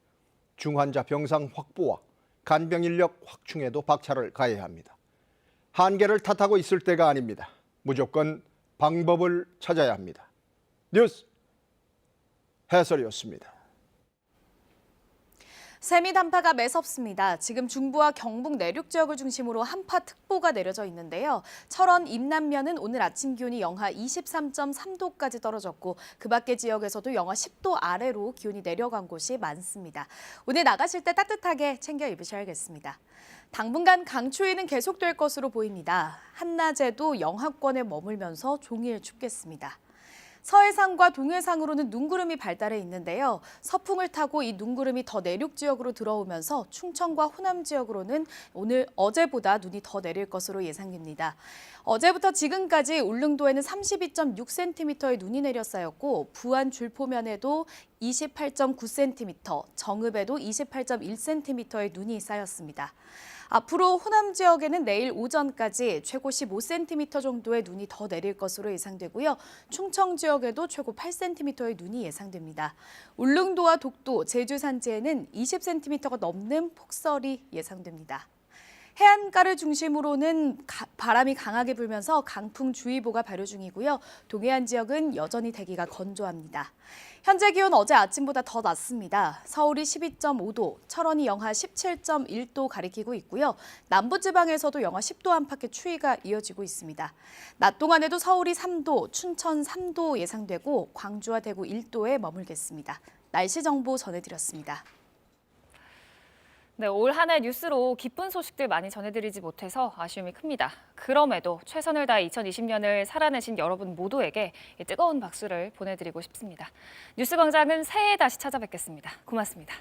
중환자 병상 확보와 간병 인력 확충에도 박차를 가해야 합니다. 한계를 탓하고 있을 때가 아닙니다. 무조건 방법을 찾아야 합니다. 뉴스 해설이었습니다. 세미 단파가 매섭습니다. 지금 중부와 경북 내륙 지역을 중심으로 한파특보가 내려져 있는데요. 철원 임남면은 오늘 아침 기온이 영하 23.3도까지 떨어졌고 그 밖의 지역에서도 영하 10도 아래로 기온이 내려간 곳이 많습니다. 오늘 나가실 때 따뜻하게 챙겨 입으셔야겠습니다. 당분간 강추위는 계속될 것으로 보입니다. 한낮에도 영하권에 머물면서 종일 춥겠습니다. 서해상과 동해상으로는 눈구름이 발달해 있는데요. 서풍을 타고 이 눈구름이 더 내륙 지역으로 들어오면서 충청과 호남 지역으로는 어제보다 눈이 더 내릴 것으로 예상됩니다. 어제부터 지금까지 울릉도에는 32.6cm의 눈이 내려 쌓였고 부안 줄포면에도 28.9cm, 정읍에도 28.1cm의 눈이 쌓였습니다. 앞으로 호남 지역에는 내일 오전까지 최고 15cm 정도의 눈이 더 내릴 것으로 예상되고요. 충청 지역에도 최고 8cm의 눈이 예상됩니다. 울릉도와 독도, 제주 산지에는 20cm가 넘는 폭설이 예상됩니다. 해안가를 중심으로는 바람이 강하게 불면서 강풍주의보가 발효 중이고요. 동해안 지역은 여전히 대기가 건조합니다. 현재 기온 어제 아침보다 더 낮습니다. 서울이 12.5도, 철원이 영하 17.1도 가리키고 있고요. 남부지방에서도 영하 10도 안팎의 추위가 이어지고 있습니다. 낮 동안에도 서울이 3도, 춘천 3도 예상되고 광주와 대구 1도에 머물겠습니다. 날씨 정보 전해드렸습니다. 네, 올 한 해 뉴스로 기쁜 소식들 많이 전해드리지 못해서 아쉬움이 큽니다. 그럼에도 최선을 다해 2020년을 살아내신 여러분 모두에게 뜨거운 박수를 보내드리고 싶습니다. 뉴스광장은 새해에 다시 찾아뵙겠습니다. 고맙습니다.